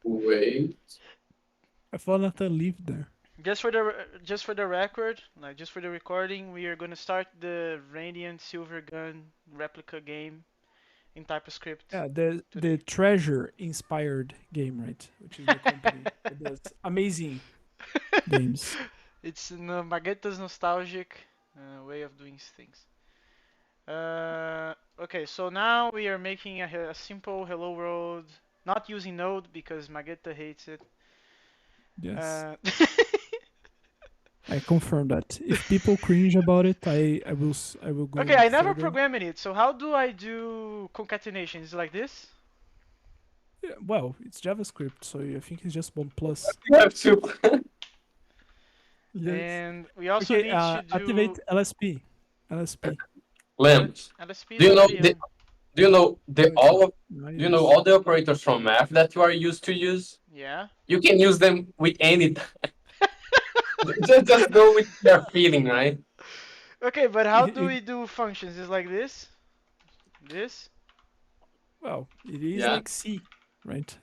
Wait. I thought Nathan lived there. Just for the record, like just for the recording, we are gonna start the Radiant Silver Gun replica game in TypeScript Yeah, the today. Treasure inspired game, right? Which is the company that does amazing games. It's Mageta's nostalgic way of doing things. Okay, so now we are making a simple hello world, not using Node because Magetta hates it. Yes. Uh, I confirm that. If people cringe about it, I will okay, go I never further. programmed it, so how do I do concatenation? Is it like this? Yeah, well, it's JavaScript, so I think it's just one plus. You have to. Yes. And we also Okay, need to activate do LSP. LSP. Lamps. LSP Do is you know already the on. do you know the No, it's all not. of Not do you know use. all the operators from math that you are used to use? Yeah. You can use them with any just go with your feeling, right? Okay, but how do we do functions? Is like this? This? Well, it is Yeah. like C, right?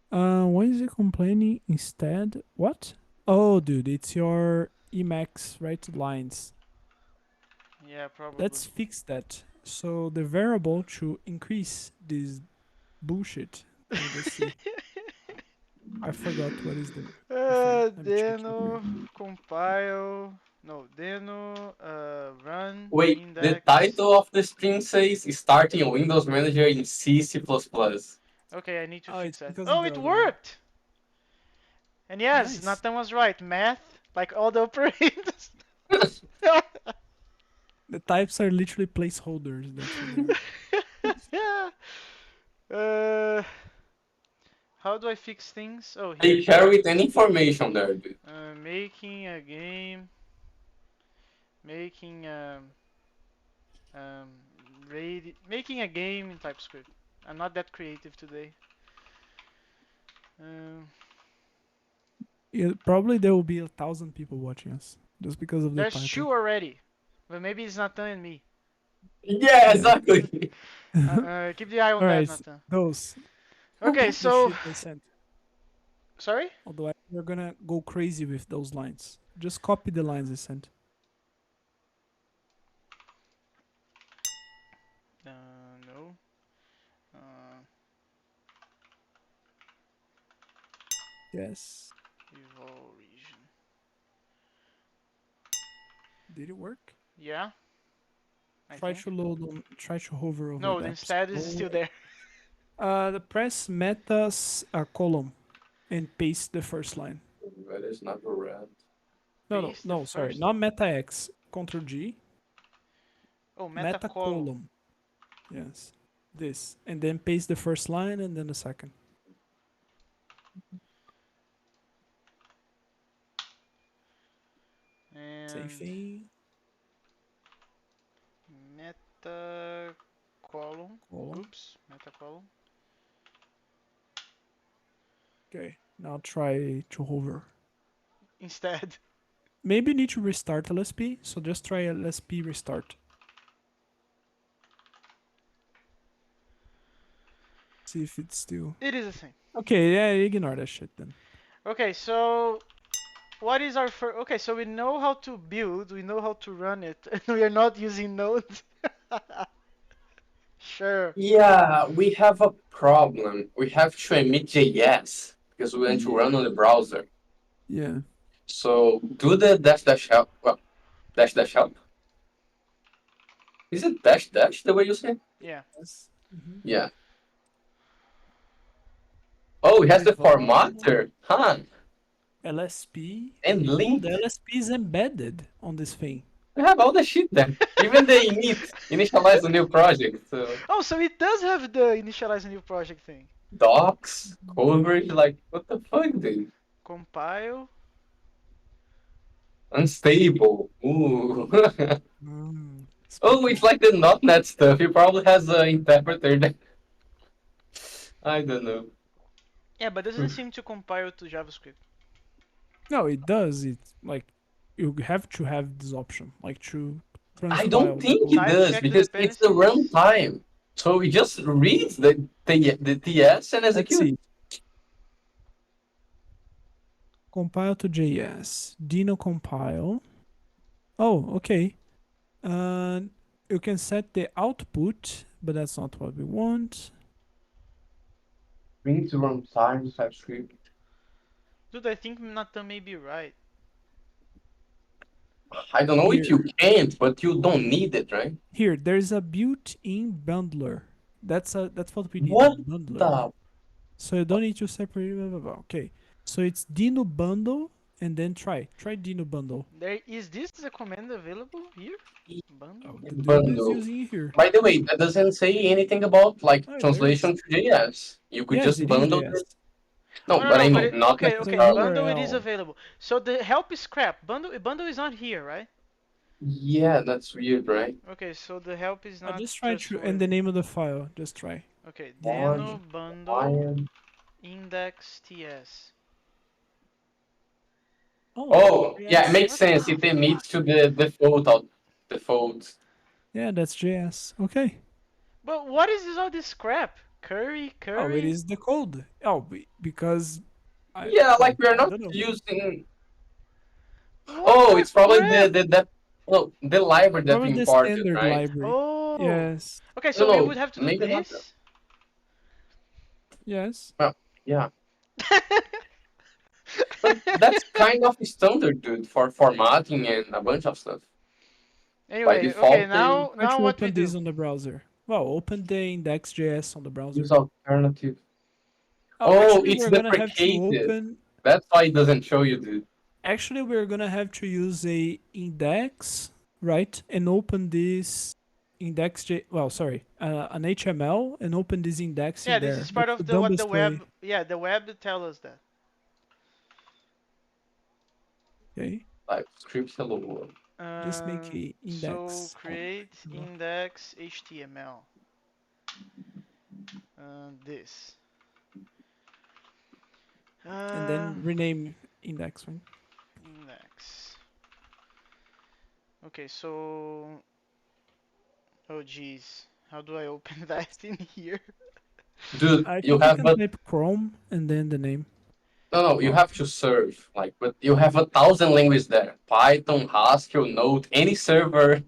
Why is it complaining instead? What? Oh, dude, it's your Emacs right lines. Yeah, probably. Let's fix that. So the variable to increase this bullshit. Let me just see. I forgot what is the thing. Let me check it here. Deno, compile, no, Deno, run, Wait, the index. title of the stream says starting a Windows Manager in C, C++. Okay, I need to Oh, it's fix that. because of Oh, the it other one. worked! And yes, Nice. Nathan was right. Math, like all the operators. The types are literally placeholders. That's what they are. Yeah. Uh, how do I fix things? Oh, I here. carried any information there, dude. Making a game. Making um, making a game in TypeScript. I'm not that creative today. Um, Yeah, probably there will be 1,000 people watching us just because of the there's title. two already, but maybe it's Nathan and me. Yeah, Yeah. exactly. Keep the eye on All that, right, Nathan. those. Okay, The so shit I sent. sorry. Although we're gonna go crazy with those lines. Just copy the lines I sent. No. Uh, Yes. Evolve region. Did it work? Yeah, I Try think. to load on. Try to hover over No, that. instead is So, still there. the press metas column and paste the first line. That is not red. Paste the No. Sorry, first. not meta X. Control G. Oh, meta Meta column. column. Yes. This, and then paste the first line and then the second. Same And thing. meta column. Column. Oops, meta column. Okay. Now try to hover. Instead. Maybe you need to restart LSP. So just try LSP restart. See if it's still. It is the same. Okay, yeah, ignore that shit then. Okay, so what is our first? Okay, so we know how to build, we know how to run it, and we are not using Node. Sure. Yeah, we have a problem. We have to emit JS because we want to run on the browser. Yeah. So do the dash dash help. Well, dash dash help. Is it dash dash the way you say? Yeah. Yes. Mm-hmm. Yeah. Oh, it has the Evolve formatter, huh? LSP. And Oh, the link. LSP is embedded on this thing. We have all the shit there. Even the initialize the new project. So Oh, so it does have the initialize a new project thing. docs, coverage, like what the fuck, dude? Compile. Unstable. Ooh. Oh, Spooky. it's like the .NET stuff. He probably has an interpreter that I don't know. Yeah, but doesn't seem to compile to JavaScript. No, it does. It's like you have to have this option, like to I don't transpile the think it code. Type does check the because it's the dependencies. runtime. So it just reads the TS and Let's executes. see. Compile to JS. Dino compile. Oh, okay. You can set the output, but that's not what we want. We need to run time TypeScript. Dude, I think Nathan may be right. I don't know if you Here. can't, but you don't need it, right? Here, there's a built-in bundler. That's what we need. What Bundler. the? So you don't need to separate. Blah, blah, blah. Okay. So it's Dino bundle, and then try Dino bundle. There is this a command available here? Bundle? The dude is Bundle. using here. By the way, that doesn't say anything about like Oh, there translation is. to JS. You could Yes, just it is bundle JS. it. No, Oh, no, but I no, but mean, not okay, It's a okay. necessarily. Bundle it is URL. available. So the help is crap. Bundle is not here, right? Yeah, that's weird, right? Okay, so the help is not Just try to, and trustworthy. the name of the file. Just try. Okay, Mod, Deno bundle lion. index ts. Oh, yeah, it JS. makes What sense. the It emits to the default. Yeah, that's JS. Okay. But what is this all this crap? Curry. Oh, it is the code. Oh, because Yeah, like we're I not don't know. using. What Oh, the it's probably crap? the library that we Probably the imported, standard right? library. Oh. Yes. Okay, No, so we would no, have to do maybe not. this. Yes. Well, yeah, but that's kind of standard, dude, for formatting and a bunch of stuff. By Anyway, okay, default, they Try now to what we open do? this on the browser. Well, open the index.js on the use browser. alternative. Oh, Oh, actually, it's we're gonna have to deprecated. open. That's why it doesn't show you, dude. Actually, we're gonna have to use a index, right? And open this index.js. Well, sorry, an HTML, and open this index Yeah, in this there. is part That's the of the what the dumbest way. web. Yeah, the web tell us that. Okay. TypeScript hello world. Just make a So index. create index HTML. This. And then rename index one. Index. Okay, so. Oh geez, how do I open that in here? Dude, I you think you have can type Chrome and then the name. no, you have to serve like, but you have 1,000 languages there. Python, Haskell, Node, any server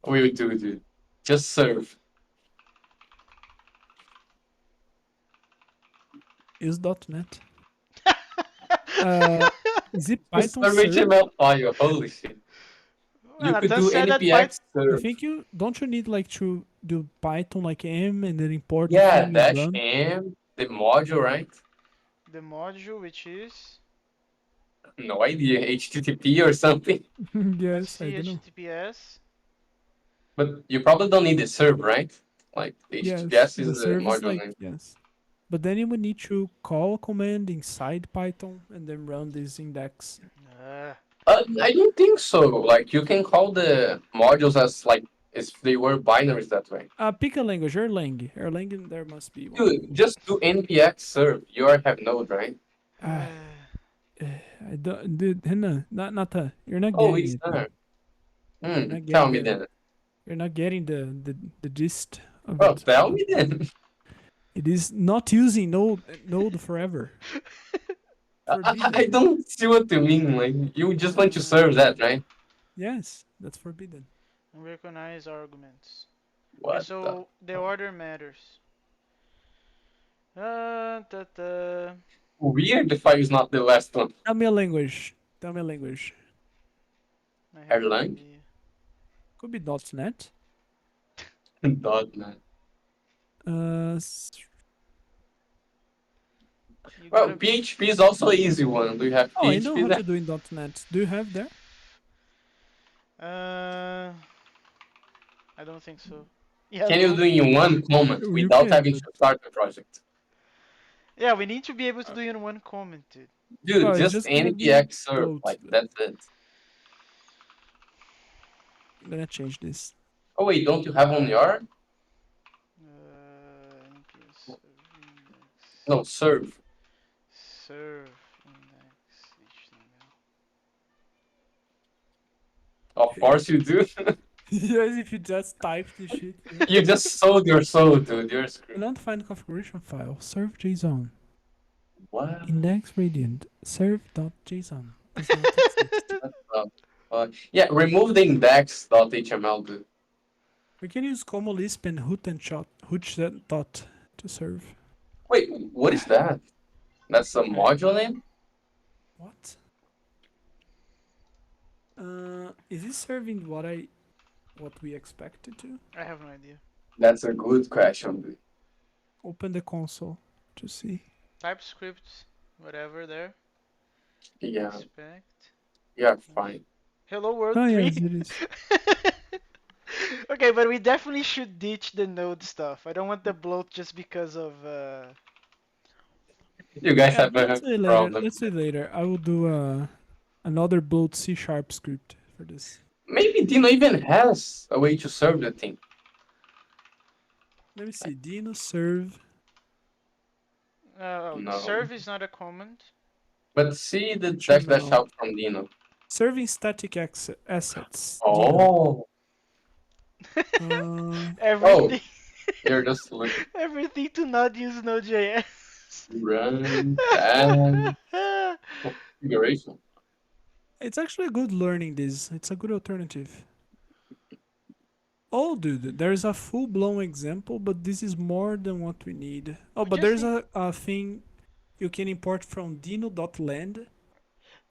will do, dude. Just serve. Use .NET. Is it Just Python serve serve? HTML file. Holy shit. Well, You could Nathan do said that npx I serve. think you don't you need like to do Python like M and then import the Yeah, thing and dash run? m, the module, right? the module, which is No idea. HTTP or something. let's Yes, I see, don't know. HTTPS. But you probably don't need the serve, right? Like the Yes, HTTPS is the the service module like name. yes. But then you would need to call a command inside Python and then run this index. I don't think so. Like you can call the modules as like if they were binaries that way. Pick a language, Erlang. Erlang there must be one. Dude, just do npx serve. You already have Node, right? Ah, I don't, dude, Hannah, not you're not Oh, getting it's it. there. You're not Tell getting me the then. you're not getting the gist of Oh, it. tell me then. It is not using Node forever. I Forbidden. don't see what you mean. Like you just want to serve that, right? Yes, that's forbidden. Recognize arguments. Okay, What the? so the order matters. Da, da. Weird if I is not the last one. Tell me a language. Tell me a language. I have no Erlang? idea. Could be .NET. .NET. S- You Well, gotta. PHP is also an easy one. Do you have oh, I know PHP how there? to do in .NET. Do you have there? I don't think so. Yeah, Can you no. do in one comment Oh, you without can, having but to start the project? Yeah, we need to be able to uh, do in one comment, dude. Dude, well, it's just just gonna be npx serve. goat. Like But that's it. I'm gonna change this. Oh wait, don't you have on your? NPS index. No, serve. Serve index HTML. Of course you do. Yes, if you just type the shit. Yeah. You just sold your soul, dude. You're screwed. Cannot find configuration file. Serve JSON. What? Index gradient serve.json does not exist. Yeah, remove the index.html, dude. We can use Como Lisp and Hootentot to serve. Wait, what is that? That's a module name? What? Is it serving what we expect it to? I have no idea. That's a good question, dude. Open the console to see. TypeScript, whatever there. Yeah, Expect. yeah, fine. Hello World Oh 3. yes, it is. Okay, but we definitely should ditch the node stuff. I don't want the bloat just because of You guys Yeah, have let's a say later. problem. Let's say later. I will do another bloat C# script for this. Maybe Dino even has a way to serve the thing. Let me see. Dino serve. No. serve is not a command. But see the dash dash HTML. out from Dino. Serving static assets. Dino. Oh, Uh, oh, Everything you're just looking. everything to not use Node.js. Run and configuration. it's actually good learning this. It's a good alternative. Oh, dude, there's a full-blown example, but this is more than what we need. Oh, We but just there's need a thing you can import from dino.land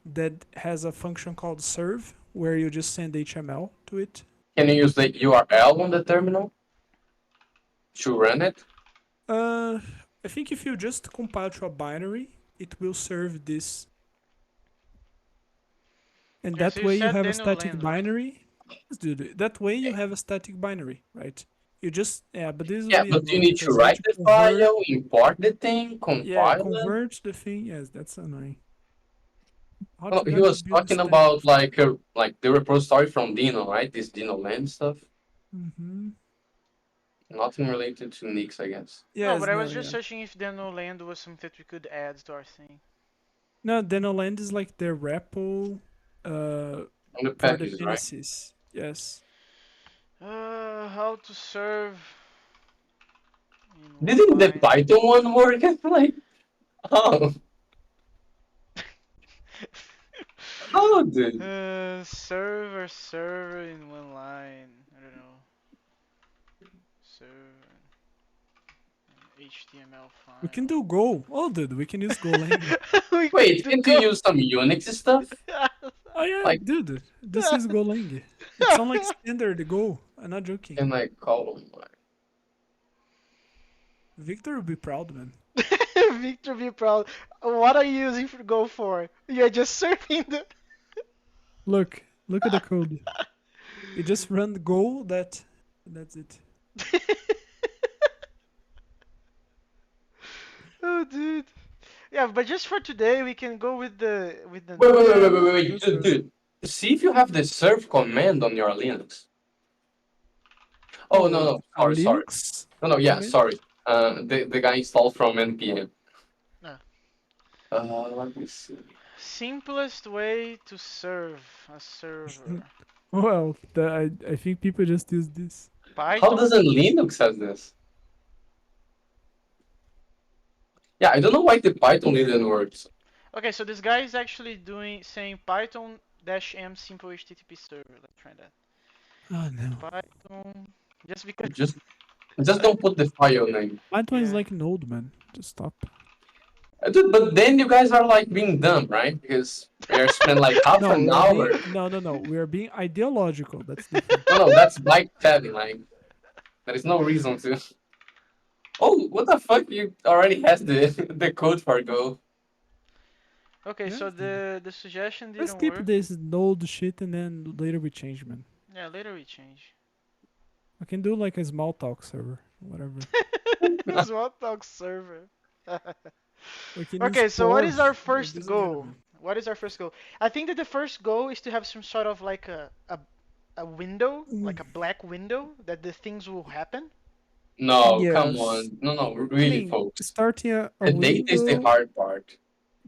that has a function called serve, where you just send HTML to it. Can you use the URL on the terminal to run it? Uh, I think if you just compile to a binary, it will serve this. And okay, so that you way you said have a Daniel static land, right? binary. Yes, dude, that way you have a static binary, right? You just, yeah, but this will Yeah, be but you annoying need to because you need write to the convert. file, import the thing, Yeah, compile it. convert the thing. Yes, that's annoying. How Well, to he gonna was build a talking static about thing? like the repository from Dino, right? This Dino land stuff. Mm-hmm. Nothing related to Nix, I guess. No, Yes, but I no, was just yeah. searching if Daniel land was something that we could add to our thing. No, Denoland is like their REPL uh, On the for packages, right? dependencies. Yes. How to serve in one Didn't the line. Python one work? Like, how? How did? Server in one line. I don't know. Serve HTML We can file. do Go. Oh, dude, we can use Golang. We could Wait, do can't you go. use some Unix stuff? Oh yeah, Like, dude, this is Golang. It's on like standard Go. I'm not joking. can I call them? Victor will be proud, man. Victor, be proud. What are you using for Go for? You're just serving the. Look at the code. You just run Go. That's it. Oh, dude. Yeah, but just for today, we can go with the Wait, wait, node wait, wait, stuff. wait, Yeah, wait, just dude, run. dude. See if you have the serve command on your Linux. Oh, no, Oh, no, a sorry. Linux No, no, yeah, command. sorry. The guy installed from npm. Ah. Let me see. Simplest way to serve a server. Well, I think people just use this. How Python. doesn't Linux has this? Yeah, I don't know why the Python didn't work. Okay, so this guy is actually saying Python dash m simple HTTP server. Let's try that. Oh no. Python. Just because. Just don't put the file name. Python is Yeah. like Node, man. Just stop. Dude, but then you guys are like being dumb, right? Because we are spent like half No, an we are being hour. no. We are being ideological. That's different. No, no, that's like chatting. Like there is no reason to. Oh, what the fuck? You already has the the code for Go. Okay, Yes, so dude. the suggestion Let's didn't keep work. this Node shit and then later we change, man. Yeah, later we change. I can do like a small talk server, whatever. Small talk server. We can use Okay, so what is Porv. our It first doesn't matter, goal? man. What is our first goal? I think that the first goal is to have some sort of like a window, Mm, like a black window that the things will happen. No, come yes. on. No, no, I really, mean, folks. starting a The data is the window. hard part.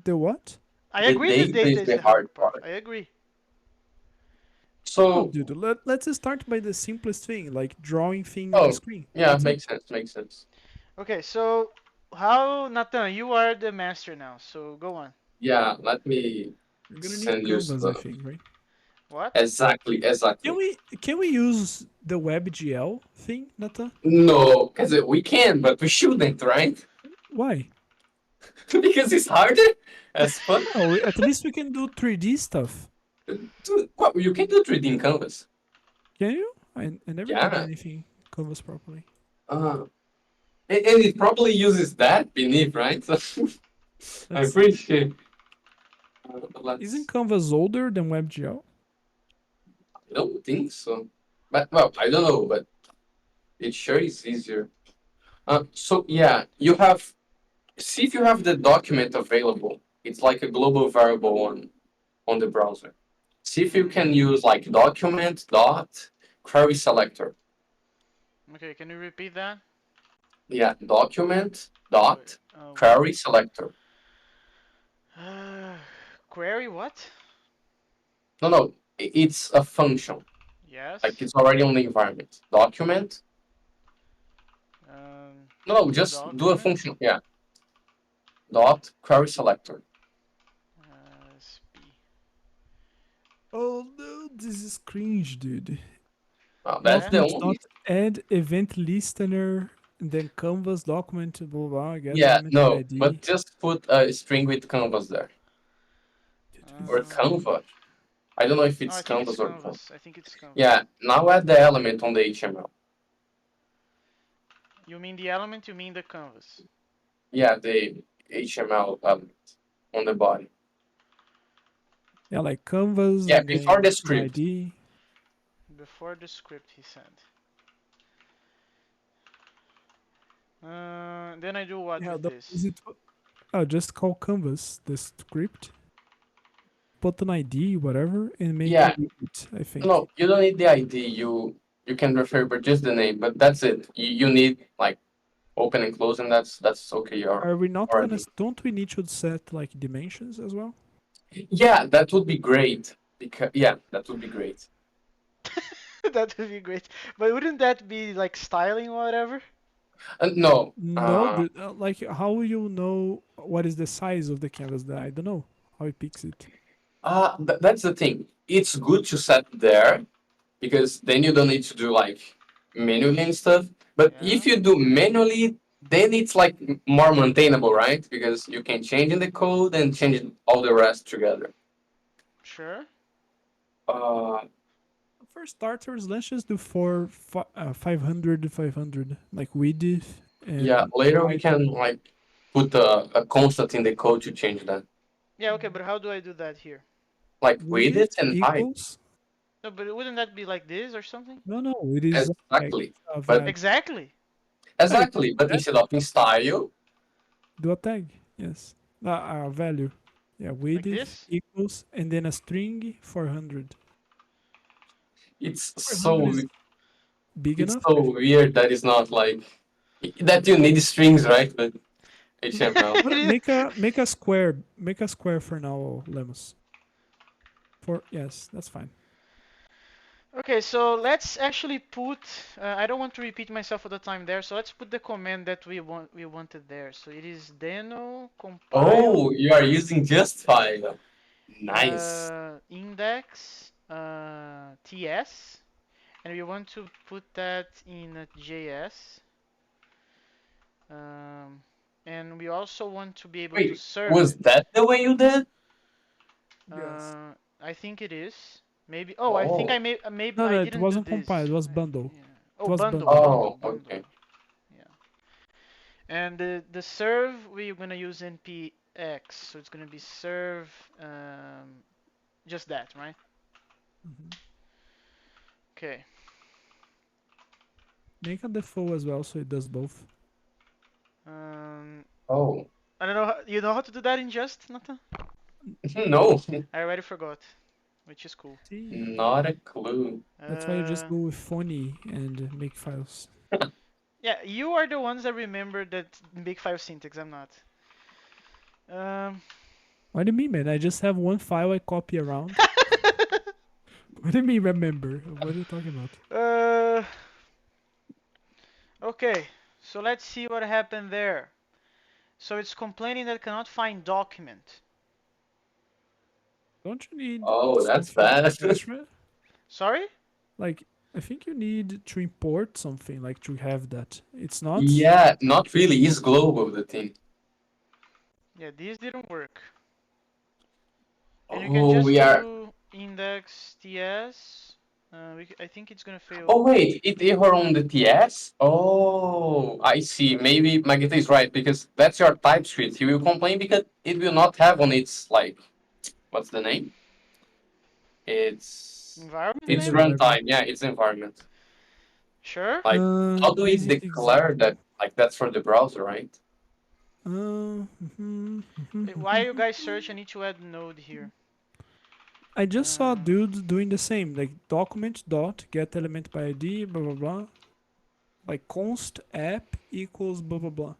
The what? I The agree that data data is is the the hard hard part. part. I agree. Oh, So, dude, let's start by the simplest thing, like drawing thing on the oh, screen. yeah, That's it. makes sense, makes sense. Okay, so how Nathan? You are the master now, so go on. Yeah, let me We're gonna need send you canvas, I stuff. think, right? What? Exactly, exactly. Can we use the WebGL thing, Nata? No, because we can, but we shouldn't, right? Why? Because it's harder as fuck. No, at least we can do 3D stuff. Well, you can do 3D in Canvas. Can you? I never did Yeah. anything canvas properly. Uh, and it probably uses that beneath, right? So I'm Let's see. pretty sure. Isn't Let's. canvas older than WebGL? I don't think so. But, well, I don't know, but it sure is easier. So, yeah, you have. See if you have the document available. It's like a global variable on the browser. See if you can use like document dot query selector. Okay, can you repeat that? Yeah, document Wait, dot wait. query selector. Query what? No, no, it's a function. Like Yes. it's already on the environment. Document. Um, No, just do a document. function. Yeah, dot query selector. SP. Oh no, this is cringe, dude. That's Yeah. the Document only. dot add event listener, and then canvas document blah blah blah, get Yeah, element no, but ID. just put a string with canvas there Dude, or this Um, Canva. I don't know if no, I it's think it's canvas or Canva. canvas. I think it's canvas. Yeah, now add the element on the HTML. You mean the element? You mean the canvas? Yeah, the HTML element on the body. yeah, like canvas Yeah, and before the then an script. ID. Before the script, he said. Then I do what Yeah, with the, this? is it? Oh, just call canvas the script, put an ID, whatever, and make a Yeah, widget. I think. no, you don't need the ID. You can refer but just the name, but that's it. You need like open and close, and that's okay. You're Are we not gonna? already. Don't we need to set like dimensions as well? Yeah, that would be great. Because yeah, that would be great. That would be great. But wouldn't that be like styling or whatever? No, No, like how will you know what is the size of the canvas? That I don't know how it picks it. that's the thing. It's good to set there because then you don't need to do like manually and stuff. But Yeah. if you do manually, then it's like more maintainable, right? Because you can change in the code and change all the rest together. Sure. Uh, For starters, let's just do 500, 500, like width yeah, and later we height. can like put a constant in the code to change that. Yeah, okay, but how do I do that here? Like width Width and height. equals. No, but wouldn't that be like this or something? No, it is Exactly. a But value. Exactly. Yeah, you can exactly. do But that. instead of in style, Do a tag. Yes. A value. Yeah, Like width this? equals and then a string 400. it's 400 is big it's enough, I so think. weird that it's not like that you need strings, right? But HTML. But It make a square for now, Lemus. For yes, that's fine. Okay, so let's actually put. I don't want to repeat myself all the time there, so let's put the command that we wanted there. So it is deno compile Oh, you are using just file. Nice. index ts, and we want to put that in a JS. Um, and we also want to be able to Wait, serve was it. that the way you did? Yes. I think it is. Maybe. Oh, I think Oh, maybe No, I it didn't do wasn't this. compiled. It was I, bundle. yeah. It Oh, was bundle, bundle. bundle, oh, bundle. okay. Yeah. And the serve we're gonna use npx, so it's gonna be serve just that, right? Mhm. Okay. Make a default as well, so it does both. Um, Oh, I don't know. You know how to do that in Just, Nathan? no, I already forgot, which is cool. See, not a clue. that's why you just Uh, go with phony and make files. yeah, you are the ones that remember that big file syntax. I'm not. Um, What do you mean, man? I just have one file I copy around. What do you mean remember? What are you talking about? okay, so let's see what happened there. So it's complaining that it cannot find document. Don't you need Oh, that's something bad. extra? Sorry? Like, I think you need to import something, like to have that. It's not? Yeah, not really. It's global, the thing. Yeah, this didn't work. And you can Oh, just we are. do index ts. I think it's gonna fail. Oh, wait, it error on the TS? Oh, I see. Maybe Magita is right because that's your TypeScript. He will complain because it will not have on its, like, what's the name? It's Environment In it's the maybe? library. runtime. Yeah, it's environment. Sure. Like, how do we Basic declare that? example. Like, that's for the browser, right? Why you guys search? I need to add node here. I just saw Uh, dudes doing the same, like document dot get element by ID, blah blah blah. Like const app equals blah blah blah.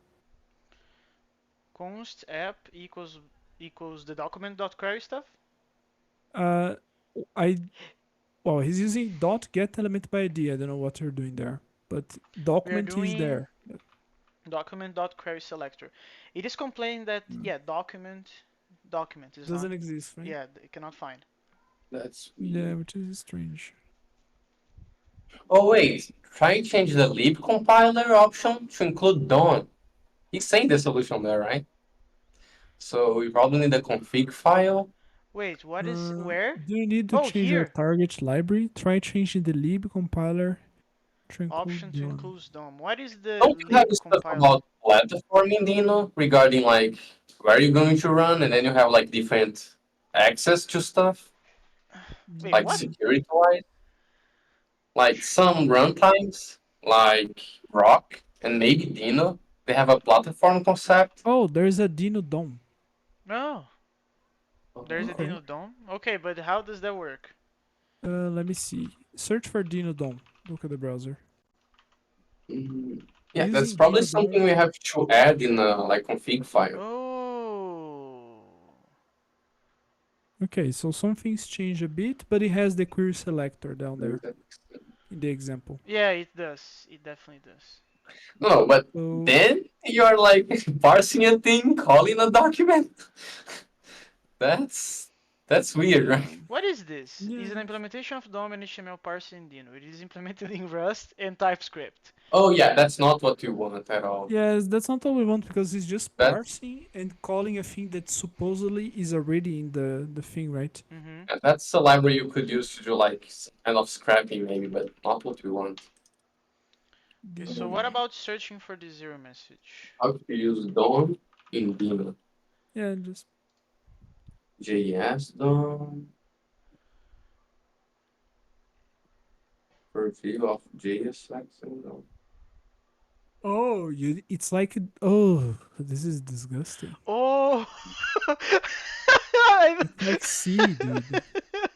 const app equals the document.query stuff. Uh, I well, he's using dot get element by ID. I don't know what you're doing there, but We are document is doing there. document.query selector. It is complaining that Mm. yeah, document is not Doesn't exist, right? yeah, it cannot find. That's Yeah, weird. which is strange. Oh, wait. Try and change the lib compiler option to include Dawn. He's saying the solution there, right? So we probably need a config file. Wait, what is where? Do you need to Oh, change your here. target library? Try changing the lib compiler to Option include to Dawn. include DOM. What is the Don't you have lib stuff compiler? about platforming, Dino, regarding like where you're going to run, and then you have like different access to stuff, Wait, like what? Mm, security wise, like some runtimes, like Rock and maybe Dino, they have a platform concept. Oh, there's a Dino DOM. No, there's a Okay. Dino DOM. Okay, but how does that work? Let me see. Search for Dino DOM. Look at the browser. Yeah, that's Using probably Dino something DOM. we have to add in a like config file. Oh. Okay, so some things change a bit, but it has the query selector down there in the example. Yeah, it does. It definitely does. No, but So then you're like parsing a thing, calling a document. That's that's weird, right? yeah, What is this? Is an yeah. implementation of DOM and HTML parser in Dino. It is implemented in Rust and TypeScript. Oh yeah, that's not what you want at all. Yes, that's not what we want because it's just That's parsing and calling a thing that supposedly is already in the thing, right? Mm-hmm. that's a library you could use to do like kind of scrapping maybe, but not what we want. Okay, so Dino. what about searching for the zero message? How to use DOM in Dino? Yeah, just JS DOM, review of JS section DOM. oh, you. It's like oh, this is disgusting. Oh! It's like C, dude.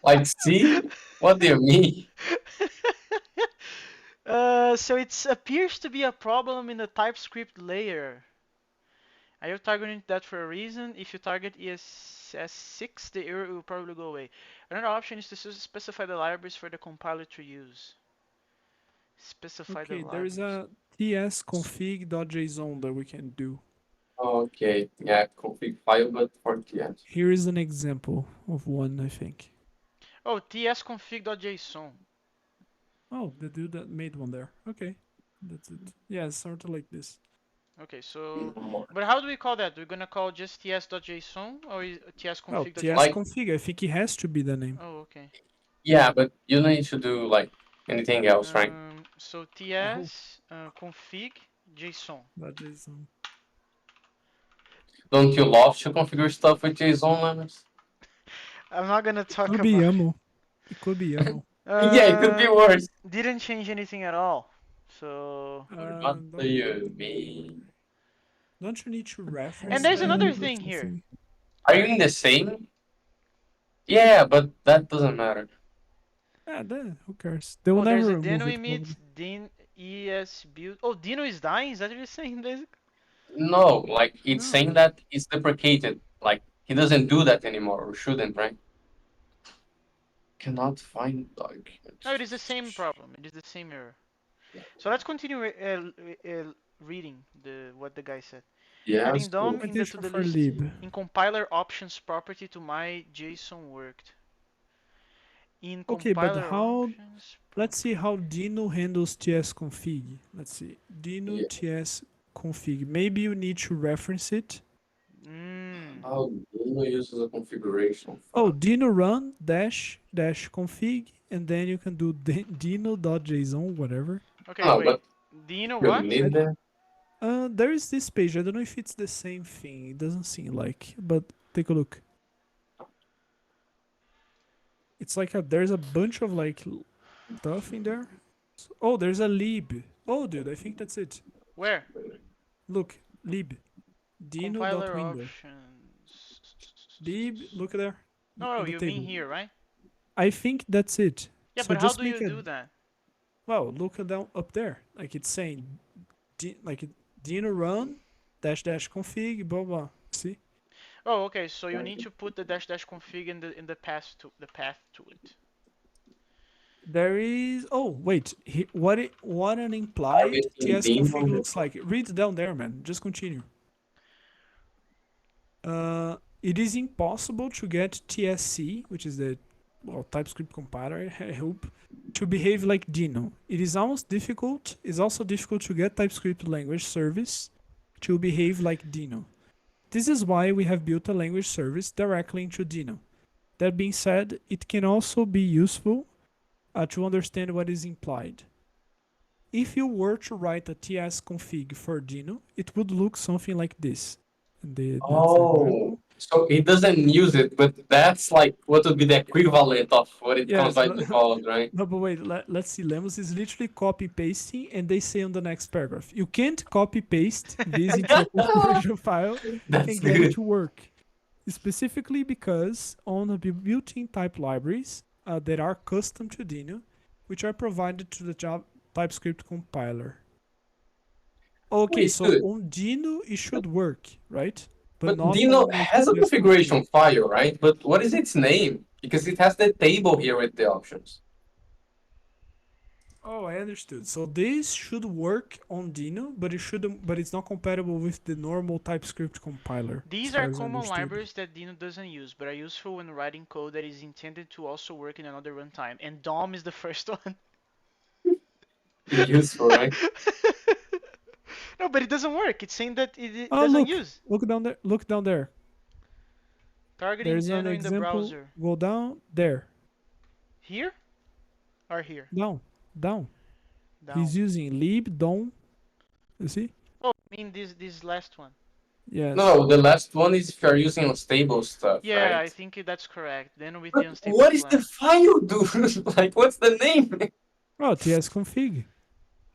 Like C? What do you mean? So it appears to be a problem in the TypeScript layer. Are you targeting that for a reason? If you target ESS6, the error will probably go away. Another option is to specify the libraries for the compiler to use. Specify the Okay, there is libraries. a tsconfig.json that we can do. Okay, yeah, config file, but for TS. Here is an example of one, I think. Oh, tsconfig.json. Oh, the dude that made one there. Okay, that's it. Yeah, it's sort of like this. Okay, so, No. but how do we call that? We're gonna call just ts.json or Well, Like, tsconfig.json? tsconfig, I think it has to be the name. Oh, okay. yeah, but you don't need to do like anything else, right? So Oh, ts config json. .json. Don't you love to configure stuff with JSON, Linus? I'm not gonna It talk could be about. YAML. It could be YAML. Yeah, it could be worse. Didn't change anything at all. So, What do you mean? Don't you need to and reference there's that? another That's thing the here. thing. Are you in the same? Yeah, but that doesn't matter. Ah, then who cares? They will Oh, there's never a remove Deno it emit probably. din es build. Oh, Dino is dying. Is that what you're saying, basically? No, like it's No. saying that it's deprecated. Like he doesn't do that anymore, or shouldn't, right? Cannot find No, it is documents. the same problem. It is the same error. So let's continue reading the what the guy said. Yeah, Adding DOM so in the to Documentation the for list lib. in compiler options property to my JSON worked. In Okay, but compiler how? options Let's see property. how Dino handles tsconfig. Let's see. Dino yeah. tsconfig. Maybe you need to reference it. Mm. How Dino uses a configuration Oh, file. Dino run dash dash config, and then you can do dino.json, whatever. Okay, Oh, wait. but Dino you what? need that. There is this page. I don't know if it's the same thing. It doesn't seem like, but take a look. It's like there's a bunch of like stuff in there. Oh, there's a lib. Oh, dude, I think that's it. Where? Look, lib. Compiler Dino.window. options. Lib, look there No, in the you mean table. here, right? I think that's it. Yeah, So but how just do you make a do that? well, look down up there. Like it's saying like Dino run dash dash config blah blah. See? Oh, okay. So you need to put the dash dash config in the path to it. There is wait, what an implied Targeting TS config Dino. looks like. Read down there, man. Just continue. It is impossible to get TSC, which is the TypeScript compiler, I hope, to behave like Dino. It is almost difficult. It's also difficult to get TypeScript language service to behave like Dino. This is why we have built a language service directly into Dino. That being said, it can also be useful to understand what is implied. If you were to write a TS config for Dino, it would look something like this. And that's the Oh, example. so he doesn't use it, but that's like what would be the equivalent of what it comes Yes, by default, right? no, but wait, let's see. Lemos is literally copy pasting, and they say on the next paragraph, you can't copy paste this into a configuration file That's and get it good. to work. Specifically because on the built-in type libraries that are custom to Dino, which are provided to the TypeScript compiler. Okay, Wait, so dude, on Dino it should work, right? But but not Dino on like has a TS config. configuration file, right? But what is its name? Because it has the table here with the options. Oh, I understood. So this should work on Dino, but it shouldn't. But it's not compatible with the normal TypeScript compiler, as These are far as I common understood. libraries that Dino doesn't use, but are useful when writing code that is intended to also work in another runtime. And DOM is the first one. Useful, right? No, but it doesn't work. It's saying that it Oh, doesn't look! use. Look down there! Look down there! Targeting There's an Deno in the example. browser. Go down there. Here or here? Down, down. Down. He's using lib dom. You see? Oh, I mean this last one. Yes. No, the last one is if you're using unstable stuff, Yeah, I right? think that's correct. Then with the But unstable what is the class. file, dude? Like, what's the name? Oh, TS config.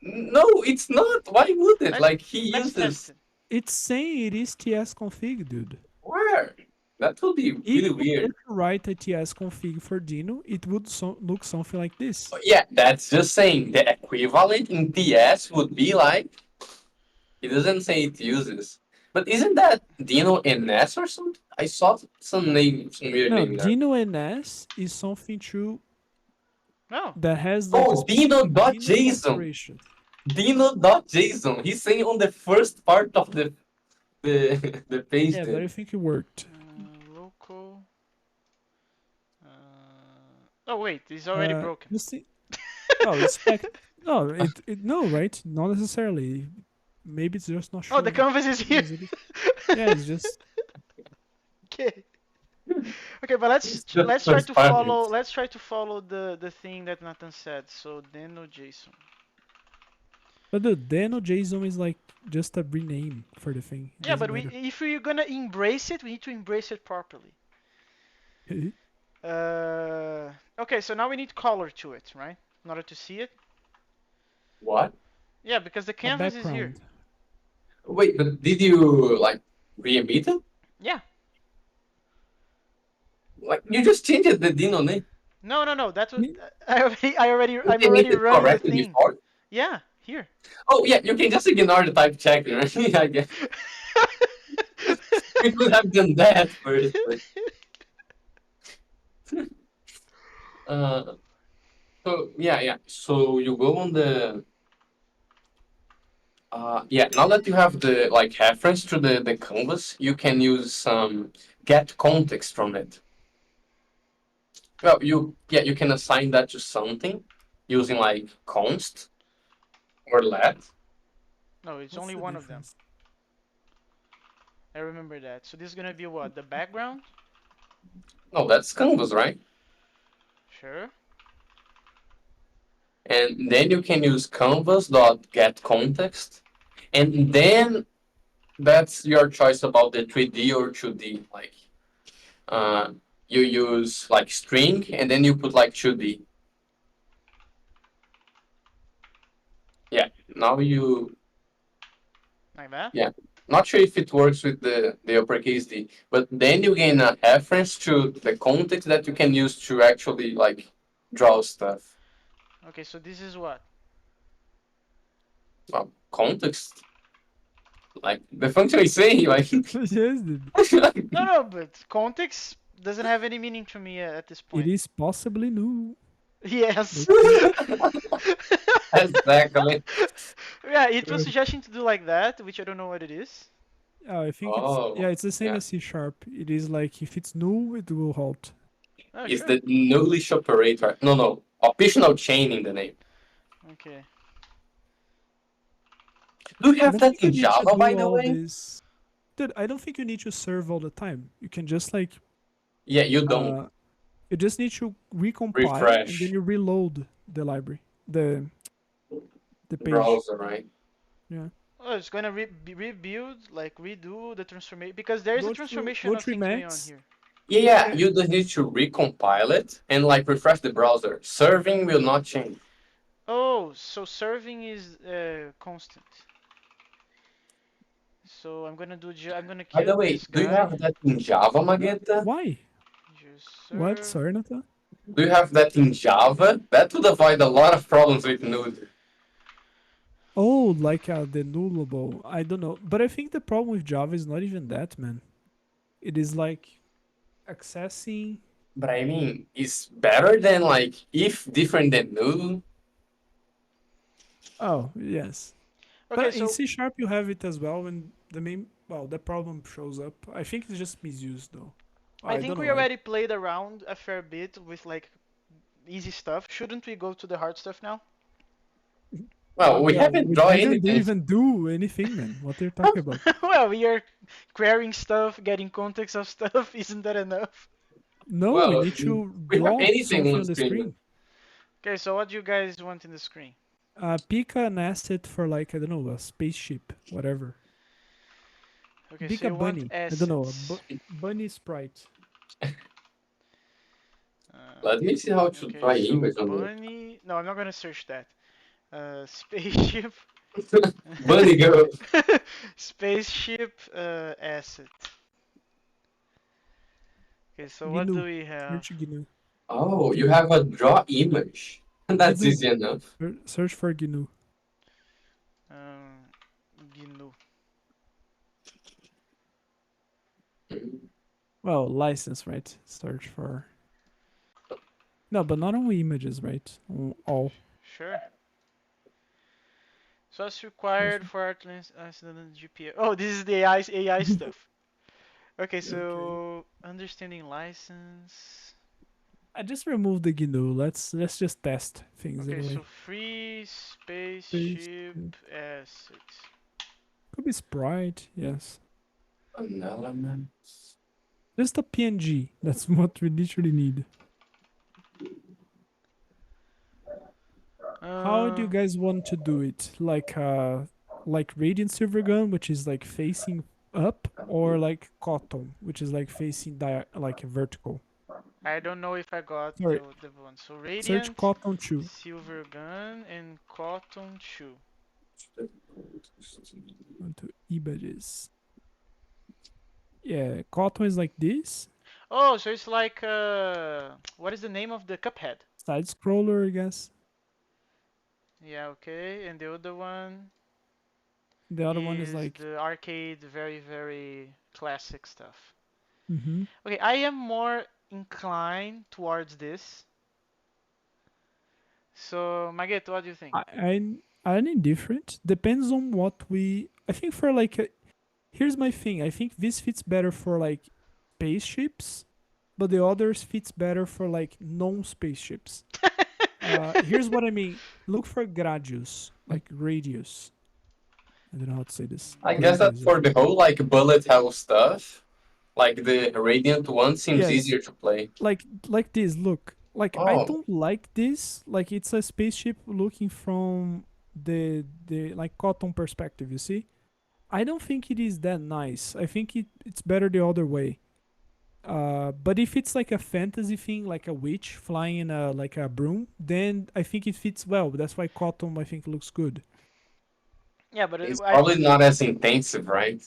No, it's not. Why would it? Let's Like, he let's test uses it. It's saying it is TS config, dude. where? That would be If really you were weird. to write a TS config for Dino, it would look something like this. Yeah, that's just saying the equivalent in TS would be like, he doesn't say it uses. But isn't that Dino NS or something? I saw some name, some weird No, name there. Dino NS is something true No. that has like a Oh, specific Dino Dino.json. declaration. Dino.json. He's saying on the first part of the page Yeah, but there. I think it worked. Local. Oh wait, it's already broken. Just see. Oh, inspect. No, no, right? Not necessarily. Maybe it's just not Oh, the showing. canvas is here. Yes, it is. Yeah, it's just. Okay. Okay, but let's It's the let's try first to part. follow let's try to follow the thing that Nathan said. So Deno JSON. But the Deno JSON is like just a rename for the thing. It Yeah, doesn't but matter. if we're gonna embrace it, we need to embrace it properly. Okay, so now we need color to it, right? In order to see it. What? Yeah, because the A canvas is here. background. Wait, but did you like re-emit it? Yeah. Like you just changed the Dino name. No, no, no. That's what Me- I'm You already emitted running the correctly thing. before. Yeah, here. Oh yeah, you can just ignore the type checker. I guess we could have done that first, but uh, so yeah. So you go on the Yeah, now that you have the like reference to the canvas, you can use some get context from it. Well, you can assign that to something using like const or let. No, it's What's only the one of them. difference? I remember that. So this is gonna be what? The background? No, that's canvas, right? Sure. And then you can use canvas dot get context, and then that's your choice about the 3D or 2D. Like, uh, you use like string, and then you put like 2D. Yeah. Now you Like that? Yeah. Not sure if it works with the uppercase D, but then you gain a reference to the context that you can use to actually like draw stuff. Okay, so this is what? Well, context, like the function is saying, like Yes, dude. No, no, but context doesn't have any meaning to me at this It point. is possibly new. Yes. Let's see. exactly. Yeah, it was suggesting to do like that, which I don't know what it is. I think Oh, it's the same yeah. as C sharp. It is like if it's null, it will halt. Oh, Is sure. the nullish operator? No, no, optional chain in the name. Okay. Do you I have don't that think you in need to Java, do by the all way? this. Dude, I don't think you need to serve all the time. You can just like Yeah, you don't uh you just need to recompile and then refresh you reload the library. The the page. browser, right? Yeah. Oh, it's gonna rebuild, like redo the transformation because there is a transformation Go of to things going on Emacs. here. Yeah, Yeah. you just need to recompile it and like refresh the browser. Serving will not change. Oh, so serving is constant. So I'm gonna By the kill way, this do you guy. have that in Java, Magenta? Why? Just What? serve. Sorry, Nata? Do you have that in Java? That would avoid a lot of problems with Node. Oh, like the nullable. I don't know. But I think the problem with Java is not even that, man. It is like accessing. But I mean, it's better than like if different than Node. Oh, yes. Okay, But in so C sharp, you have it as well when the main. Well, the problem shows up. I think it's just misused, though. I I think don't we know. already played around a fair bit with like easy stuff. Shouldn't we go to the hard stuff now? Well, we Well, haven't we drawn didn't anything. even do anything, man. What are you talking about? Well, we are querying stuff, getting context of stuff. Isn't that enough? No, we Well, need to we have draw anything something on on the screen. screen. Okay, so what do you guys want in the screen? Pick an asset for like I don't know a spaceship, whatever. Okay, Pick so a you want bunny. I don't know assets. bunny sprite. Let me see how to Okay, try so image on bunny. No, I'm not gonna search that. Spaceship. it. Bunny girl. Spaceship asset. Okay, so what GNU. do we have? Search GNU. Oh, you GNU. have a draw image. That's GNU. easy enough. Search for GNU. Um, GNU. Well, license, right? Search for. No, but not only images, right? All. Sure. So what's required for Artlin's GPA? Oh, this is the AI stuff. Okay, Okay. so understanding license. I just removed the GNU. Let's just test things Okay, so anyway. free Paste. spaceship asset. Could be sprite. Yes. An element. Just a PNG. That's what we literally need. How do you Uh, guys want to do it? Like Radiant Silvergun, which is like facing up, or like Cotton, which is like facing like vertical. I don't know if I got Sorry, the one. So search Radiant, Cotton 2. Silver Gun, and Cotton Shoe. Onto images. Yeah, Cotton is like this. Oh, so it's like what is the name of the Cuphead? Side scroller, I guess. Yeah, okay. And the other one The other one is is like, the arcade, very, very classic stuff. mm-hmm. Okay, I am more inclined towards this. So, Mageto, what do you think? I I'm indifferent. Depends on what we. I think for like. Here's my thing. I think this fits better for like spaceships, but the others fits better for like non-spaceships. Here's what I mean. Look for gradius, like radius. I don't know how to say this. I guess that Radius, I for the think. whole like bullet hell stuff, like the Radiant one seems Yes, easier to play. like this. Look, like I Oh, don't like this. Like it's a spaceship looking from the like cotton perspective. You see, I don't think it is that nice. I think it's better the other way. But if it's like a fantasy thing, like a witch flying in a like a broom, then I think it fits well. That's why cotton I think looks good. Yeah, but it's I probably not as intensive, right?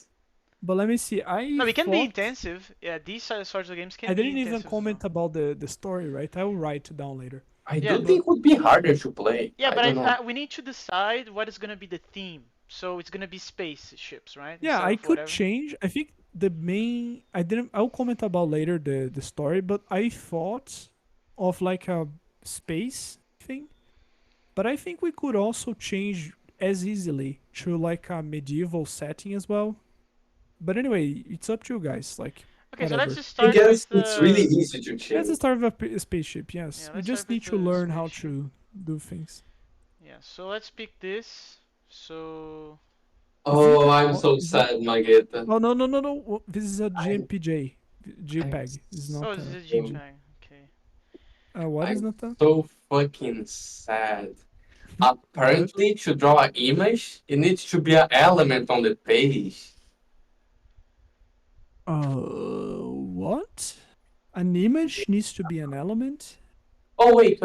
But let me see. I no, we can be thought intensive. Yeah, these sorts of games I can be didn't even intensive as well. comment about the story, right? I will write it down later. I Yeah, do But think it would be harder to play. yeah, I but don't know. we need to decide what is gonna be the theme. So it's gonna be spaceships, right? yeah, Instead I of could whatever. change. I think the main I didn't. I'll comment about later the story, but I thought of like a space thing. But I think we could also change as easily to like a medieval setting as well. But anyway, it's up to you guys. Like Okay, so let's whatever. just I start guess with it's really easy to Let's change. start with a spaceship. yeah, Yes, we let's start just with need to the learn how spaceship. to do things. Yeah, so let's pick this. So Is it? Oh, I'm Oh, so is that? sad, Mageta. Oh no no no no! This is a I'm, JPJ, I'm, JPEG. It's oh, not this is a a PNG. JPEG. Okay. What is I'm not that? so fucking sad. What? Apparently, to draw an image, it needs to be an element on the page. What? An image needs to be an element. Oh, wait.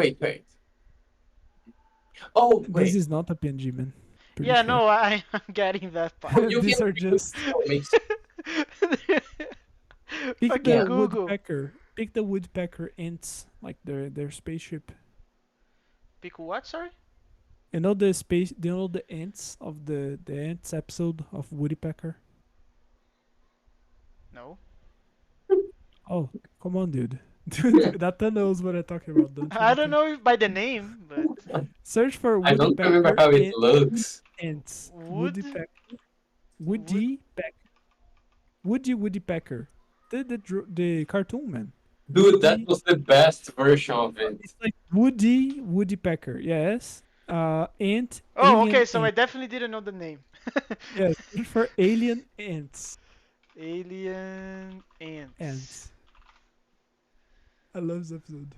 Oh, This wait. is not a PNG, man. Pretty Yeah, sure. no, I'm getting that part. Oh, you These can are remove just comics. pick Fucking the Yeah. Google. woodpecker. Pick the woodpecker ants, like their spaceship. Pick what, sorry? You know the space. Do you know the ants of the ants episode of Woodpecker? No. Oh, come on, dude. Dude, Nathan knows what I'm talking about, don't you, I don't Nathan? know if by the name, but Search for I don't remember woodpecker how it looks. ants. wood Woodpecker. wood. Woodpecker. The cartoon, man. Dude, that Woody. was the best version of it. It's like Woodpecker. Yes. Ant. Oh, Alien okay, so I ant. definitely didn't know the name. Yes. Search for alien ants. Alien ants. Ants. I love this episode.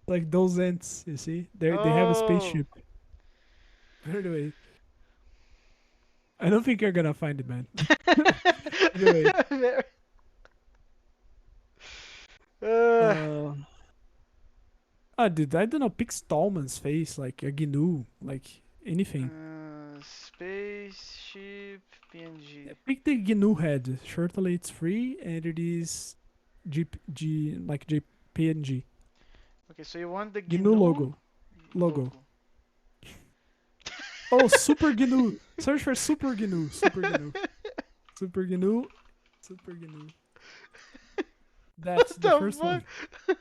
Like those ants, you see? They have a Oh. spaceship. But anyway, I don't think you're gonna find it, man. Anyway, Very- uh, uh, dude, I don't know. Pick Stallman's face, like a GNU, like anything. spaceship PNG. Pick the GNU head. Certainly, it's free and it is like JPNG. Okay, so you want the GNU GNU logo. logo. Oh, Super GNU. Search for Super GNU. Super GNU. Super GNU. Super GNU. That's What the the first fuck? one.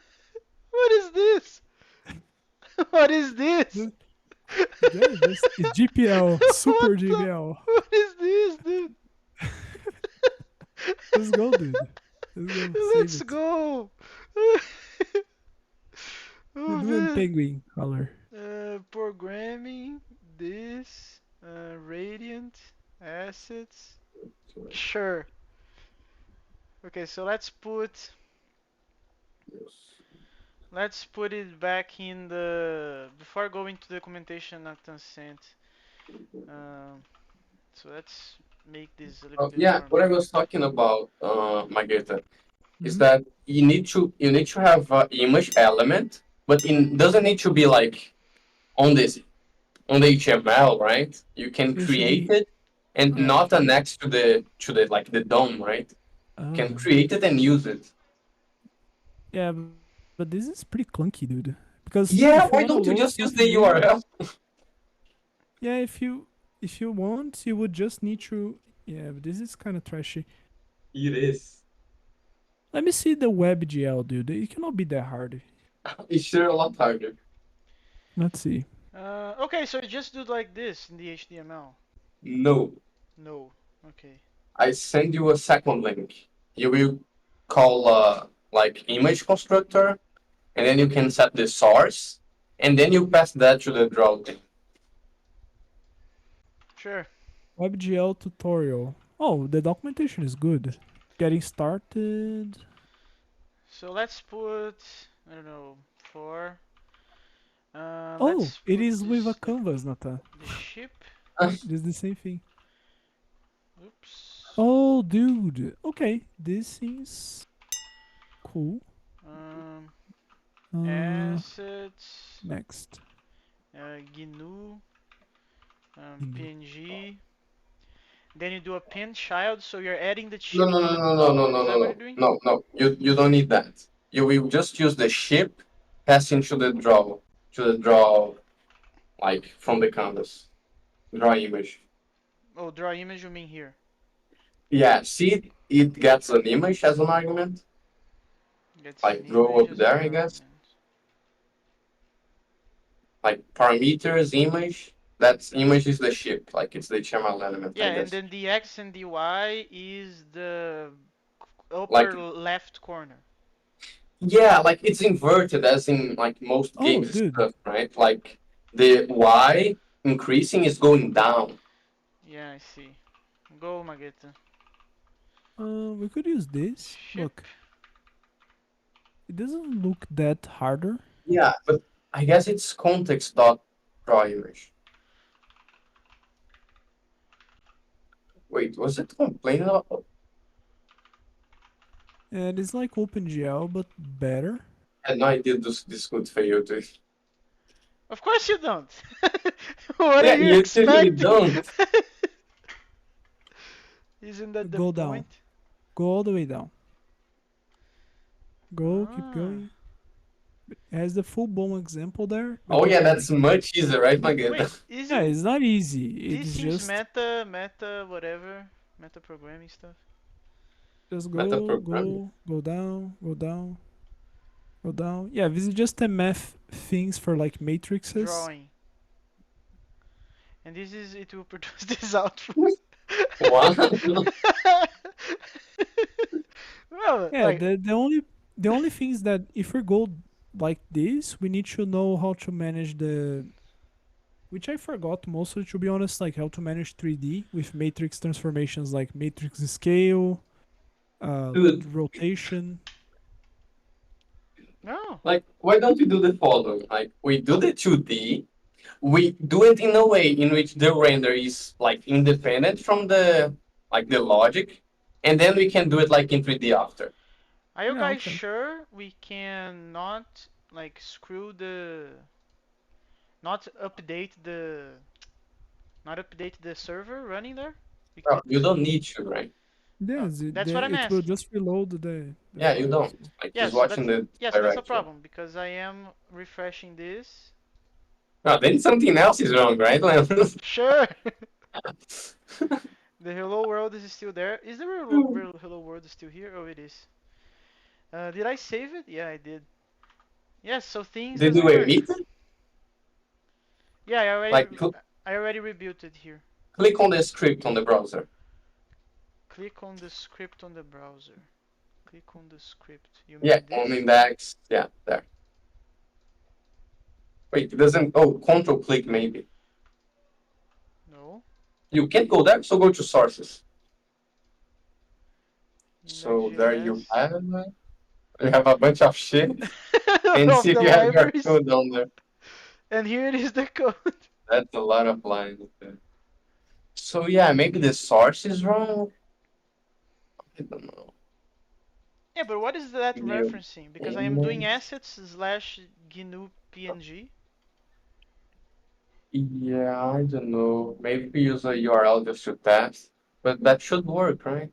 What is this? What is this? Dude, yeah, just it's GPL. Super What the? GPL. What is this, dude? Let's go, dude. Let's go. Save Let's it. go. Oh GNU and man. penguin color. Programming this radiant assets. Sure. Okay, so let's put it back in the before going to the documentation Nathan sent. Um, so let's make this a little bit Yeah, more what I big. was talking about, Mageta, is Hmm. that you need to have an image element, but it doesn't need to be like on this on the HTML, right? You can It should create be. it and Oh, not okay. annex to the like the DOM, right? You can Oh. create it and use it. Yeah, but this is pretty clunky, dude. Because Yeah, if you why want to don't you load just use stuff the here, URL? yeah, if you want, you would just need to. Yeah, but this is kind of trashy. It is. Let me see the WebGL, dude. It cannot be that hard. It's sure a lot harder. Let's see. Okay, so you just do like this in the HTML. No, No. Okay. I send you a second link. You will call like image constructor, and then you can set the source, and then you pass that to the draw thing. Sure. WebGL tutorial. Oh, the documentation is good. Getting started. So let's put, I don't know, for Oh, let's it put is with a this like canvas, Nathan. the ship. It is the same thing. Oops. Oh, dude. Okay, this seems cool. Um, Uh, assets, next. GNU, Mm. PNG. Then you do a pin child, so you're adding the No, chip no, to no, the no, no, no, code. no, Is no, that what no, you're doing? no, no. You don't need that. You will just use the ship passing to the draw, like from the canvas, draw image. Oh, draw image. You mean here? Yeah, see, it gets an image as an argument, Gets an like draw image up as an there, I guess. argument. Like parameters, image. That image is the ship, like it's the HTML element, Yeah, I and guess. then the X and the Y is the upper Like left corner. yeah, like it's inverted as in like most Oh, games dude. stuff, right? Like the Y increasing is going down. Yeah, I see. Go, Magetta. We could use this. Ship. Look, it doesn't look that harder. Yeah, but I guess it's context dot draw image. Wait, was it complaining about? And it's like OpenGL, but better. I had no idea this could fail to. Of course you don't. What are Yeah, you you usually expecting? don't. Isn't that the Go down. point? Go all the way down. Go, keep Ah. going. It has the full blown example there, Oh but yeah, keep that's going. much easier, right, Wait, Magenta? Yeah, isn't it's not easy. this It's seems just meta whatever, meta programming stuff? Meta go, programming. go down, go down, go down. Yeah, this is just a math things for like matrices. Drawing. And this is it will produce this output. Wow. Well, Yeah, like the only thing is that if we go like this, we need to know how to manage the, which I forgot mostly to be honest, like how to manage 3D with matrix transformations like matrix scale, Dude, rotation. no. like, why don't we do the following? Like, we do the 2D, we do it in a way in which the render is like independent from the like the logic, and then we can do it like in 3D after. Are you Yeah, guys okay. sure we can not like screw the not update the not update the server running there? Bro, you Because don't need to, right? Yes, that's what I'm it will asking. just reload the Yeah, you file. don't. So. Like, Yeah, he's so watching that's the yeah, so that's a directory. problem because I am refreshing this. No, then something else is wrong, right, Leandro? Sure. The hello world is still there. Is the real hello world still here? Oh, it is. Did I save it? Yeah, I did. Yes, so things Did doesn't you work. emit it? Yeah, Like, I already rebuilt it here. click on the script on the browser. Click on the script on the browser. Click on the script. You Yeah, mean on this? index. Yeah, there. Wait, it doesn't. Oh, control click maybe. No. You can't go there, so go to sources. So there you Index.js. have it. You have a bunch of shit, and see Of if the you have your libraries. code on there. And here it is the code. That's a lot of lines there. So yeah, maybe the source is wrong. I don't know. Yeah, but what is that New referencing? Because I am doing image. assets slash GNU PNG. Yeah, I don't know. Maybe we use a URL just to test, but that should work, right?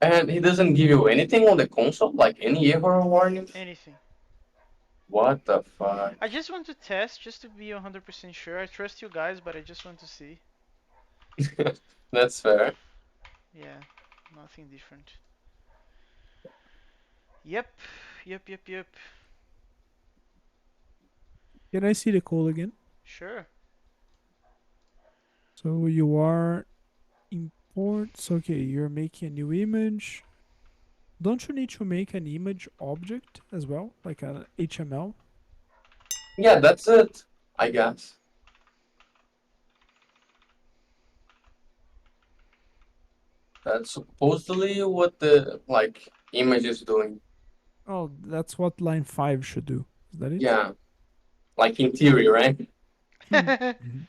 And he doesn't give you anything on the console, like any error warnings. Anything. What the fuck? I just want to test just to be 100% sure. I trust you guys, but I just want to see. That's fair. Yeah, nothing different. Yep, yep. Can I see the code again? Sure. So you are import. So okay, you're making a new image. Don't you need to make an image object as well, like an HTML? Yeah, that's it, I guess. That's supposedly what the like image is doing. Oh, that's what line 5 should do. Is that it? Yeah, like in theory, right? Mhm.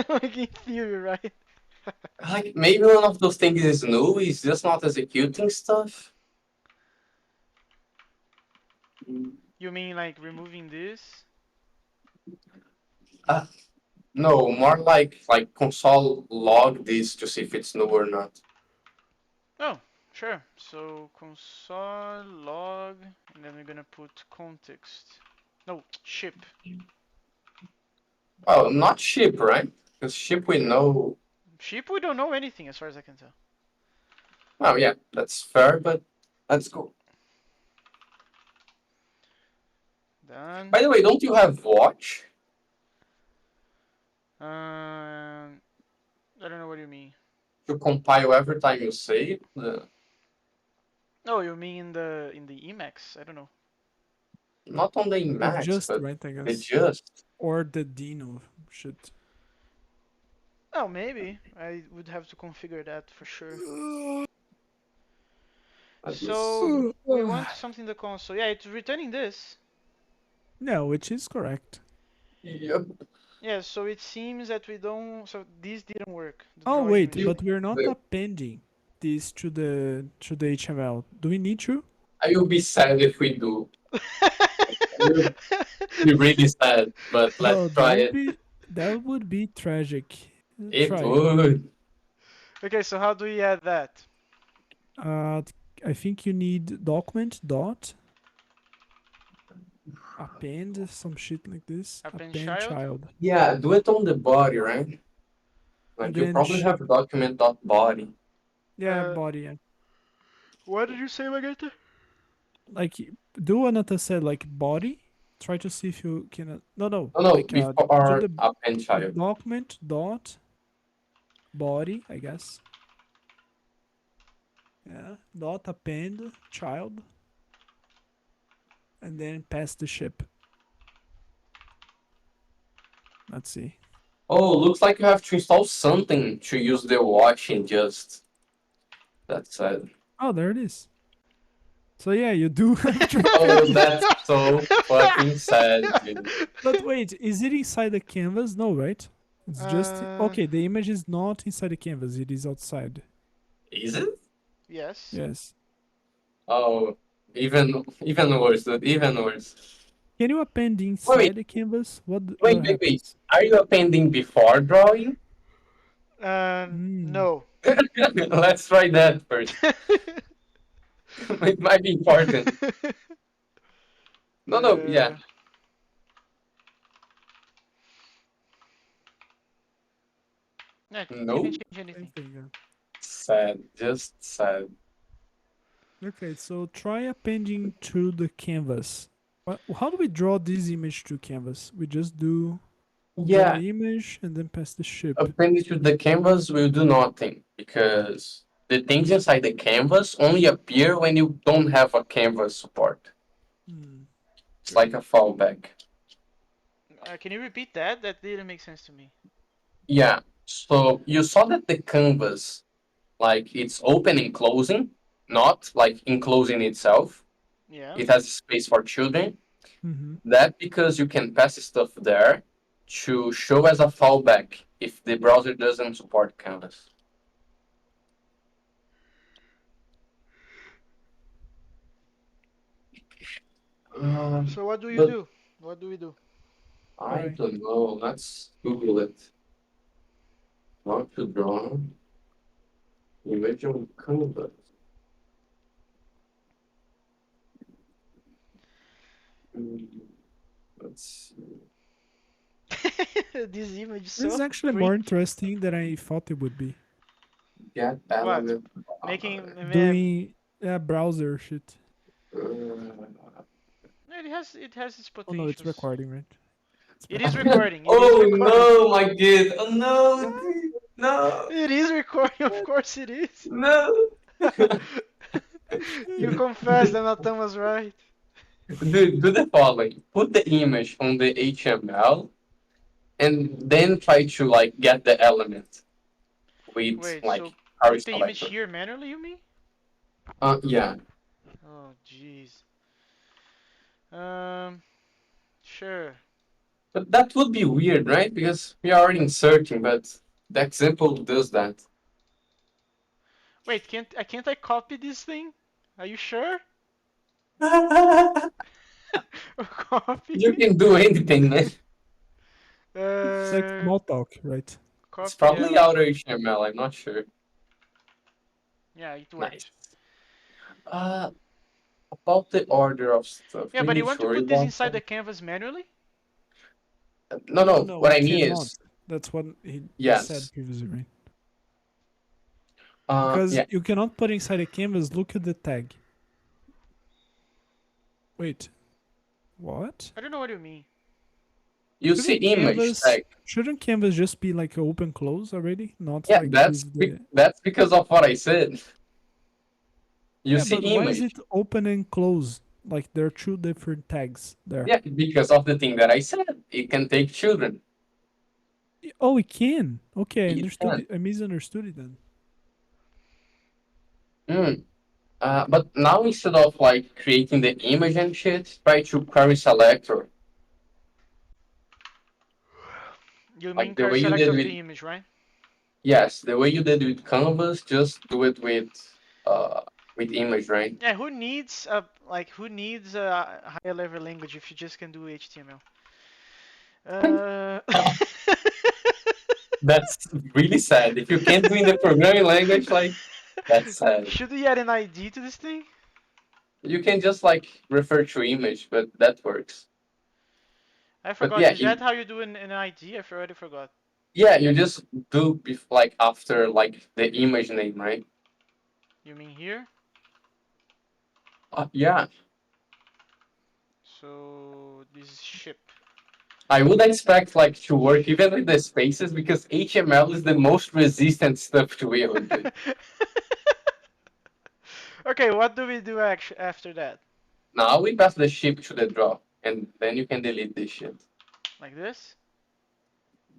Like in theory, right? Like maybe one of those things is new, it's just not executing stuff. Mm. You mean like removing this? Uh, no, more like console log this to see if it's new or not. Oh, sure. So console log, and then we're gonna put context. No, ship. Oh, not ship, right? Because ship we know. Ship, we don't know anything as far as I can tell. Well, yeah, that's fair, but let's go. Done. By the way, don't you have watch I don't know what you mean. to compile every time you say it? Oh, you mean in the Emacs? I don't know. Not on the The Emacs, just but right, I the guess. just. Or the Dino should. Oh, maybe. I would have to configure that for sure. Let me So see. we want something to console. Yeah, it's returning this. No, which is correct. Yep. Yeah, so it seems that we don't. So this didn't work. The Oh draw wait, image. but we're not Wait, appending this to the HTML. Do we need to? I will be sad if we do. I will be really sad, but let's Oh, try it. that would be tragic. It Try. would. Okay, so how do we add that? Uh, I think you need document dot append some shit like this. Append Append child? child, Yeah, do it on the body, right? and Like you then probably ship. have document.body. Yeah, Uh, body. Yeah. what did you say, Magenta? Like do what Nata said, like body. Try to see if you can. No, no. Oh no, Like do before the append child. document dot body, I guess. Yeah. Dot append child, and then pass the ship. Let's see. Oh, looks like you have to install something to use the watch and just. That's sad. Oh, there it is. So yeah, you do have to Oh, append it. that's so fucking sad, dude. But wait, is it inside the canvas? No, right? It's just uh, okay. The image is not inside the canvas. It is outside. Is it? yes. Yes. Oh, even worse, dude. Even worse. Can you append Wait, inside the canvas? wait, What wait, wait. happens? Are you appending before drawing? Hmm. No. Let's try that first. It might be important. No, no, yeah. uh, no, didn't No, change Same anything. thing. Yeah. sad, just sad. Okay, so try appending to the canvas. How do we draw this image to canvas? We just do draw Yeah, image and then pass the ship. appending to the canvas will do nothing because the things inside the canvas only appear when you don't have a canvas support. Hmm. It's like a fallback. Can you repeat that? That didn't make sense to me. Yeah, so you saw that the canvas, like it's open and closing, not like enclosing itself. Yeah. It has space for children. Mm-hmm. That because you can pass stuff there to show as a fallback if the browser doesn't support canvas. So what do you But do? What do we do? I Try. don't know. Let's Google it. How to draw image on canvas. Mm, Let's see. This image is This is so actually more creepy. interesting than I thought it would be. Get What? element. Making Doing browser shit. Uh, it has its Oh no, it's potentials. recording, right? It's It back is on. recording. It is Oh recording. no, my kid. Oh no, no, It is recording. Of course it is. no. You confessed that Nathan was right. Do the following. Put the image on the HTML and then try to like get the element with Wait, so like our put the image selector. here manually, you mean? Yeah. Oh, jeez. Um, sure. But that would be weird, right? Because we are already inserting, but the example does that. Wait, can't I copy this thing? Are you sure? Copy. You can do anything, man. It's like Uh, small talk, right? It's copy probably element. outer HTML, I'm not sure. Yeah, it Nice. worked. Uh, about the order of stuff, Yeah, we but you need want to to worry put this about inside that. the canvas manually? No, no, No, what we I mean cannot. is, That's what he said yes. previously, right? Because Yeah, you cannot put inside a canvas. Look at the tag. Wait, what? I don't know what you mean. you see image tag. Shouldn't canvas just be like open close already? Not Yeah, like that's with the that's because of what I said. You yeah, see but why is image. it open and close? Like there are two different tags there. Yeah, because of the thing that I said. It can take children. Oh, it can. Okay, I It understood. can. It. I misunderstood it then. Mm. But now instead of like creating the image and shit, try to query selector. You Like mean the car way you select did of with the image, right? yes, the way you did with canvas, just do it with image, right? Yeah, who needs a higher level language if you just can do HTML? Uh, That's really sad. If you can't do in the programming language, like that's sad. Should we add an ID to this thing? You can just like refer to image, but that works. I But forgot. yeah, Is that how you do an ID? I already forgot. yeah, you just do like after like the image name, right? You mean here? Yeah, So this is ship. I would expect like to work even with the spaces because HTML is the most resistant stuff to ever do. Okay, what do we do after that? Now we pass the ship to the draw, and then you can delete this shit. Like this?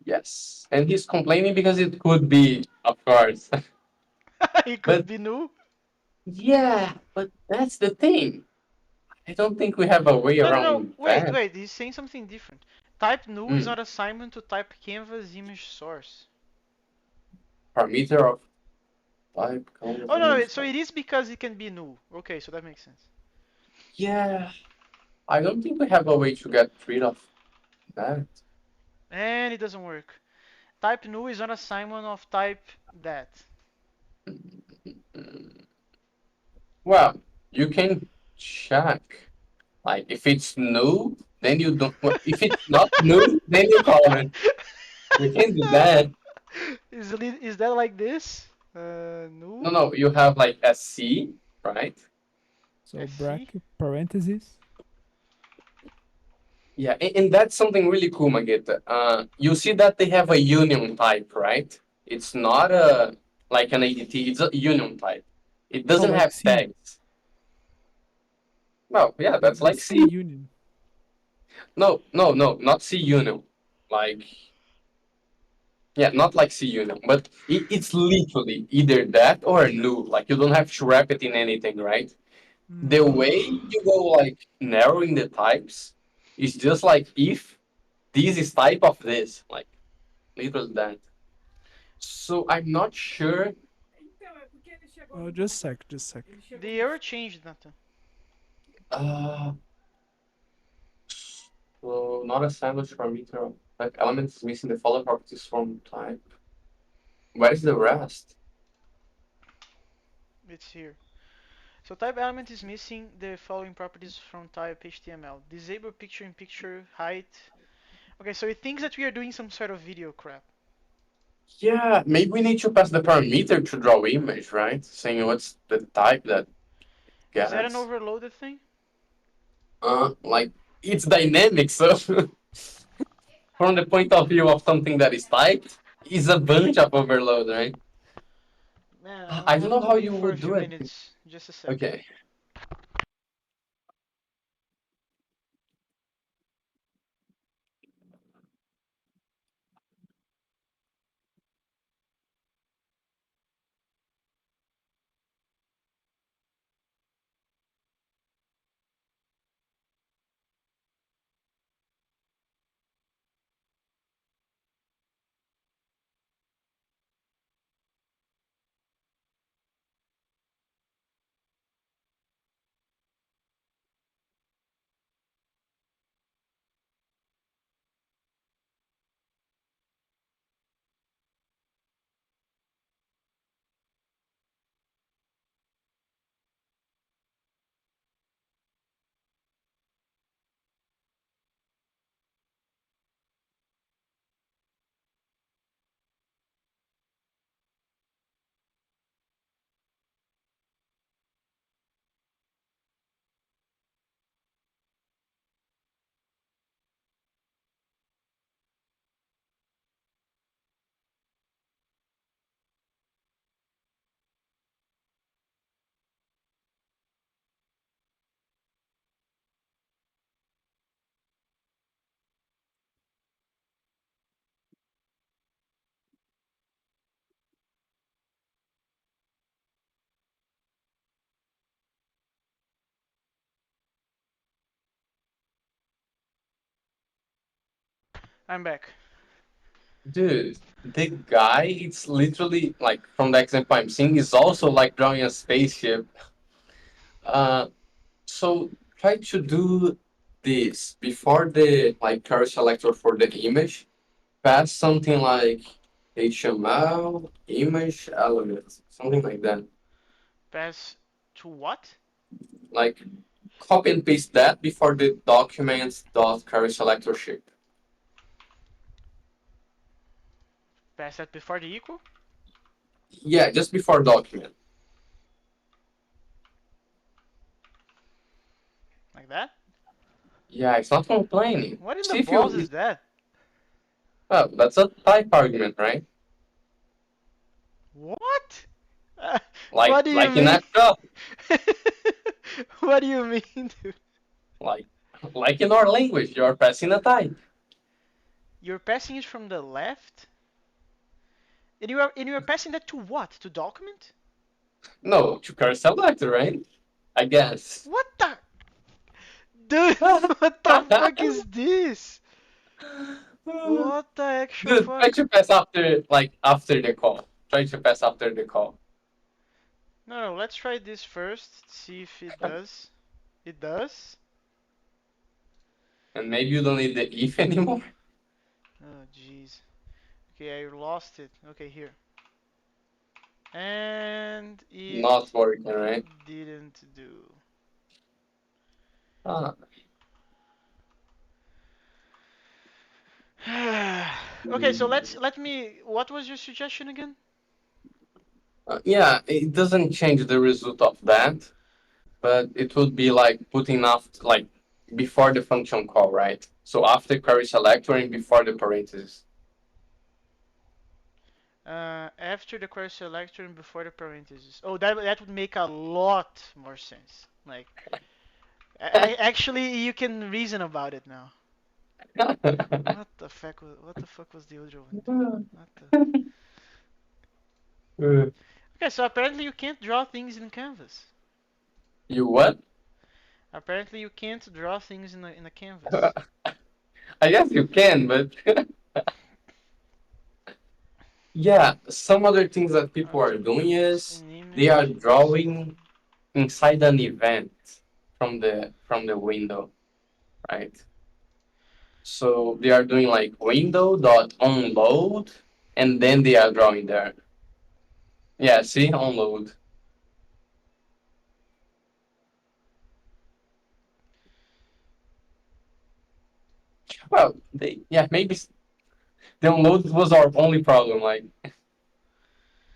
Yes, and he's complaining because it could be, of course. It But could be new. yeah, but that's the thing. I don't think we have a way No, no, no. around Wait, that. wait. He's saying something different. Type new is Mm. not assignment to type canvas image source. Parameter of type canvas Oh no, image. so it is because it can be new. Okay, so that makes sense. Yeah, I don't think we have a way to get rid of that. And it doesn't work. Type new is not assignment of type that. Mm. Well, you can check. Like if it's new, then you don't. Well, if it's not new, then you call it. You can do that. Is that like this? No, New no, you have like a C, right? So SC. bracket parentheses. Yeah, and that's something really cool, Magita. You see that they have a union type, right? It's not a like an ADT, it's a union type. It Oh, doesn't like have C, tags. Well, yeah, that's like like C C. union. No, no, no, not C union. Like, yeah, not like C union, but it's literally either that or new. Like, you don't have to wrap it in anything, right? The Mm. way you go like narrowing the types is just like if this is type of this, like literally that. So I'm not sure. Oh, just sec, just sec. The error changed, Nathan. Uh, so not a sandwich parameter. Like element is missing the following properties from type. Where is the rest? It's here. So type element is missing the following properties from type HTML. Disable picture in picture height. Okay, so it thinks that we are doing some sort of video crap. Yeah, maybe we need to pass the parameter to draw image, right? Saying what's the type that Is that an gets. overloaded thing? Like it's dynamic, so from the point of view of something that is typed, is a bunch of overload, right? Man, I don't I'm know how looking you for a would few do it. minutes. Just a sec. Okay. I'm back. Dude, the guy, it's literally like from the example I'm seeing, is also like drawing a spaceship. Uh, so try to do this before the like curve selector for the image. Pass something like HTML image element, something like that. Pass to what? Like copy and paste that before the documents dot curve selector shape. Pass that before the equal? Yeah, just before document. Like that? Yeah, it's not complaining. What in the See if balls you is that? well, that's a type argument, right? What? Uh, Like what do you like in mean? Excel, What do you mean, dude? like like in our language, you're pressing a type. You're passing it from the left? And you are passing that to what? To document? No, to curve selector, right? I guess. What the? Dude, what the fuck is this? What the actual Dude, try fuck? to pass after like after the call. Try to pass after the call. No, no, let's try this first. See if it does. It does? And maybe you don't need the if anymore. Oh, jeez. Okay, I lost it. Okay, here. And it Not working, right? didn't do. Ah. Okay, so let me. What was your suggestion again? Yeah, it doesn't change the result of that, but it would be like putting after like before the function call, right? So after query selector and before the parentheses. After the query selector and before the parentheses. Oh, that would make a lot more sense. Like, actually, you can reason about it now. What the fuck was the other one, dude? What the? Okay, so apparently you can't draw things in Canvas. You what? Apparently you can't draw things in a canvas. I guess you can, but yeah, some other things that people are doing Attributes is and they are images. drawing inside an event from the window, right? So they are doing like window dot onload, and then they are drawing there. Yeah, see, onload. Well, they yeah maybe the onload was our only problem, like,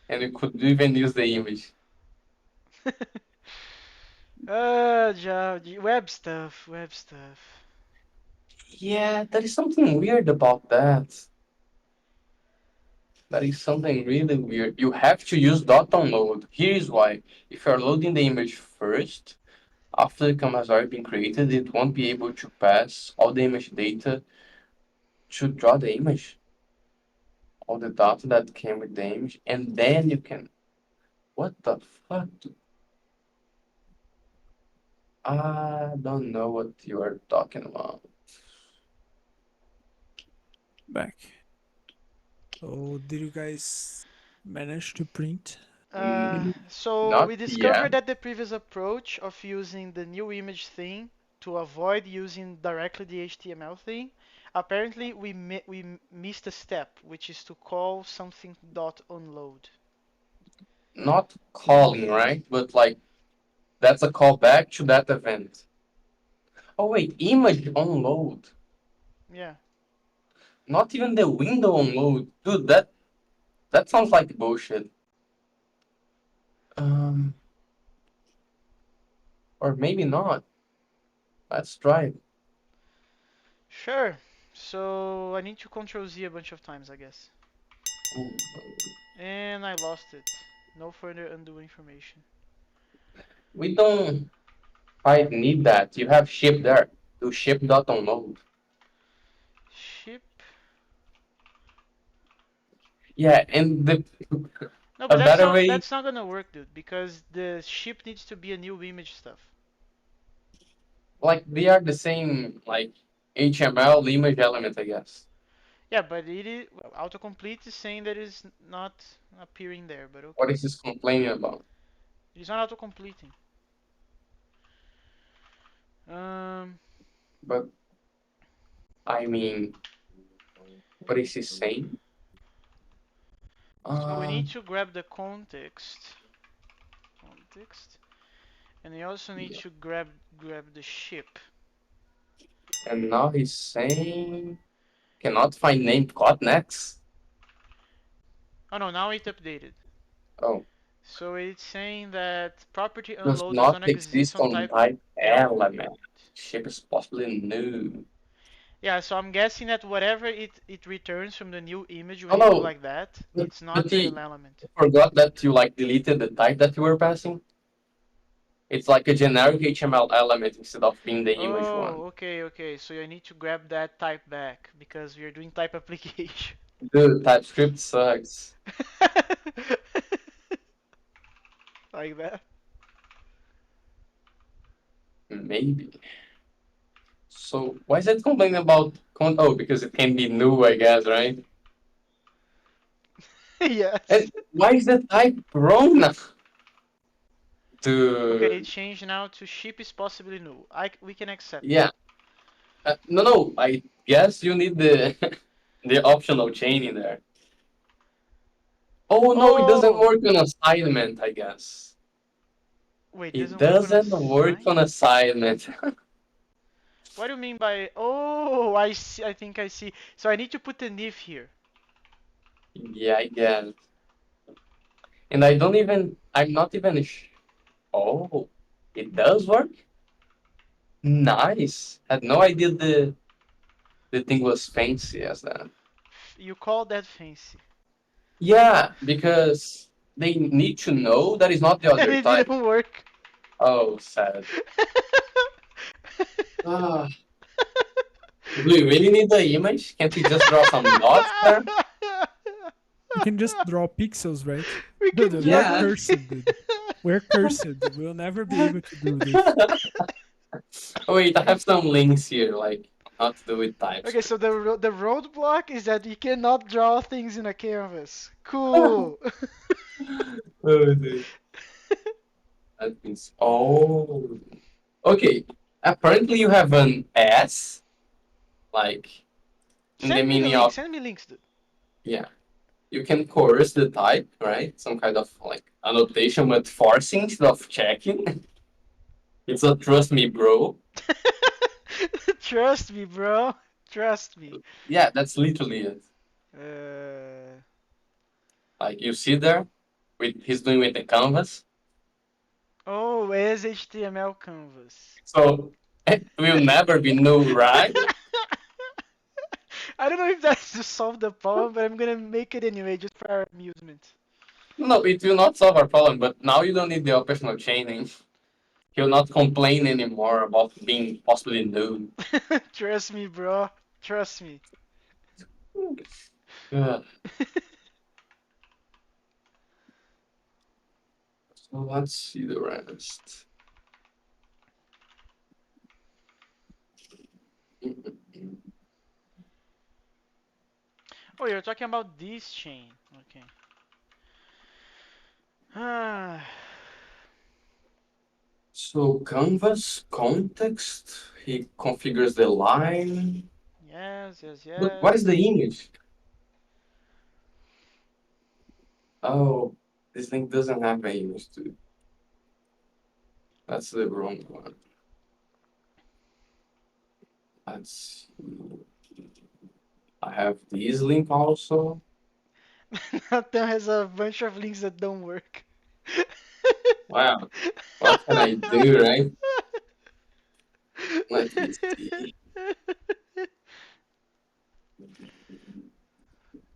and we could even use the image. Web stuff, web stuff. Yeah, there is something weird about that. That is something really weird. You have to use dot download. Here is why. If you are loading the image first, after the camera has already been created, it won't be able to pass all the image data to draw the image, all the data that came with the image, and then you can. What the fuck? I don't know what you are talking about. Back. So did you guys manage to print? Mm, So not we yet. discovered that the previous approach of using the new image thing to avoid using directly the HTML thing, apparently we missed a step, which is to call something dot unload. Not calling, right? But like that's a callback to that event. Oh wait, image unload. Yeah. Not even the window unload. Dude, that sounds like bullshit. Um, or maybe not. Let's try it. Sure. So I need to Control Z a bunch of times, I guess. Ooh, And I lost it. No further undo information. we don't quite need that. You have ship there. Do ship dot unload. Ship. Yeah, and the No, a but better way, that's not gonna work, dude, because the ship needs to be a new image stuff. like they are the same like HTML image element, I guess. Yeah, but it is well, autocomplete is saying that it's not appearing there, but What okay. is this complaining about? It is not autocompleting. Um, But I mean, what is he saying? so we need Um, to grab the context, and we also need yeah. to grab the ship. And now he's saying cannot find name caught next. Oh no, now it updated. Oh, So it's saying that property does unload does not not exist exist on on type type element. element. Ship is possibly new. Yeah, so I'm guessing that whatever it returns from the new image Oh when you do no, like that, it's but not he an element. forgot that you like deleted the type that you were passing. It's like a generic HTML element instead of being the image one. Oh, okay, okay. So I need to grab that type back because we are doing type application. Dude, TypeScript sucks. Like that. Maybe. So why is it complaining about oh, because it can be new, I guess, right? Yes. And why is the type wrong now? Okay, they Dude, changed now to ship is possibly new. We can accept yeah. that. No, I guess you need the the optional chain in there. Oh no, it doesn't Oh, work on assignment, I guess. wait, It doesn't work on doesn't work on assignment? assignment. What do you mean by? Oh, I see. I think I see. So I need to put an if here. Yeah, I guess. And I don't even, I'm not even, oh, it does work? Nice. Had no idea the thing was fancy as that. You call that fancy? Yeah, because they need to know that is not the And other it type. didn't work. Oh, sad. Ah, do we really need the image? Can't we just draw some dots there? You can just draw pixels, right? We Dude, can we're Yeah. just. cursed, dude. We're cursed. We'll never be able to do this. Wait, I have some links here, like how to do with Okay, TypeScript. so the roadblock is that you cannot draw things in a canvas. Cool. Oh, dude. That means, oh, okay. Apparently, you have an S, like in the Send me the meaning link. of, Send me links, dude. yeah, you can coerce the type, right? Some kind of like annotation, but forcing instead of checking. It's a trust me, bro. Trust me, bro. Trust me. Yeah, that's literally it. Uh, Like you see there, with he's doing with the canvas. oh, as HTML canvas. So it will never be new, right? I don't know if that's to solve the problem, but I'm gonna make it anyway, just for our amusement. No, it will not solve our problem, but now you don't need the operational chaining. He'll not complain anymore about being possibly nude. Trust me, bro. Trust me. Yeah. So let's see the rest. Oh, you're talking about this chain. Okay. Ah, So canvas context, he configures the line. yes, yes, But what is the yes. image? Oh, this thing doesn't have an image too. That's the wrong one. Let's see. I have this link also. Nathan has a bunch of links that don't work. Wow, what can I do, right? Let me see.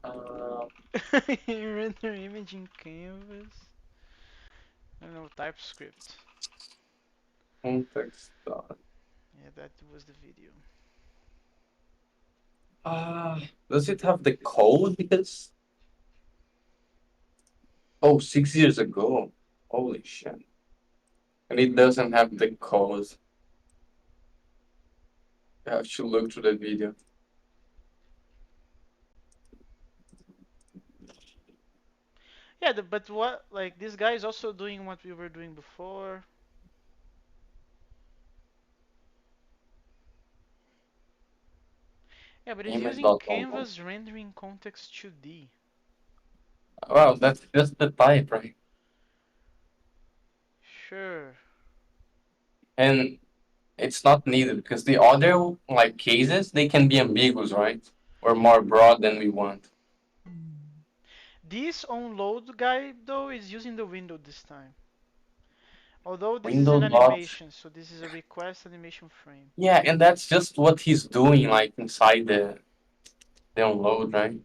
Uh, Render image in canvas. I don't know, TypeScript. context dot. Yeah, that was the video. Does it have the code? Because 6 years ago. Holy shit. And it doesn't have the code. I have to look through the video. Yeah, but what, like, this guy is also doing what we were doing before. Yeah, but he's Image using dot download. canvas rendering context 2D. Well, that's just the type, right? Sure. And it's not needed because the other like cases they can be ambiguous, right? Or more broad than we want. This onload guy, though, is using the window this time. Although this is Window an dot. animation, so this is a request animation frame. Yeah, and that's just what he's doing, like inside the unload, right?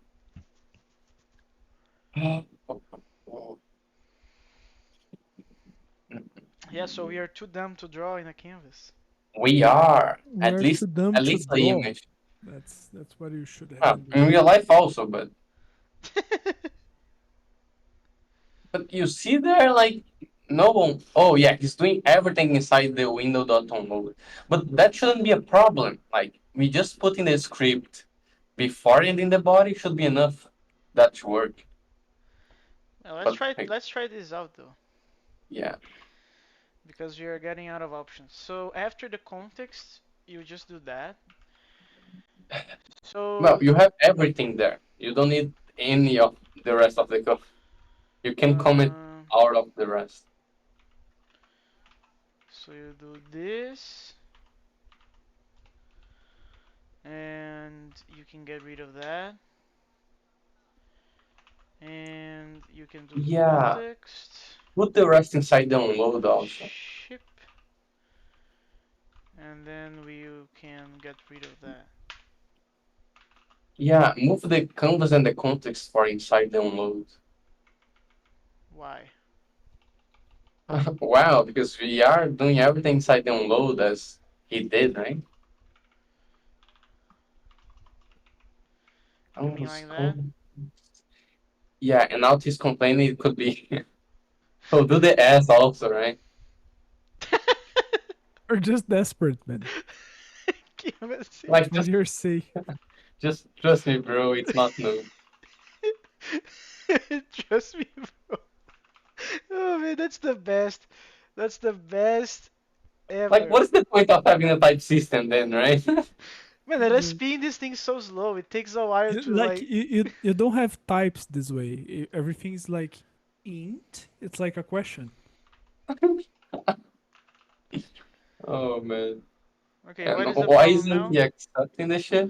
Yeah, so we are too dumb to draw in a canvas. We are We are too dumb at to least the draw. image. That's what you should Well, handle. in real life also, but you see there like no one. Oh yeah, he's doing everything inside the window.onload. But that shouldn't be a problem. Like we just put in the script before ending the body should be enough. That should work. Well, let's But try hey, let's try this out though, yeah. because we are getting out of options. So after the context, you just do that. Well, So you have everything there. You don't need any of the rest of the code. You can comment uh, out of the rest. so you do this, and you can get rid of that, and you can do the Yeah. context, Put the rest inside the unload also. ship, and then we can get rid of that. Yeah, move the canvas and the context for inside the unload. Why? Wow, because we are doing everything inside the unload as he did, right? You mean Canvas like that? context. Yeah, and now he's complaining it could be. So do the S also, right? Or just desperate, man. Canvas Like For your sake. just trust me, bro. It's not new. Trust me, bro. Oh man, that's the best. That's the best Like, ever. what is the point of having a type system then, right? Man, let us spin this thing so slow. It takes a while to Like like. you don't have types this way. Everything is like int. It's like a question. Oh man. Okay, And what is the why problem isn't now? he accepting the shit?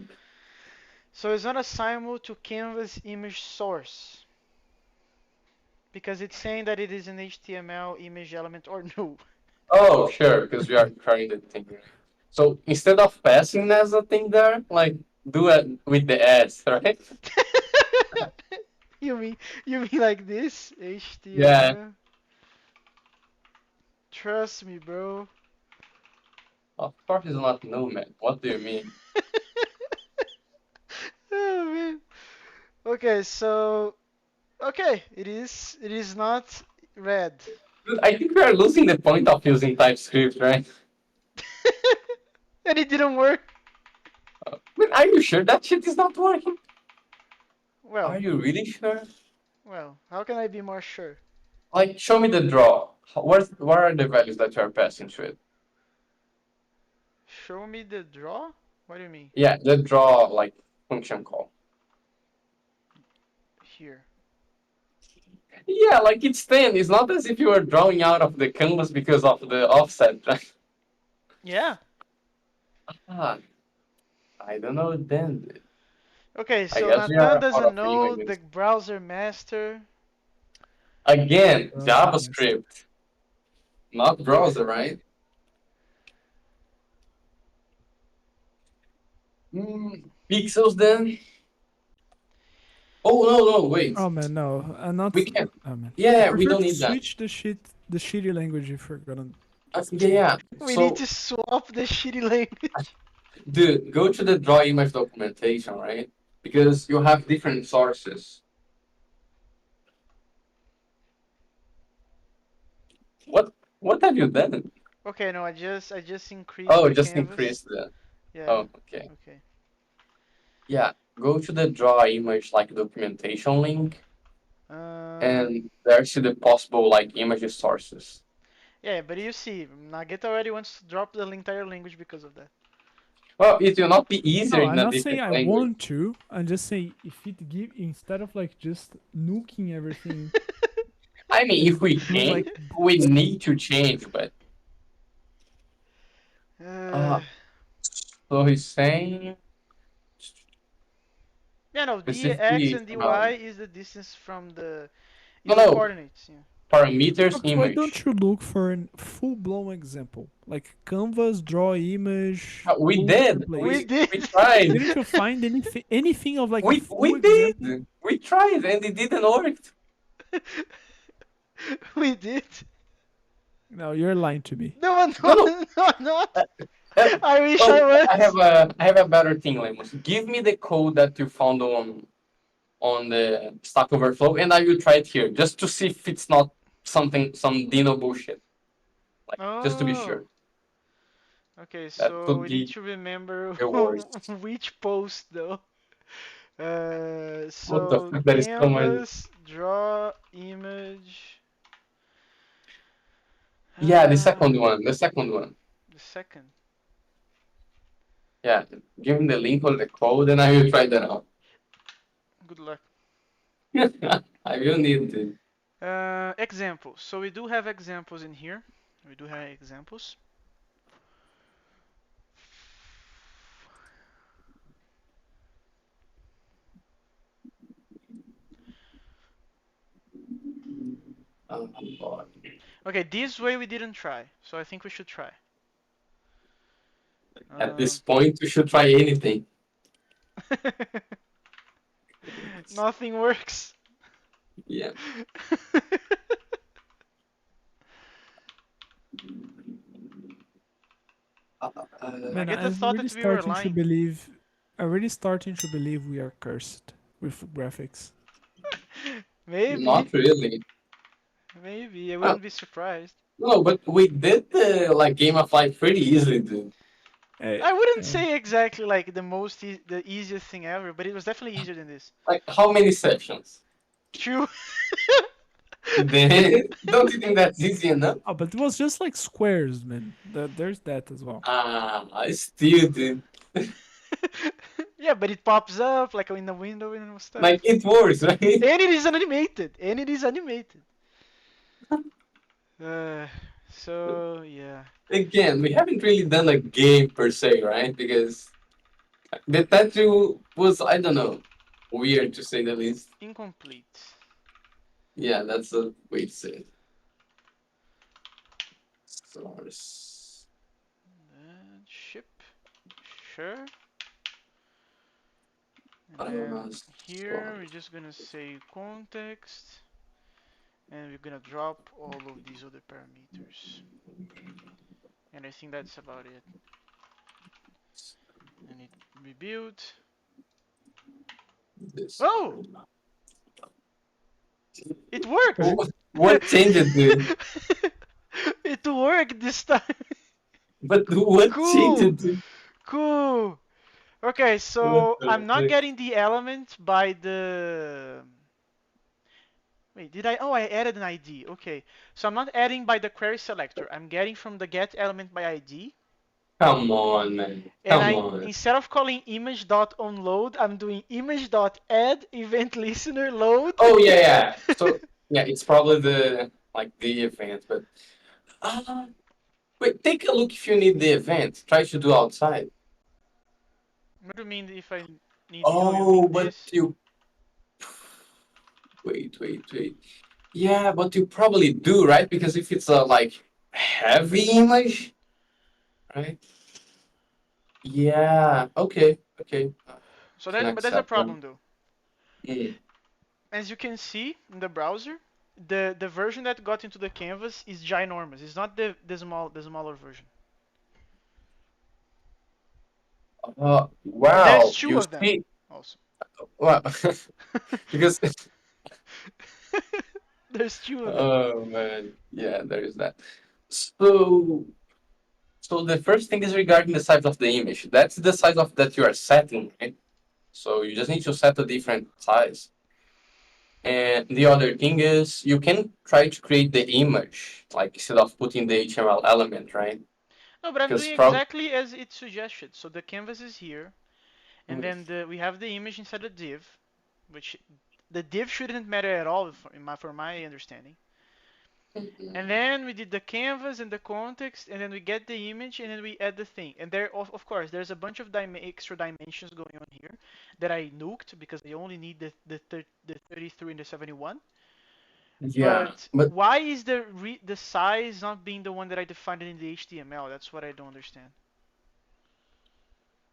So it's not assignable to canvas image source because it's saying that it is an HTML image element or no. Oh, sure, because we are trying the thing, right? So instead of passing as a thing there, like do it with the S, right? You mean you mean like this? Yeah. HTML. Trust me, bro. Of course, it's not Nomad. What do you mean? Oh man. Okay, so okay, it is not red. Dude, I think we are losing the point of using TypeScript, right? And it didn't work. But are you sure that shit is not working? Are Well, you really sure? well, how can I be more sure? Like, show me the draw. What are the values that you are passing to it? Show me the draw? What do you mean? Yeah, the draw, like, function call. Here. Yeah, like it's 10. It's not as if you were drawing out of the canvas because of the offset, right? Yeah. Ah, I don't know then. Okay, I so guess we Nathan are out doesn't of know the images. browser master. Again, Browser master. JavaScript, not browser, right? Pixels then? Oh, no, no, wait. Oh man, no, I'm not. We can. Oh man, I Yeah, we prefer don't to need that. switch the shitty language if we're gonna Yeah, change. yeah. We need So, to swap the shitty language. dude, go to the draw image documentation, right? Because you have different sources. What what have you done? Okay, no, I just increased Oh, the just canvas. increase the. Yeah. Oh, okay. Okay. Yeah, go to the draw image like documentation link, Um. and there's the possible like image sources. Yeah, but you see, Nageta already wants to drop the entire language because of that. Well, it will not be easier No, in I'm a not saying different I language. want to. I'm just saying if it give instead of like just nuking everything, I mean, if we do can, like we need to change, but uh, uh, so he's saying yeah, no, dx specifically and dy about is the distance from the no is the no coordinates. Yeah. parameters Max, why image. don't you look for a full-blown example like canvas, draw image, We post did. We templates? did. We tried. Didn't you find anything of like a We full example? did. We tried, and it didn't work. We did. No, you're lying to me. No, No, no, no. no, not. Uh, I wish oh, I was. I have a better thing, Lemos. Give me the code that you found on the Stack Overflow, and I will try it here just to see if it's not some Dino bullshit. Like just to be Oh. sure. Okay, That so could we need be to remember the worst. which post though. What the So fuck? That is so many. canvas, draw, image. Yeah, the Uh, second one. The second one. the second. Yeah, give me the link or the code, and I will try that out. Good luck. I will need to. Examples. So we do have examples in here. We do have examples. Oh, God. Okay, this way we didn't try, so I think we should try. At this Um, point, we should try anything. Nothing works. Yeah. Man, Nageta thought that we were lying. I'm really starting to believe we are cursed with graphics. Maybe, Not really. maybe. I Well, wouldn't be surprised. no, but we did the like Game of Life pretty easily, dude. Hey, I wouldn't hey, say exactly like the easiest thing ever, but it was definitely easier than this. Like how many sessions? True. Then don't you think that's easy enough? oh, but it was just like squares, man. There's that as well. I still did. Yeah, but it pops up like in the window and stuff. Like it works, right? And it is animated. And it is animated. Uh, so yeah, Again, we haven't really done a game per se, right? Because the tattoo was, I don't know, weird to say the least. incomplete. Yeah, that's a way to say it. Source. Ship. Sure. And then here we're just gonna say context, and we're gonna drop all of these other parameters. And I think that's about it. And it rebuild. This. Oh, it worked. What changed, dude? It worked this time. But what changed, Cool, dude? cool. Okay, What so I'm not the getting the element by the. Wait, did I? Oh, I added an ID. Okay, so I'm not adding by the query selector. I'm getting from the get element by ID. Come on, man. And Come I, on. instead of calling image.onload, I'm doing image.add event listener load. Oh yeah, yeah. So yeah, it's probably the event, but uh wait, take a look if you need the event. Try to do outside. What do you mean if I need the? Oh, you Oh, mean but this? you wait. Yeah, but you probably do, right? Because if it's a like heavy image, right? Yeah. Okay. So Can but there's a accept that. problem though. Mm. As you can see in the browser, the version that got into the canvas is ginormous. It's not the smaller version. And there's Wow. two You of them see, also. well, because There's two of them. oh man, yeah, there is that. So, so the first thing is regarding the size of the image. That's the size of that you are setting, right? So you just need to set a different size. And the other thing is you can try to create the image, like instead of putting the HTML element, right? No, but I'm Because doing probably exactly as it suggested. So the canvas is here, and then we have the image inside the div, which the div shouldn't matter at all for my understanding. And then we did the canvas and the context, and then we get the image, and then we add the thing. And there, of course, there's a bunch of extra dimensions going on here that I nuked because I only need the 33 and the 71. yeah, But but why is the size not being the one that I defined in the HTML? That's what I don't understand.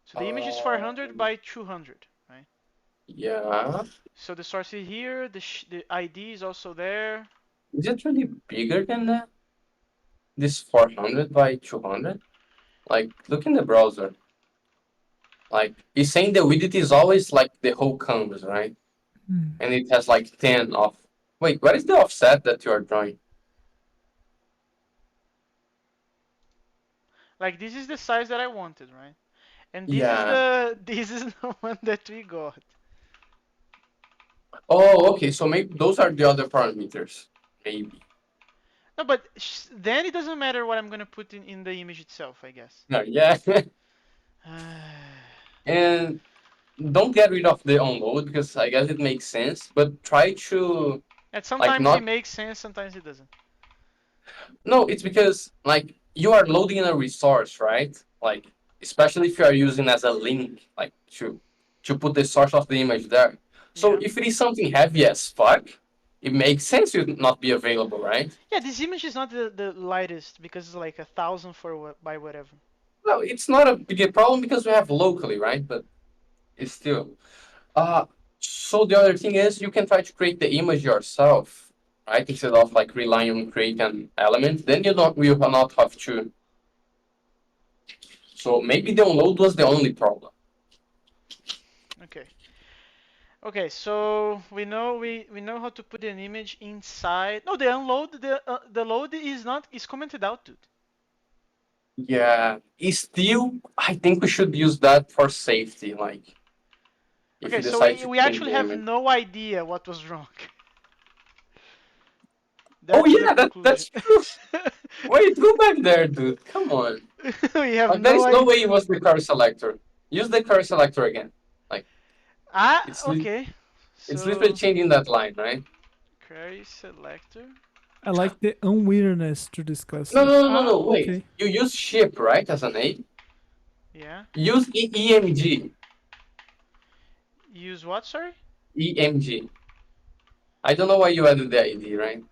So the image is 400 um, by 200, right? yeah, So the source is here, the ID is also there. is it really bigger than that? This 400 by 200? Like, look in the browser. Like, it's saying the width is always like the whole canvas, right? Hmm. And it has like 10 off. Wait, what is the offset that you are drawing? Like this is the size that I wanted, right? And this is Yeah. the this is the one that we got. Oh, okay. So maybe those are the other parameters. Maybe. No, but then it doesn't matter what I'm gonna put in the image itself, I guess. No, yeah. And don't get rid of the onload because I guess it makes sense. But try to And like sometimes it not. makes sense, sometimes it doesn't. No, it's because like you are loading a resource, right? Like especially if you are using as a link, like to put the source of the image there. So Yeah. if it is something heavy as fuck, it makes sense it not be available, right? Yeah, this image is not the lightest because it's like 1,000 by whatever. No, it's not a big problem because we have locally, right? But it's still. Uh, so the other thing is you can try to create the image yourself, right? Instead of like relying on create an element, then you will not have to. So maybe the download was the only problem. Okay. Okay, so we know how to put an image inside. No, the load is commented out, dude. Yeah, it's still. I think we should use that for safety. Like if Okay, you so decide to we change actually the have image. no idea what was wrong. Oh That's the yeah, conclusion. that's true. Wait, go back there, dude. Come on. We have There no is no way idea. it was the curve selector. Use the curve selector again. Like Ah, it's okay. it's literally So changing that line, right? query selector. I like the unwillingness to discuss No, it. no, no, no, Ah, no. Wait. okay. You use ship, right, as an A? Yeah. Use EMG. Use what? Sorry. EMG. I don't know why you added the ID, right?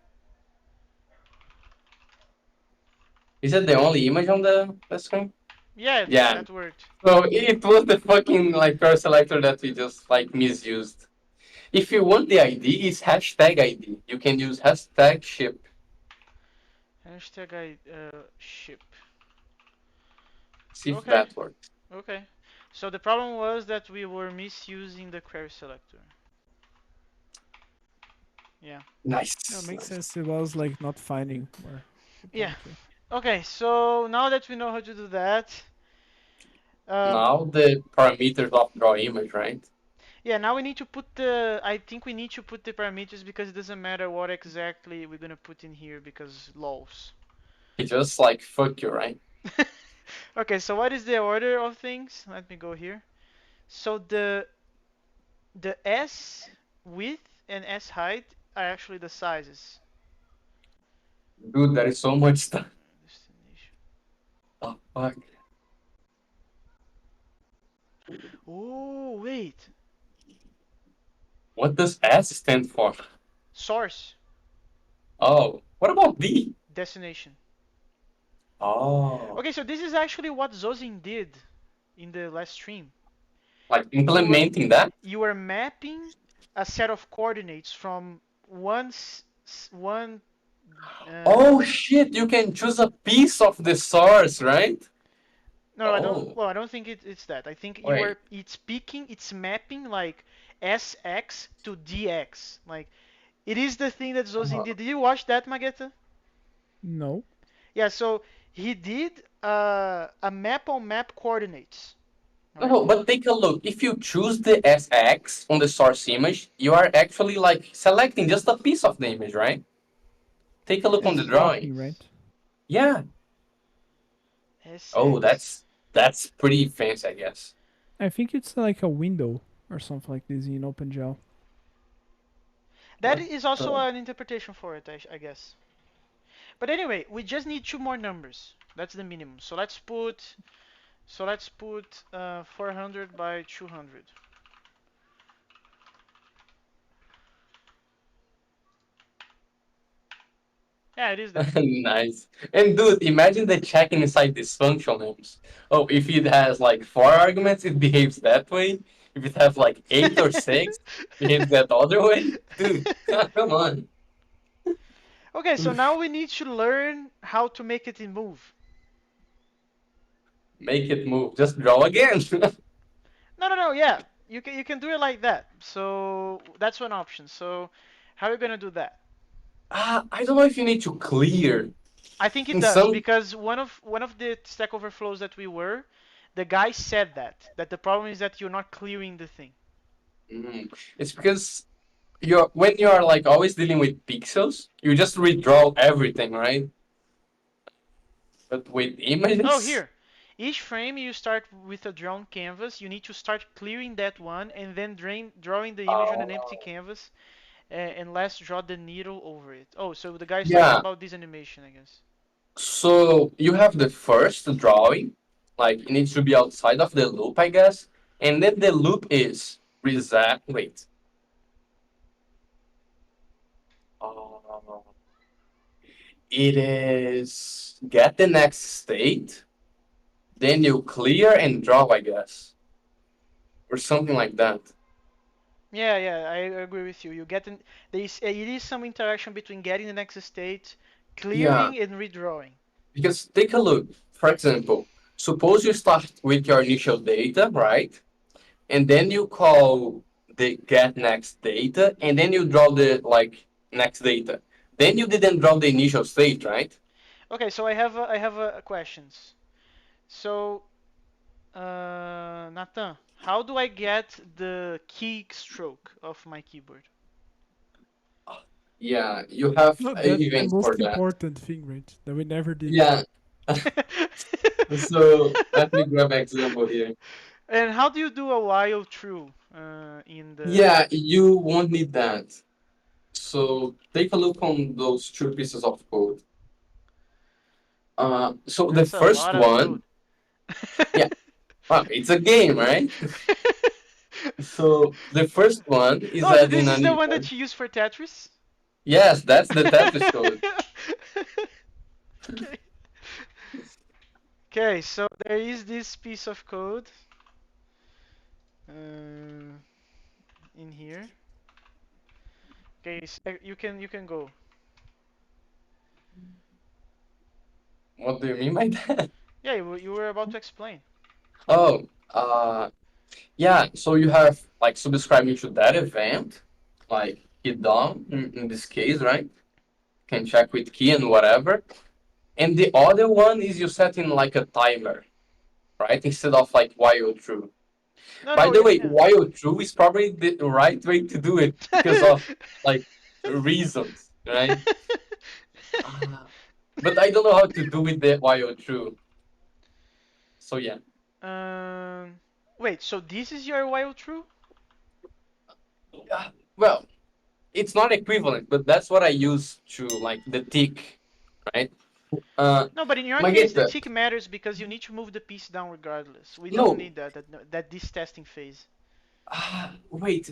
Is that the only image on the screen? Yeah, Yeah. that worked. So it was the fucking like curve selector that we just like misused. If you want the ID, it's hashtag ID. You can use hashtag ship. Hashtag I ship. See if Okay, that works. okay. So the problem was that we were misusing the query selector. Yeah. Yeah, Nice, makes nice. sense. It was like not finding where you Yeah. point to. Okay, so now that we know how to do that, um, Now the parameters of draw image, right? yeah, now we need to put the. I think we need to put the parameters because it doesn't matter what exactly we're gonna put in here because lols. It just like fuck you, right? Okay, so what is the order of things? Let me go here. So the S width and S height are actually the sizes. Dude, there is so much stuff. Destination. Oh, fuck. Oh, wait. What does S stand for? Source, Oh, what about D? destination. Oh, Okay, so this is actually what Zozin did in the last stream. like You were implementing that? you were mapping a set of coordinates from one Oh shit, you can choose a piece of the source, right? no, I don't. Oh, Well, I don't think it's that. I think wait. it's mapping like SX to DX. Like it is the thing that Zozin Uh, did. Did you watch that, Magetta? No. Yeah. So he did a map on map coordinates. All no, right. no, but take a look. If you choose the SX on the source image, you are actually like selecting just a piece of the image, right? Take a look on the It's drawing. mapping, right? Yeah. Oh, SX. that's pretty fancy, I guess. I think it's like a window or something like this in OpenGL. That What is also the? an interpretation for it, I guess. But anyway, we just need two more numbers. That's the minimum. So let's put 400 by 200. Yeah, it is that. Nice. And dude, imagine the check inside this function names. Oh, if it has like 4 arguments, it behaves that way. If it has like 8 or 6, behaves that other way. Dude, come on. Okay, so now we need to learn how to make it move. Make it move. Just draw again. No, no, no. Yeah, you can do it like that. So that's one option. So how are you gonna do that? I don't know if you need to clear. I think it In does some, because one of the Stack Overflows that we were, the guy said that the problem is that you're not clearing the thing. it's because when you are like always dealing with pixels, you just redraw everything, right? But with Oh, images, here. Each frame you start with a drawn canvas, you need to start clearing that one and then drawing the image on an empty oh, canvas and let's draw the needle over it. Oh, so the guy's talking yeah. about this animation, I guess. So you have the first drawing, like it needs to be outside of the loop, I guess. And then the loop is reset. Wait. Uh, it is get the next state, then you clear and draw, I guess, or something like that. Yeah, yeah, I agree with you. It is some interaction between getting the next state, Yeah, clearing and redrawing. because take a look. For example, suppose you start with your initial data, right? And then you call the get next data, and then you draw the like next data. Then you didn't draw the initial state, right? Okay, so I have questions. So, Nathan, how do I get the keystroke of my keyboard? Yeah, you have No, that's the events for most that. important thing, right? That we never did. Yeah. So let me grab an example here. And how do you do a while true in the? Yeah, you won't need that. So take a look on those 2 pieces of code. So the That's a first lot of one, code. yeah, wow, it's a game, right? So the first one is Oh, so adding this is an the one event. that you use for Tetris? Yes, that's the Tetris code. Okay. Okay, so there is this piece of code uh, in here. Okay, you can go. What do you mean by that? Yeah, you were about to explain. Oh, yeah. So you have like subscribing to that event, like hit down in this case, right? Can check with key and whatever. And the other one is you setting like a timer, right? Instead of like while true. No, By no, the yeah, way, yeah. while true is probably the right way to do it because of like reasons, right? Uh, but I don't know how to do with the while true. So yeah. um, Wait, so this is your while true? Well, it's not equivalent, but that's what I use to like the tick, right? Uh, No, but in your case, the Magenta, tick matters because you need to move the piece down regardless. We don't no. need that this testing phase. Wait,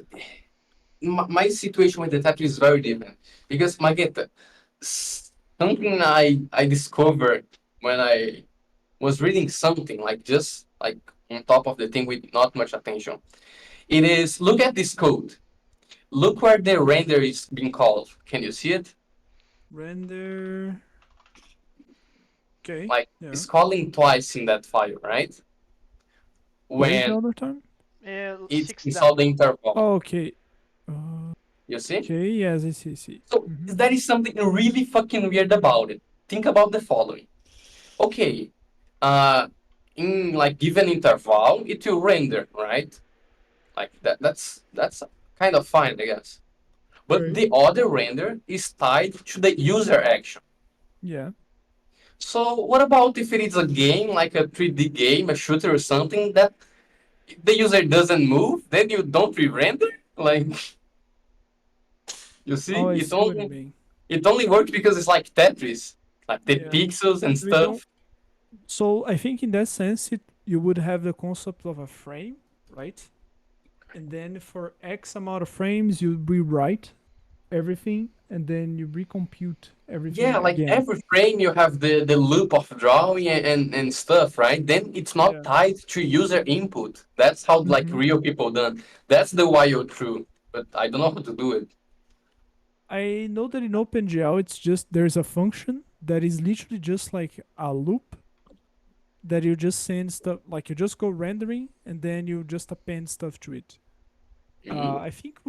my situation with the tattoo is very different because Magenta, something I discovered when I was reading something like just like on top of the thing with not much attention. It is look at this code. Look where the render is being called. Can you see it? Render. Okay. Like Yeah. it's calling twice in that file, right? Where is the When other time? it's Six inside down. the interval. Oh, okay. Uh, You see? okay. Yes, I see. I see. So Mm-hmm. there is something really fucking weird about it. Think about the following. Okay, uh, in like given interval, it will render, right? Like that's kind of fine, I guess. But Okay. the other render is tied to the user action. Yeah. So what about if it is a game, like a 3D game, a shooter or something that the user doesn't move, then you don't re-render? Like you see, Oh, I see what you mean. it only works because it's like Tetris, like the Yeah. pixels and We don't. stuff. So I think in that sense, you would have the concept of a frame, right? And then for X amount of frames, you rewrite everything, and then you recompute Yeah, everything like again. every frame you have the loop of drawing and stuff, right? Then it's not Yeah. tied to user input. That's how like Hmm. real people done. That's the while true. But I don't know how to do it. I know that in OpenGL, it's just there's a function that is literally just like a loop that you just send stuff, like you just go rendering and then you just append stuff to it. Mhm. I think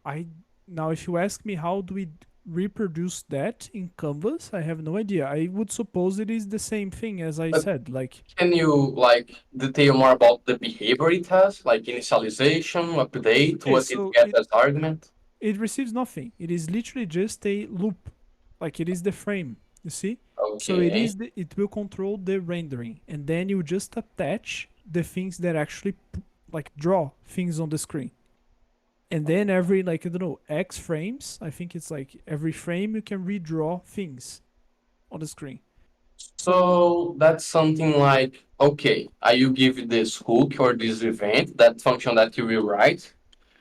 I now if you ask me how do we reproduce that in Canvas, I have no idea. I would suppose it is the same thing as I But said. Like, can you like detail more about the behavior it has, like initialization, update, okay, what it so gets as argument? it receives nothing. It is literally just a loop, like it is the frame. You see, so Okay. it will control the rendering, and then you just attach the things that actually like draw things on the screen. And then every like I don't know X frames, I think it's like every frame you can redraw things on the screen. So So that's something like, okay, I will give this hook or this event, that function that you will write,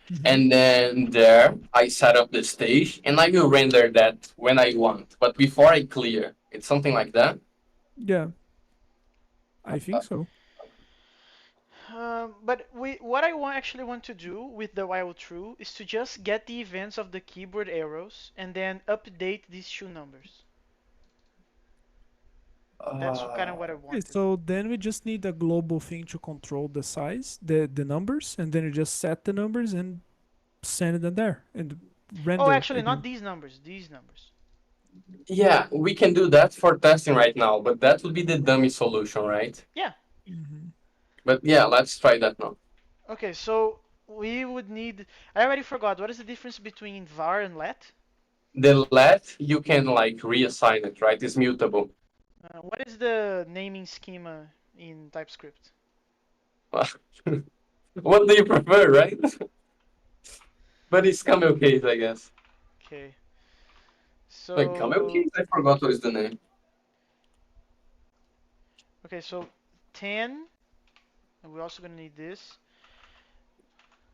mhm. and then there I set up the stage and I will render that when I want. But before I clear, it's something like that. Yeah, I think so. But what I actually want to do with the while true is to just get the events of the keyboard arrows and then update these two numbers. That's kind of Uh, what I Okay, wanted. so then we just need a global thing to control the size, the numbers, and then you just set the numbers and send them there and Oh, render actually, not again. these numbers. These numbers. yeah, we can do that for testing right now, but that would be the dummy solution, right? Yeah. Hmm. But yeah, let's try that now. Okay, so we would need. I already forgot. What is the difference between var and let? The let, you can like reassign it, right? It's mutable. What is the naming schema in TypeScript? What do you prefer, right? But it's camel case, I guess. Okay. Like camel So case? I forgot what is the name. okay, so 10, and we're also gonna need this.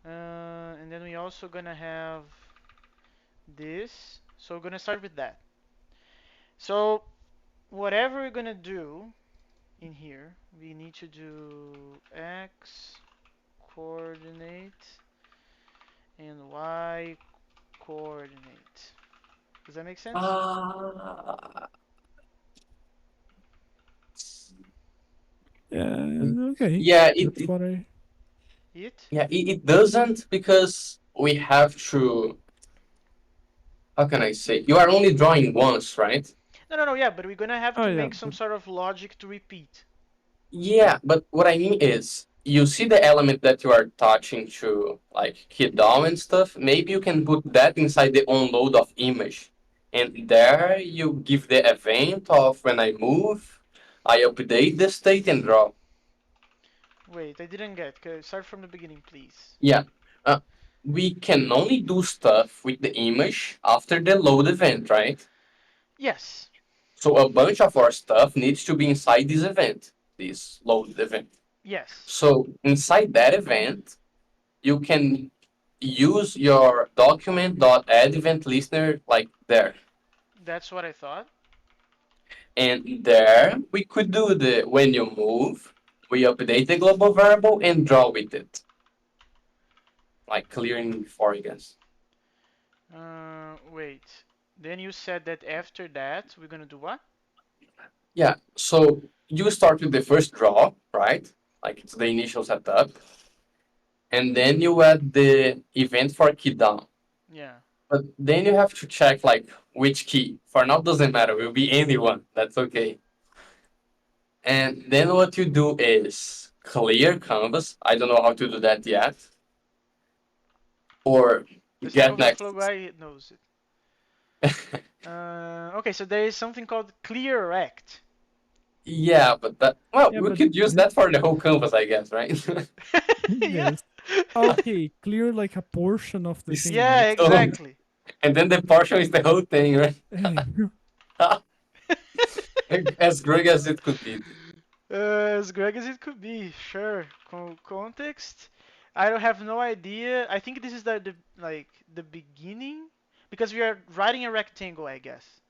And then we also gonna have this. So we're gonna start with that. So whatever we're gonna do in here, we need to do x coordinate and y coordinate. Does that make sense? Uh, Yeah, okay. yeah, That's what I. It? it doesn't because we have to. How can I say? You are only drawing once, right? No, no, no, yeah, but we're gonna have Oh to yeah, make some sort of logic to repeat. Yeah, but what I mean is, you see the element that you are touching to, like hit down and stuff. Maybe you can put that inside the onload of image, and there you give the event of when I move, I update the state and draw. Wait, I didn't get. Start from the beginning, please. Yeah, uh, we can only do stuff with the image after the load event, right? Yes. So a bunch of our stuff needs to be inside this event, this load event. Yes. So inside that event, you can use your document.add event listener like there. That's what I thought. And there we could do the when you move, we update the global variable and draw with it. Like clearing before, I guess. Wait. Then you said that after that, we're gonna do what? Yeah, so you start with the first draw, right? Like it's the initial setup. And then you add the event for key down. Yeah. But then you have to check like which key. For now doesn't matter, it will be anyone. That's okay. And then what you do is clear canvas. I don't know how to do that yet. Or The Stack get Overflow next. guy knows it. Okay, so there is something called clear rect. Yeah, but that well, yeah, we but could use that for the whole canvas, I guess, right? Yeah. yes. Okay, clear like a portion of the This- thing, Yeah, right? so, exactly. and then the partial is the whole thing, right? As great as it could be. As Greg as it could be, sure. Context. I don't have no idea. I think this is the like the beginning because we are writing a rectangle, I guess.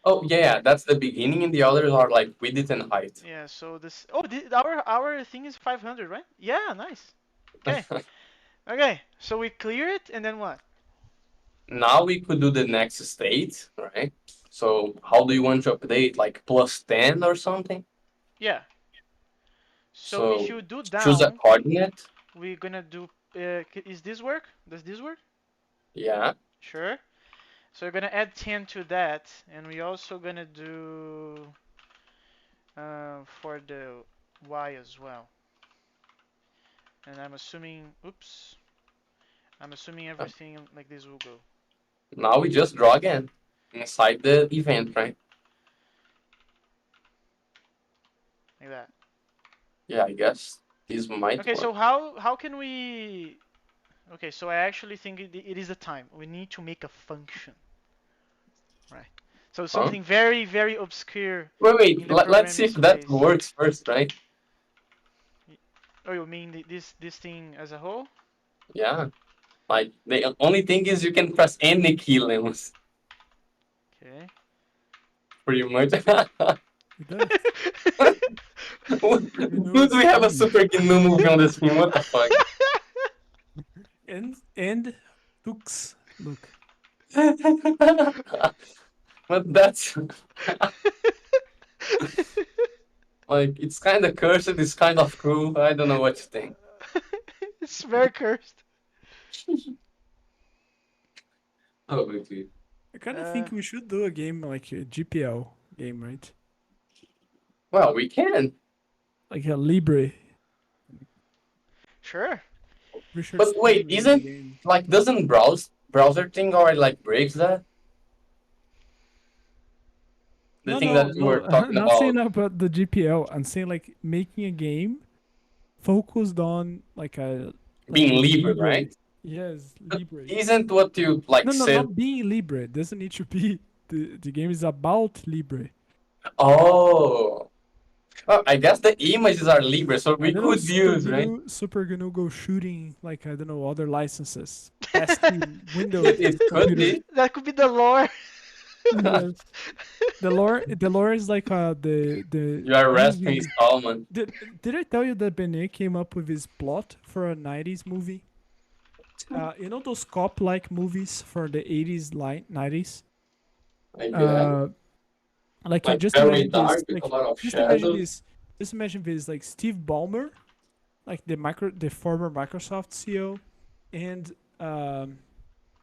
Oh yeah, that's the beginning, and the others are like width and height. Yeah. So this. Oh, our thing is 500, right? Yeah. Nice. Okay. Okay. So we clear it, and then what? Now we could do the next state, right? So how do you want to update? Like plus 10 or something? Yeah. So if So you do choose a down, coordinate. we're gonna do. Is this work? Does this work? Yeah. Sure. So we're gonna add 10 to that, and we're also gonna do for the y as well. And I'm assuming, oops, I'm assuming Uh, everything like this will go Now we just draw again inside the event, right? like that. Yeah, I guess this might Okay, work. so how can we? Okay, so I actually think it is the time. We need to make a function, right? So Huh? something very very obscure in Wait. the Let's see programming if that space. works first, right? Oh, you mean this thing as a whole? Yeah. Like the only thing is you can press any key, Lemos. Okay. Pretty much. It does. Super GNU Dude, is we have a funny. super GNU movie on the screen. What the fuck? And Tux. Look. But that's like it's kind of cursed. It's kind of cool. I don't know what you think. It's very cursed. Oh, wait. I kind of Uh, think we should do a game like a GPL game, right? Well, we can. Like a Libre. sure. Richard But wait, Stallman made the isn't game. like doesn't browser thing already like breaks that? The No, thing no, that we no. were I'm talking not saying about about the GPL. I'm saying like making a game focused on like being a Libre, Libre. right? Yes, But Libre. isn't what you like No, no, said? not being Libre. It doesn't need to be. The game is about Libre. Oh, well, I guess the images are Libre, so I we don't know. could use, right? Super GNU go shooting like I don't know other licenses. ASCII Windows It could computer. be. That could be the lore. Yes. The lore is like the You are rescuing movie. Stallman. Did I tell you that Benet came up with his plot for a 90s movie? You know those cop-like movies for the 80s, 90s? I guess. Uh, like Like just very imagine this. dark with a Like lot of just imagine shadows. this. Just imagine this. Like Steve Ballmer, like the former Microsoft CEO, and um,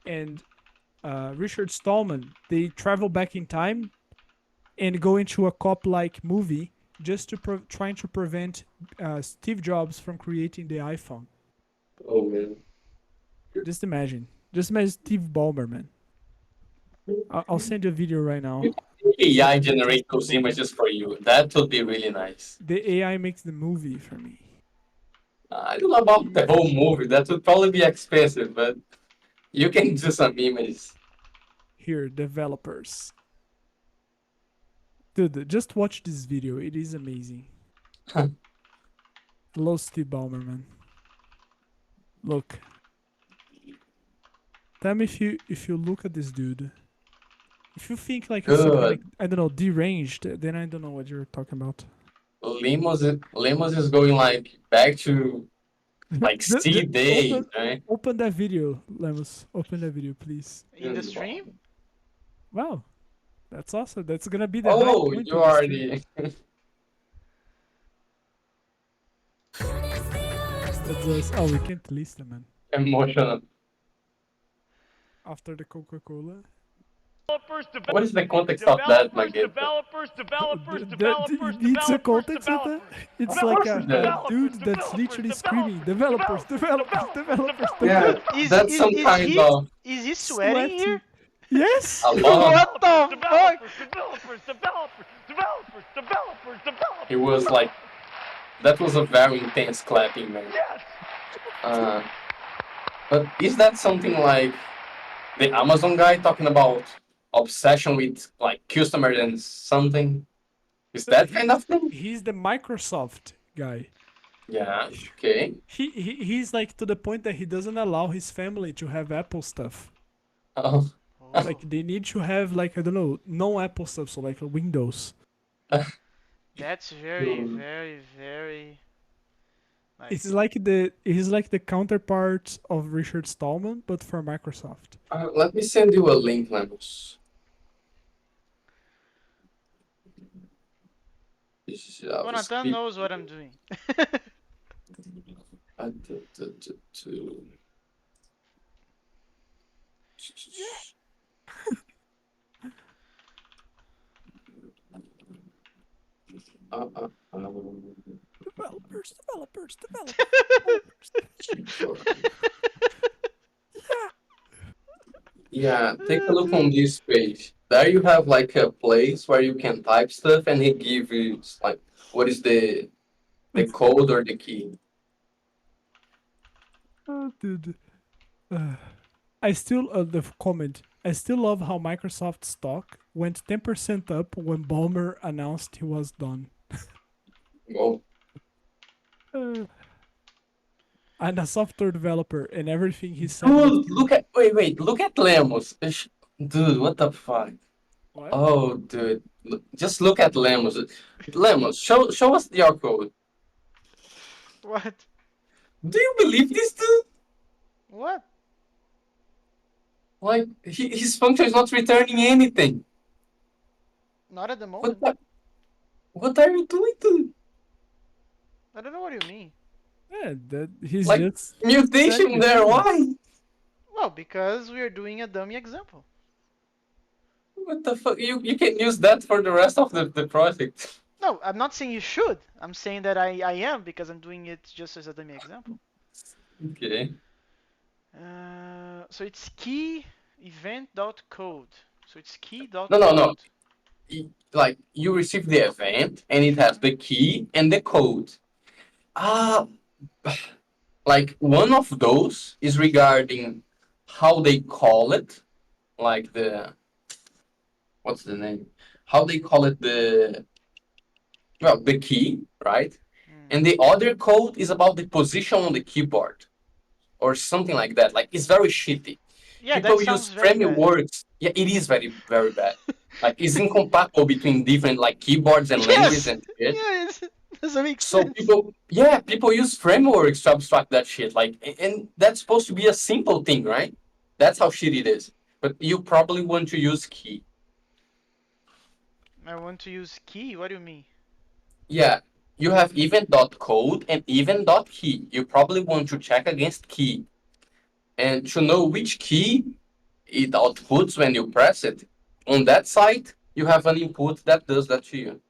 and Richard Stallman. They travel back in time and go into a cop-like movie just to trying to prevent Steve Jobs from creating the iPhone. Oh man. Just imagine. Just imagine Steve Ballmer, man. I'll send you a video right now. AI Just generate Steve those Ballmer. images for you. That would be really nice. The AI makes the movie for me. I don't know about the whole movie. That would probably be expensive, but you can do some images. Here, developers. Dude, just watch this video. It is amazing. Hello, Steve Ballmer, man. Look. Tell me if you look at this dude. If you think like he's something like Good. I don't know deranged, then I don't know what you're talking about. Limos is going like back to like C days, Open right? open that video, Lemus. Open that video, please. In the stream? Wow, that's awesome. That's gonna be the high Oh, point you of the stream. already That's us. Oh, we can't listen, man. emotional. After the Coca-Cola. What is the context of that, Magenta? It needs a context of that. It's Of like course it a does. dude that's literally screaming, developers, developers, developers, Yeah, developers, Is that's is some is kind he of is he sweating here? sweating. Yes? a lot. What the fuck? It was like that was a very intense clapping, man. Uh, but is that something like the Amazon guy talking about obsession with like customers and something? Is that kind of thing? He's the Microsoft guy. Yeah. Okay. He's like to the point that he doesn't allow his family to have Apple stuff. Oh. Oh, Like they need to have like I don't know, no Apple stuff, so like Windows. that's very, very, very like He's like the counterpart of Richard Stallman, but for Microsoft. Let me send you a link, Lemos. This is Jonathan knows what I'm doing. Developers. Yeah, take a look on this page. There you have like a place where you can type stuff and he gives you like what is the code or the key. Oh, dude. I still the comment. I still love how Microsoft stock went 10% up when Ballmer announced he was done. Oh, And a software developer, and everything he said was dude, true. wait, look at Lemos. Dude, what the fuck? What? Oh, dude, just look at Lemos. Lemos, show us your code. What? Do you believe this, dude? What? Like his function is not returning anything. Not at the What moment. what are you doing, dude? I don't know what you mean. Yeah, that he's Like just mutation exactly there. true. Why? Well, because we are doing a dummy example. What the fuck? You can use that for the rest of the project. No, I'm not saying you should. I'm saying that I am because I'm doing it just as a dummy example. Okay. So it's key event.code. So it's key.code. No. Like you receive the event and it has the key and the code. Ah, like one of those is regarding how they call it, like the what's the name? How they call it the key, right? And the other code is about the position on the keyboard or something like that. Like it's very shitty. Yeah, that People use sounds very bad. frameworks. Yeah, it is very, very bad. Like, it's incompatible between different like keyboards and languages Yes. and shit. Yeah, it doesn't make So sense. people use frameworks to abstract that shit. Like, and that's supposed to be a simple thing, right? That's how shit it is. But you probably want to use key. I want to use key. What do you mean? Yeah, you have event.code and event.key. You probably want to check against key. And to know which key it outputs when you press it, on that side, you have an input that does that to you.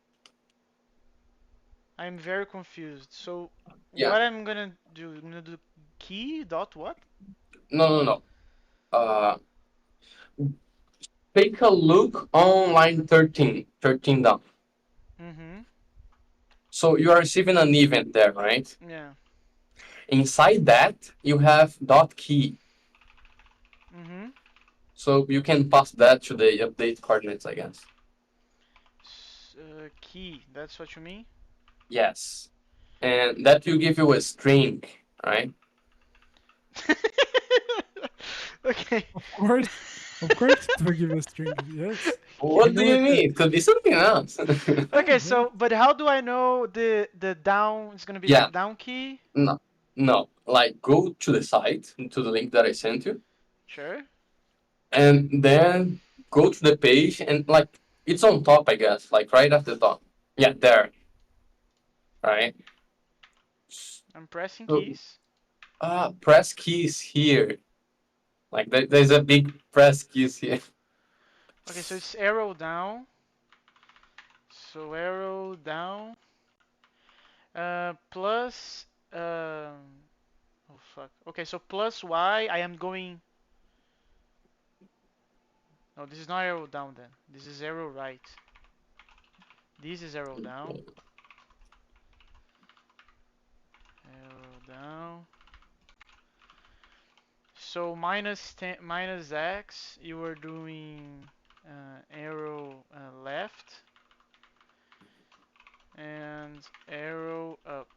I'm very confused. So Yeah. what I'm gonna do? I'm gonna do key dot what? No, no, no. Uh, Take a look on line 13, 13 down. Mm-hmm. So you are receiving an event there, right? Yeah. Inside that, you have dot key. Mm-hmm. So you can pass that to the update coordinates, I guess. Key. That's what you mean? Yes. And that will give you a string, right? Okay. Of course, it will give a string. Yes. We What do know you it. mean? It could be something else. Okay, Yeah. so but how do I know the down is gonna be Yeah, like down key? no, no. Like, go to the site, to the link that I sent you, Sure. and then go to the page, and like, it's on top, I guess, like right at the top. Yeah, there, right? I'm pressing So, keys. press keys here. Like, there's a big press keys here. Okay, so it's arrow down. So arrow down. Plus oh fuck. Okay, so plus Y I am going. No, this is not arrow down then. This is arrow right. This is arrow down. Arrow down. So minus 10, minus X, you were doing arrow left and arrow up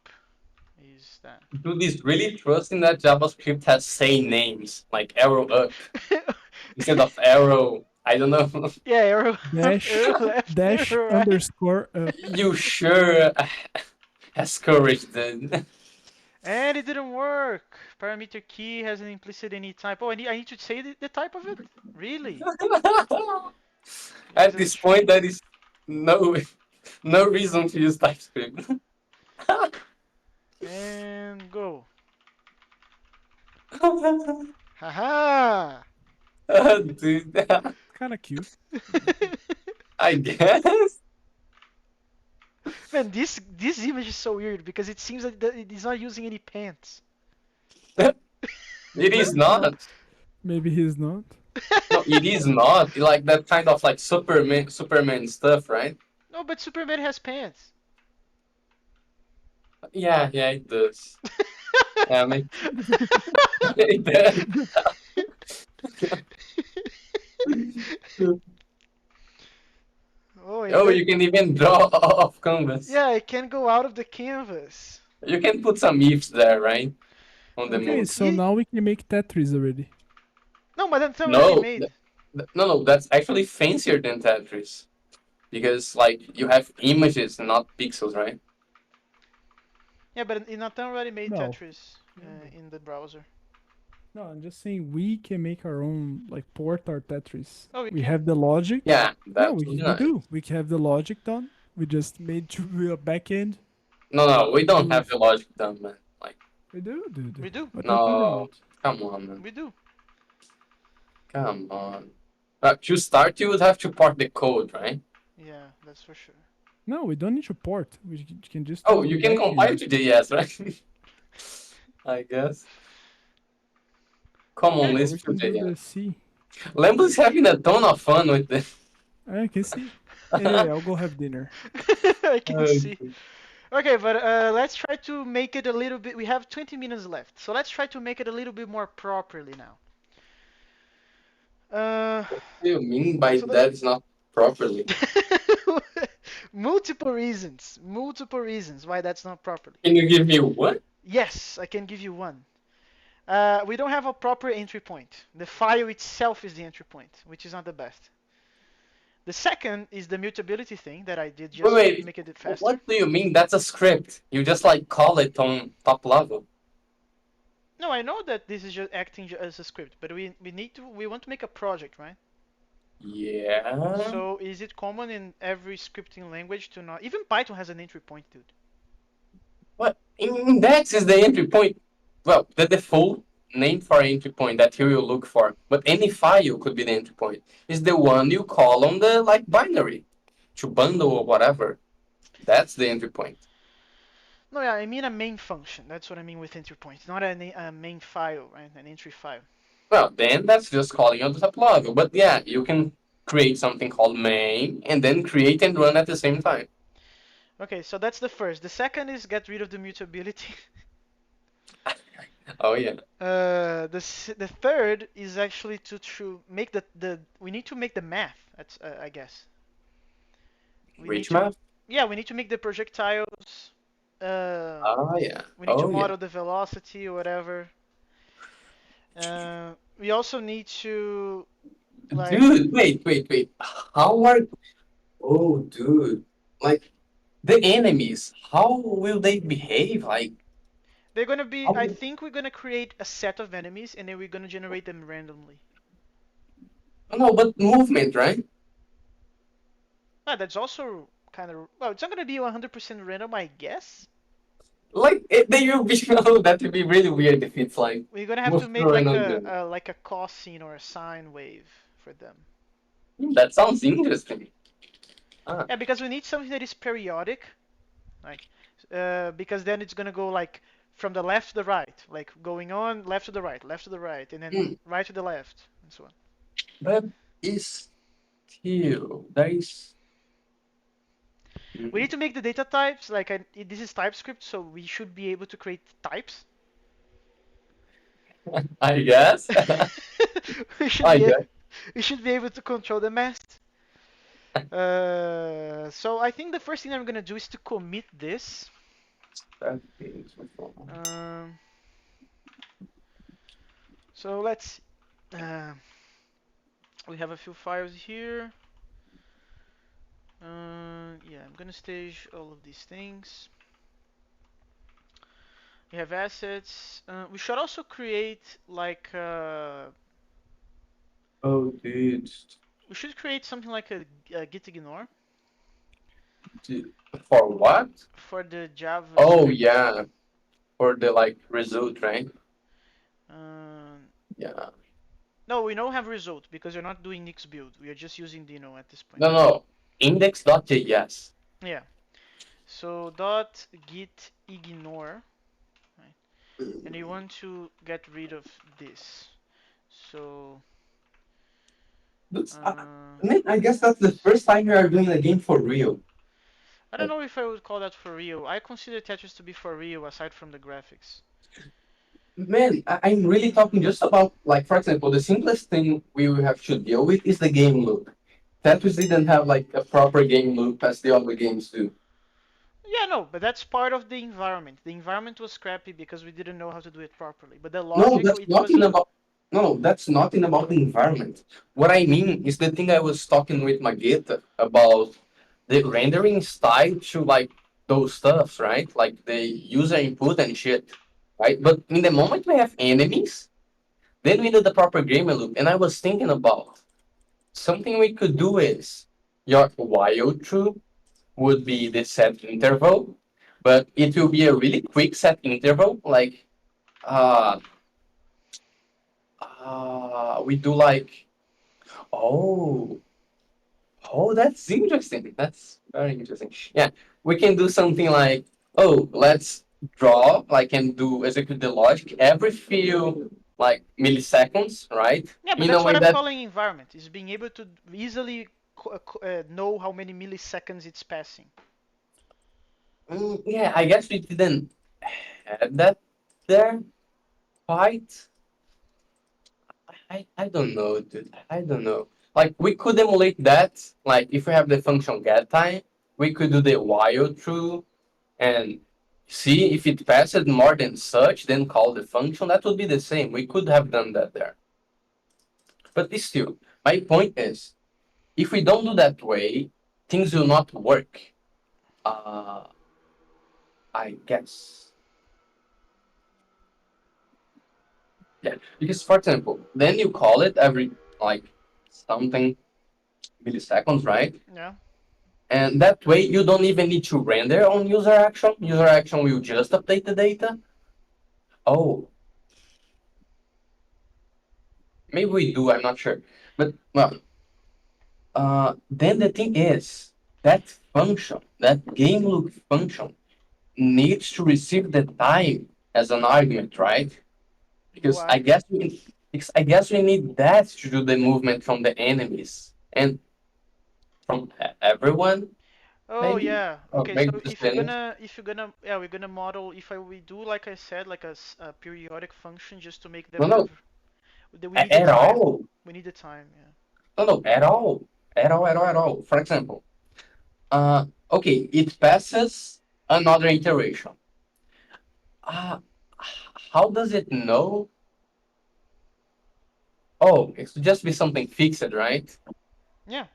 is that. Do this really trusting that JavaScript has same names, like arrow up instead of arrow. I don't know. Yeah, arrow up, Dash arrow left, dash arrow right. underscore up. You sure has courage then. And it didn't work. Parameter key has an implicit any type. Oh, I need to say the type of it? Really? It is At a this point, string. there is no no reason to use TypeScript. And go. Haha! Dude, Kind of cute. I guess Man, this image is so weird because it seems like it is not using any pants. it is not. Maybe he's not. No, it is not like that kind of like Superman stuff, right? No, but Superman has pants. Yeah, yeah, it does. Yeah, it does. Oh, and Oh, then you can even draw off canvas. yeah, it can go out of the canvas. You can put some ifs there, right? On the Okay, mode. so now we can make Tetris already. No, but that's already No, made. no, that's actually fancier than Tetris because like you have images and not pixels, right? Yeah, but Nathan already made No. Tetris in the browser. No, I'm just saying we can make our own, like port our Tetris. Oh, we We can. have the logic. Yeah, Yeah, that's we nice. do. We can have the logic done. We just made a backend. No, we don't have the logic done, man. Like, We do, dude. We do. What are you talking no, about? come on, man. We do. Come on. To start, you would have to port the code, right? Yeah, that's for sure. No, we don't need to port. We can just. Oh, use you the can backend. compile to JS, right? I guess. Come on, Okay. Or let's we do can do the JS. C. Lambo's having a ton of fun with this. I can see. Anyway, I'll go have dinner. I can see. Okay. Okay, but let's try to make it a little bit. We have 20 minutes left, so let's try to make it a little bit more properly now. Uh, What do you mean by so that is not properly? multiple reasons why that's not properly. Can you give me one? Yes, I can give you one. We don't have a proper entry point. The file itself is the entry point, which is not the best. The second is the mutability thing that I did Wait, just to wait. make it faster. What do you mean? That's a script. You just like call it on top level. No, I know that this is just acting as a script, but we want to make a project, right? Yeah. So is it common in every scripting language to not? Even Python has an entry point, dude. What? Index is the entry point. Well, the default name for entry point that you will look for, but any file could be the entry point. Is the one you call on the like binary to bundle or whatever. That's the entry point. No, yeah, I mean a main function. That's what I mean with entry point, not a main file, right? An entry file. Well, then that's just calling on the top level. But yeah, you can create something called main and then create and run at the same time. Okay, so that's the first. The second is get rid of the mutability. Oh yeah. The third is actually to make the we need to make the math. That's I guess we need Rich to map? yeah we need to make the projectiles. Oh yeah. We need to Oh yeah. model the velocity or whatever. We also need to like Dude, wait. How are oh dude. Like the enemies, how will they behave? Like they're gonna be. how I think we're gonna create a set of enemies and then we're gonna generate them randomly. no, but movement, right? That's also kind of well. It's not gonna be 100% random, I guess. Like they will be oh, that would be really weird if it's like We're gonna have to move make through like random. like a cosine or a sine wave for them. That sounds interesting. Ah. Yeah, because we need something that is periodic, like because then it's gonna go like from the left to the right, like going on left to the right, left to the right, and then Hmm. right to the left, and so on. But is still there is We hmm, need to make the data types like this is TypeScript, so we should be able to create types. I guess. we should I be guess. we should be able to control the mass. So I think the first thing I'm gonna do is to commit this. That is my phone. Um, so let's. Uh, we have a few files here. Yeah, I'm gonna stage all of these things. We have assets. We should also create like Oh dude. we should create something like a git ignore Dude. For what? for the Oh JavaScript. yeah. For the like result, right? Um, Yeah. no, we don't have result because we're not doing Nix build. We are just using Dino at this point. No. Index.js. Yeah. So dot git ignore, right? And you want to get rid of this. So That's, uh, I mean, I guess that's the this. first time we are doing a game for real. I don't know if I would call that for real. I consider Tetris to be for real aside from the graphics. Man, I'm really talking just about, like, for example, the simplest thing we will have to deal with is the game loop. Tetris didn't have, like, a proper game loop as the other games do. Yeah, no, but that's part of the environment. The environment was crappy because we didn't know how to do it properly. But the No, logic, that's it was nothing good. about. No, that's nothing about the environment. What I mean is the thing I was talking with Mageta about the rendering style to like those stuffs, right? Like the user input and shit, right? But in the moment we have enemies, then we do the proper grammar loop. And I was thinking about something we could do is your while true would be the set interval, but it will be a really quick set interval, like uh we do like oh that's interesting. That's very interesting. Yeah, we can do something like oh let's draw like and do execute the logic every few like milliseconds, right? Yeah, but In a that's way what I'm that calling environment, is being able to easily know how many milliseconds it's passing. yeah, I guess we didn't have that there quite. I don't know, dude. I don't know. Like we could emulate that. Like if we have the function get time, we could do the while true and see if it passed more than such, then call the function. That would be the same. We could have done that there. But still, my point is, if we don't do that way, things will not work. Uh, I guess. Yeah, because for example, then you call it every like something milliseconds, right? Yeah. And that way you don't even need to render on user action. User action will just update the data. Oh, maybe we do, I'm not sure. But well, then the thing is that function, that game loop function, needs to receive the time as an argument, right? Because I Why? guess we need that to do the movement from the enemies and from everyone, Oh maybe, yeah. or Okay, so maybe just if the you're enemies. gonna if you're gonna yeah we're gonna model if we do like I said like a periodic function just to make No, them no, have we need the at time. all. We need the time. Yeah. No, no, at all, at all. For example, okay, it passes another iteration. Uh, how does it know? Oh, it should just be something fixed, right? Yeah.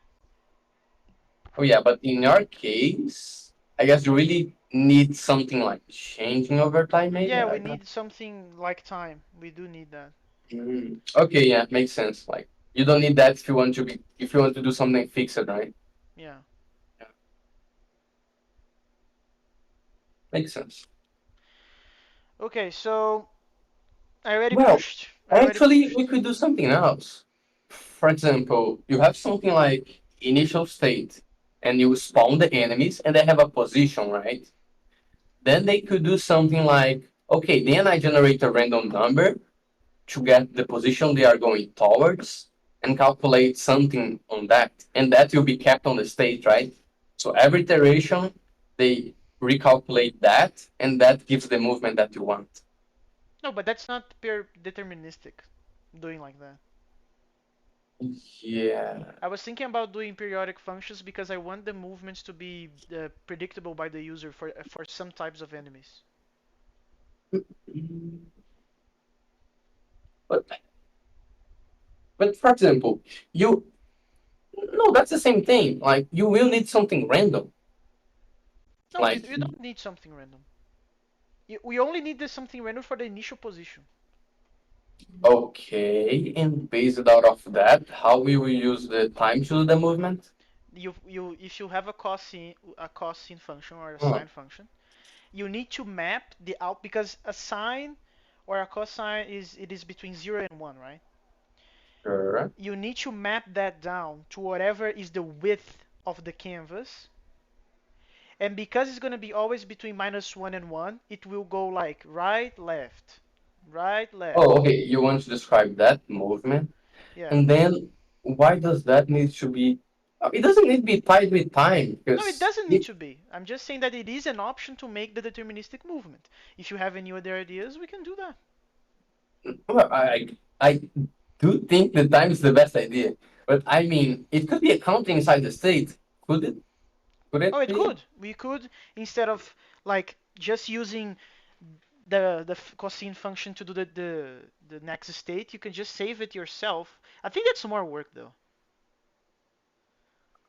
Oh yeah, but in your case, I guess you really need something like changing over time, maybe. Yeah, we need something like time. We do need that. Okay, yeah, makes sense. Like you don't need that if you want to do something fixed, right? Yeah. Yeah, makes sense. Okay, so I already Well, pushed. I already actually, we pushed. could do something else. For example, you have something like initial state, and you spawn the enemies, and they have a position, right? Then they could do something like, okay, then I generate a random number to get the position they are going towards and calculate something on that. And that will be kept on the state, right? So every iteration, they recalculate that, and that gives the movement that you want. No, but that's not pure deterministic. Doing like that. Yeah. I was thinking about doing periodic functions because I want the movements to be predictable by the user for some types of enemies. But but for example, you no, that's the same thing. Like you will need something random. No, Like you don't need something random. We only need something random for the initial position. okay, and based out of that, how we will use the time to do the movement? You if you have a cosine function or a Oh, sine function, you need to map the out because a sine or a cosine is between 0 and 1, right? sure. You need to map that down to whatever is the width of the canvas. And because it's going to be always between -1 and 1, it will go like right, left, right, Oh, left. okay. You want to describe that movement, Yeah. and then why does that need to be? It doesn't need to be tied with time No, it because doesn't need to be. I'm just saying that it is an option to make the deterministic movement. If you have any other ideas, we can do that. well, I do think the time is the best idea, but I mean it could be a counter inside the state. Could it? Could Oh, it it be? could. We could instead of like just using the cosine function to do the next state, you can just save it yourself. I think that's more work though.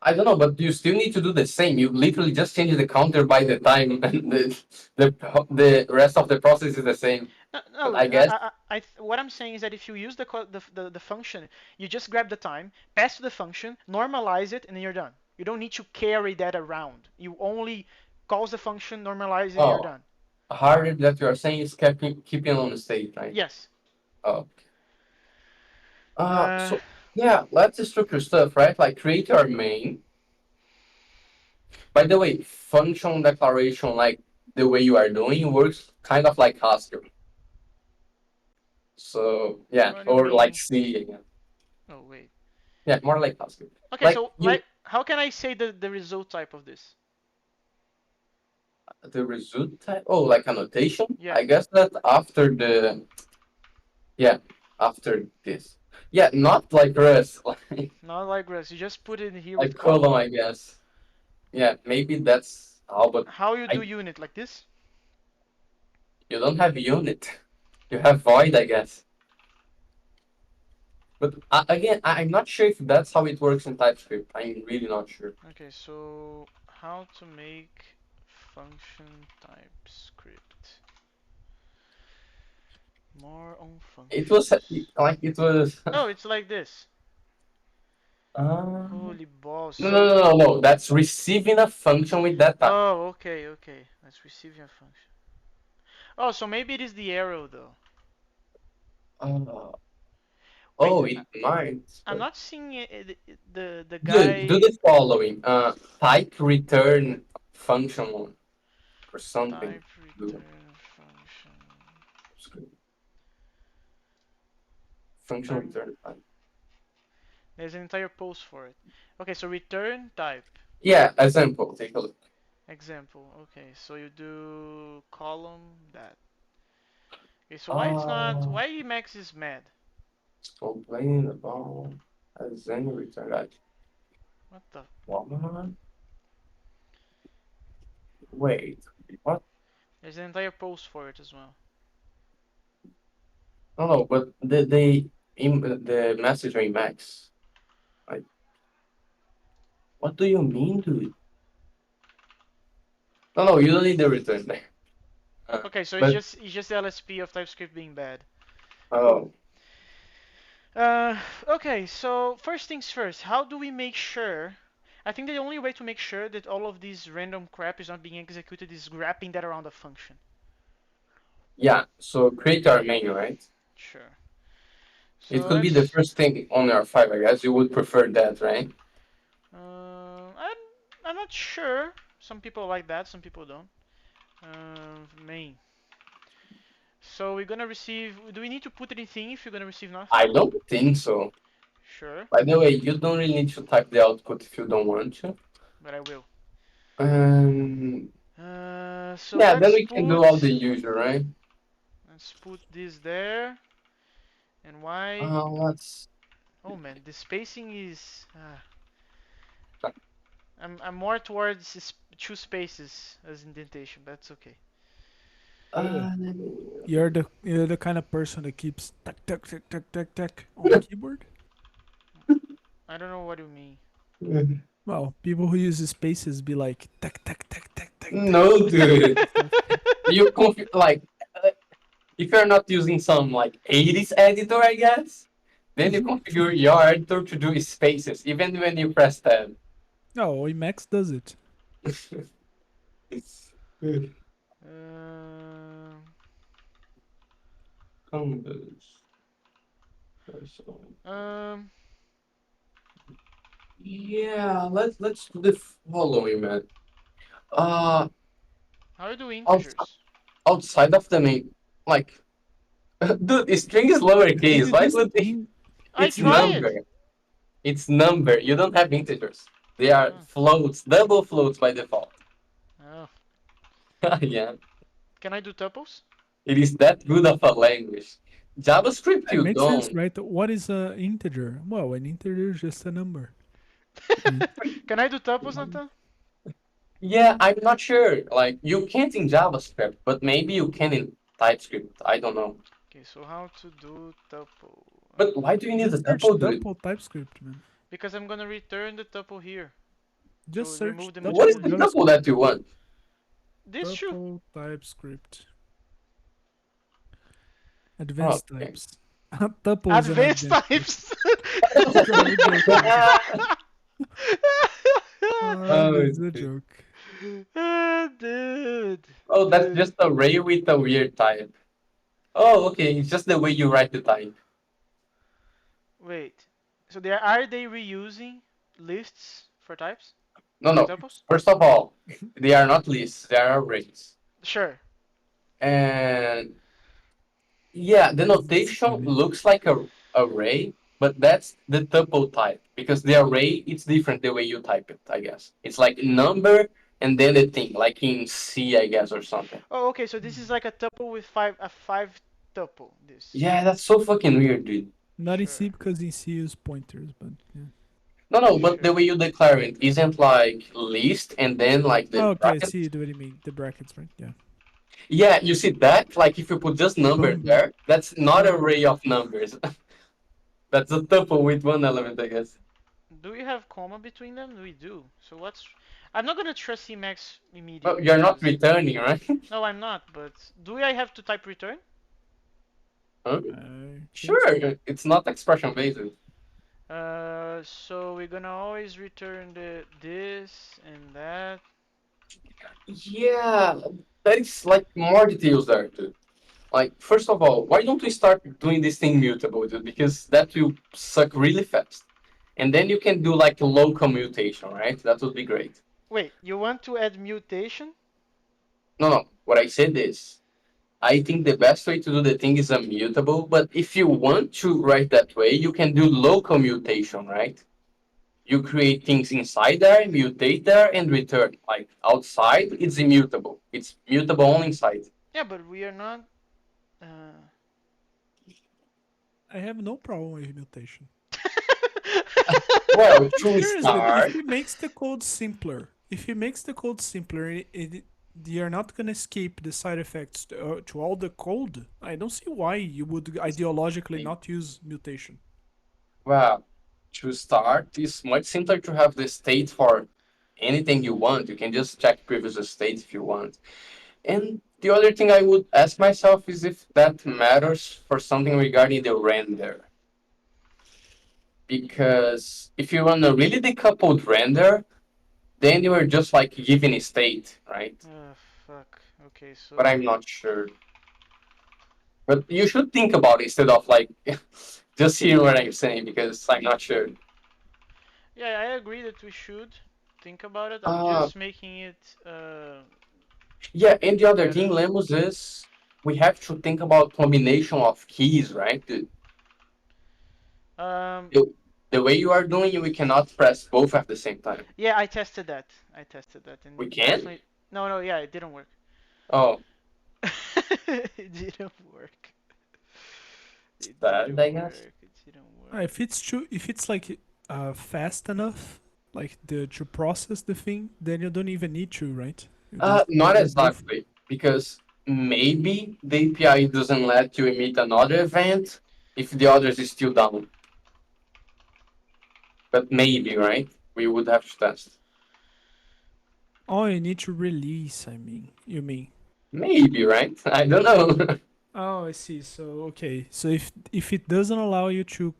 I don't know, but you still need to do the same. You literally just change the counter by the time, and the rest of the process is the same. No, But no. I guess What I'm saying is that if you use the function, you just grab the time, pass to the function, normalize it, and then you're done. You don't need to carry that around. You only calls the function, normalize, and you're oh, done. harder that you are saying is keeping on the state, right? Yes. Oh, Uh, so yeah, let's structure stuff, right? Like create your main. By the way, function declaration, like the way you are doing, works kind of like Haskell. So yeah, what do you or like mean? C again. Oh wait. Yeah, more like Haskell. Okay, Like so you, like, how can I say the result type of this? the result type. Oh, like annotation. Yeah, I guess that after the yeah after this. Yeah, not like Rust, not like Rust. You just put it in here like with column, column. I guess. Yeah, maybe that's how, but How you do I unit like this? You don't have unit. You have void, I guess. But again, I'm not sure if that's how it works in TypeScript. I'm really not sure. Okay, so how to make function TypeScript. More on It was functions. like it was. Oh, it's like this. Uh, Holy balls. no, no, So, no, no, no. That's receiving a function with that type. oh, okay, okay. Let's receive your function. Oh, so maybe it is the arrow though. Uh, Wait, oh, it might. I'm But not seeing the do guy the following. Type return function one or something. type Do return function. function Type. return type. There's an entire post for it. Okay, so return type. Yeah, example. Take a look. Example. Okay, so you do column that. Okay, so why it's not? Oh, Why Emacs is mad? complain about as any return type. What the? What? Wait, what? There's an entire post for it as well. No, no, but the message on Emacs. Like, what do you mean, dude? No, no, you don't need the return there. Okay, so But it's just the LSP of TypeScript being bad. Cool. oh, Okay, so first things first, how do we make sure? I think the only way to make sure that all of this random crap is not being executed is wrapping that around a function. yeah. So create our menu, right? Sure. It So could be the let's. first thing on our file. I guess you would prefer that, right? I'm not sure. Some people like that, some people don't. Main. So we're gonna receive. Do we need to put anything if you're gonna receive I nothing? don't think so. Sure, By the way, you don't really need to type the output if you don't want to. but I will. Um, So yeah, then we can do all the usual, right? let's put this there. And why? Let's. Oh man, the spacing is. I'm more towards two spaces as indentation, but that's okay. Uh, You're the kind of person that keeps tuck tuck tuck tuck tuck tuck on the keyboard. I don't know what you mean. Well, people who use the spaces be like tuck tuck tuck tuck tuck no, tuck. dude. You like if you're not using some like 80s editor, I guess, then you configure your editor to do spaces, even when you press tab. No, Emacs does it. It's Uh, combos. um, Yeah, let's do the following, man. Uh, how do you do outs- integers? outside of the main, like, dude, string is lowercase. Dude, Why this would they? thing, I It's tried. number. It's number. You don't have integers. They are Oh, floats, double floats by default. oh. Yeah, Can I do tuples? it is that good of a language. JavaScript, it you makes sense, don't. right? What is a integer? Well, an integer is just a number. Mm. Can I do tuples, Nathan? Yeah, I'm not sure. Like, you can't in JavaScript, but maybe you can in TypeScript. I don't know. Okay, so how to do tuple? But why do you need the Just search tuple, dude? tuple TypeScript, man. Because I'm gonna return the tuple here. Just So search remove the What is tuple multiple the links. tuple JavaScript. that you want? This shoe. Tuple TypeScript. Oh, Advanced okay. types. Tuple is an Advanced advanced type. types. I'm joking. Oh, This is a dude. joke. Dude. Oh, that's Dude. just array with a weird type. Oh, okay. It's just the way you write the type. Wait. So are they reusing lists for types? No, For no. tuples? First of all, they are not lists. They are arrays. Sure. And yeah, the This is notation funny. looks like a array, but that's the tuple type because the array it's different the way you type it. I guess it's like number and then the thing, like in C, I guess, or something. Oh, okay. So this is like a tuple with a five tuple. This. Yeah, that's so fucking weird, dude. Not in C Sure. because in C use pointers, but yeah. No, no, but the Sure. way you declare it isn't like list and then like the Oh, okay, I bracket. see what you mean. The brackets, right? Yeah. Yeah, you see that? Like if you put just numbers Bumble. there, that's not an array Bumble. of numbers. That's a tuple with one element, I guess. Do we have comma between them? We do. So what's... I'm not gonna trust Emacs Well, immediately you're not because... returning, right? No, I'm not, but... Do I have to type return? Huh? I think Sure, so. it's not expression based. So we're gonna always return this and that. Yeah, that is like more details there too. Like, first of all, why don't we start doing this thing mutable, dude? Because that will suck really fast. And then you can do like a local mutation, right? That would be great. Wait, you want to add mutation? No, no. What I said is, I think the best way to do the thing is a mutable, but if you want to write that way, you can do local mutation, right? You create things inside there, mutate there, and return. Like outside, it's immutable. It's mutable only inside. Yeah, but we are not. Uh... I have no problem with mutation. Well, I'm to serious, dude. start, If it makes the code simpler, you're not gonna escape the side effects to all the code. I don't see why you would ideologically not use mutation. well, to start, it's much simpler to have the state for anything you want. You can just check previous state if you want. And the other thing I would ask myself is if that matters for something regarding the render. Because if you run a really decoupled render, then you are just like giving a state, right? Oh, fuck. Okay, But so. I'm not sure. But you should think about it instead of like just hearing what I'm saying because I'm not sure. Yeah, I agree that we should think about it. I'm Uh, just making it yeah, and the other thing, better. Lemus, is we have to think about combination of keys, right? Um, The, the way you are doing it, we cannot press both at the same time. yeah, I tested that. I tested that, and We can? definitely. No, no, yeah, it didn't work. Oh, It didn't work. It sad, didn't I guess. work. It didn't work. If it's like fast enough, like to process the thing, then you don't even need to, right? You just Not do both. exactly, because maybe the API doesn't let you emit another event if the others is still down. But maybe, right? We would have to test. Oh, you need to release. You mean? Maybe, right? I don't know. Oh, I see. So okay. So if it doesn't allow you to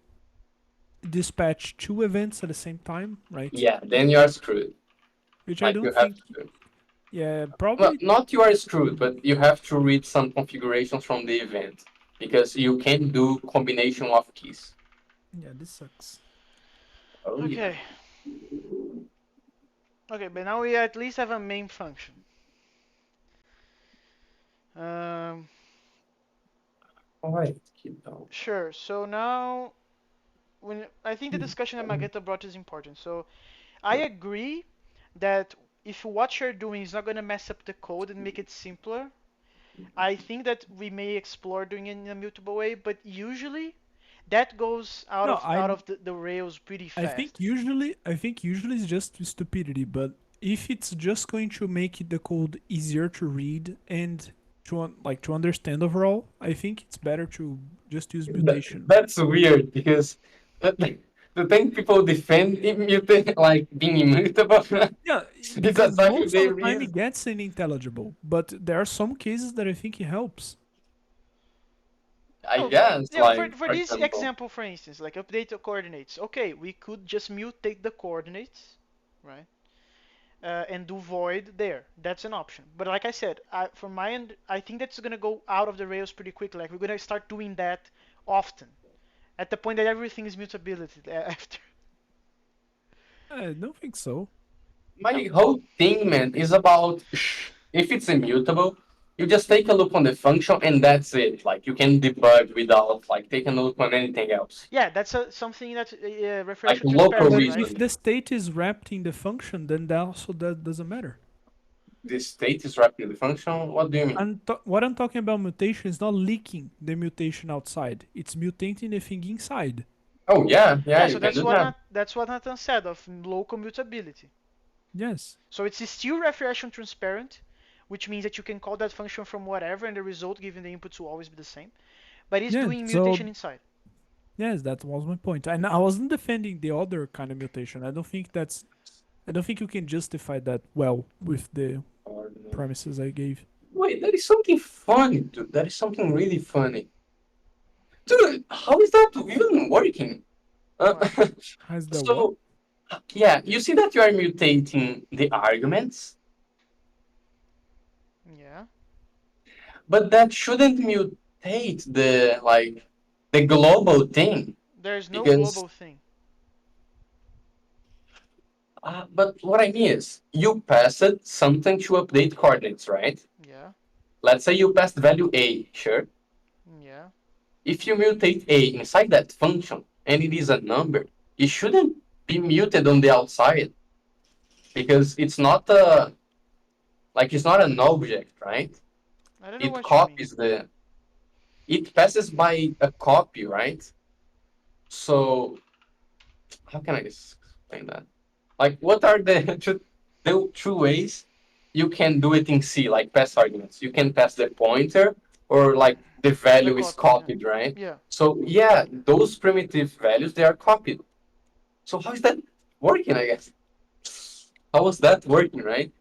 dispatch two events at the same time, right? Yeah, then you are screwed. Which I Like you don't have think. to. Yeah, Well, probably. not you are screwed, but you have to read some configurations from the event because you can do combination of keys. Yeah, this sucks. Oh yeah. Okay. Okay, but now we at least have a main function. Um, All right, keep going. sure. So now, when I think the discussion that Magenta brought is important. So I agree that if what you're doing is not going to mess up the code and make it simpler, I think that we may explore doing it in a mutable way, but usually that goes out No, of the rails pretty fast. I think usually it's just stupidity, but if it's just going to make the code easier to read and to understand overall, I think it's better to just use mutation. That's weird because the thing people defend like being immutable, Yeah, it's because exactly most of the the time reason. it gets unintelligible, but there are some cases that I think it helps. I No, guess, yeah, like for for this example, example, for instance, like update the coordinates. Okay, we could just mutate the coordinates, right? And do void there. That's an option. But like I said, from my end, I think that's gonna go out of the rails pretty quickly. Like we're gonna start doing that often, at the point that everything is mutability after. I don't think so. my whole thing, man, is about if it's immutable, you just take a look on the function and that's it. Like you can debug without like taking a look on anything else. Yeah, that's something that's Like refresher local But transparency, right? if reasoning. the state is wrapped in the function, then that doesn't matter. The state is wrapped in the function. What do you mean? What I'm talking about mutation is not leaking the mutation outside. It's mutating the thing inside. Oh yeah, yeah, Yeah, you so can do that. That's what Nathan said of local mutability. Yes. So it's still refresh transparent which means that you can call that function from whatever, and the result given the inputs will always be the same. But it's Yeah, doing so mutation inside. yes, that was my point. And I wasn't defending the other kind of mutation. I don't think you can justify that well with the premises I gave. Wait, that is something funny, dude. That is something really funny. Dude, how is that even working? Uh, What? Has the what? so, yeah, you see that you are mutating the arguments, Yeah. but that shouldn't mutate the global thing There's no because global thing. but what I mean is you passed something to update coordinates, right? Yeah. Let's say you passed value A, sure. Yeah. If you mutate A inside that function and it is a number, it shouldn't be muted on the outside because it's not an object, right? I don't know It what you mean. copies the it passes by a copy, right? So how can I explain that? Like, what are the two ways you can do it in C, like pass arguments? You can pass the pointer, or like the The value is copy. Yeah. copied, right? Yeah. So yeah, those primitive values they are copied. So how is that working? I guess how was that working, right?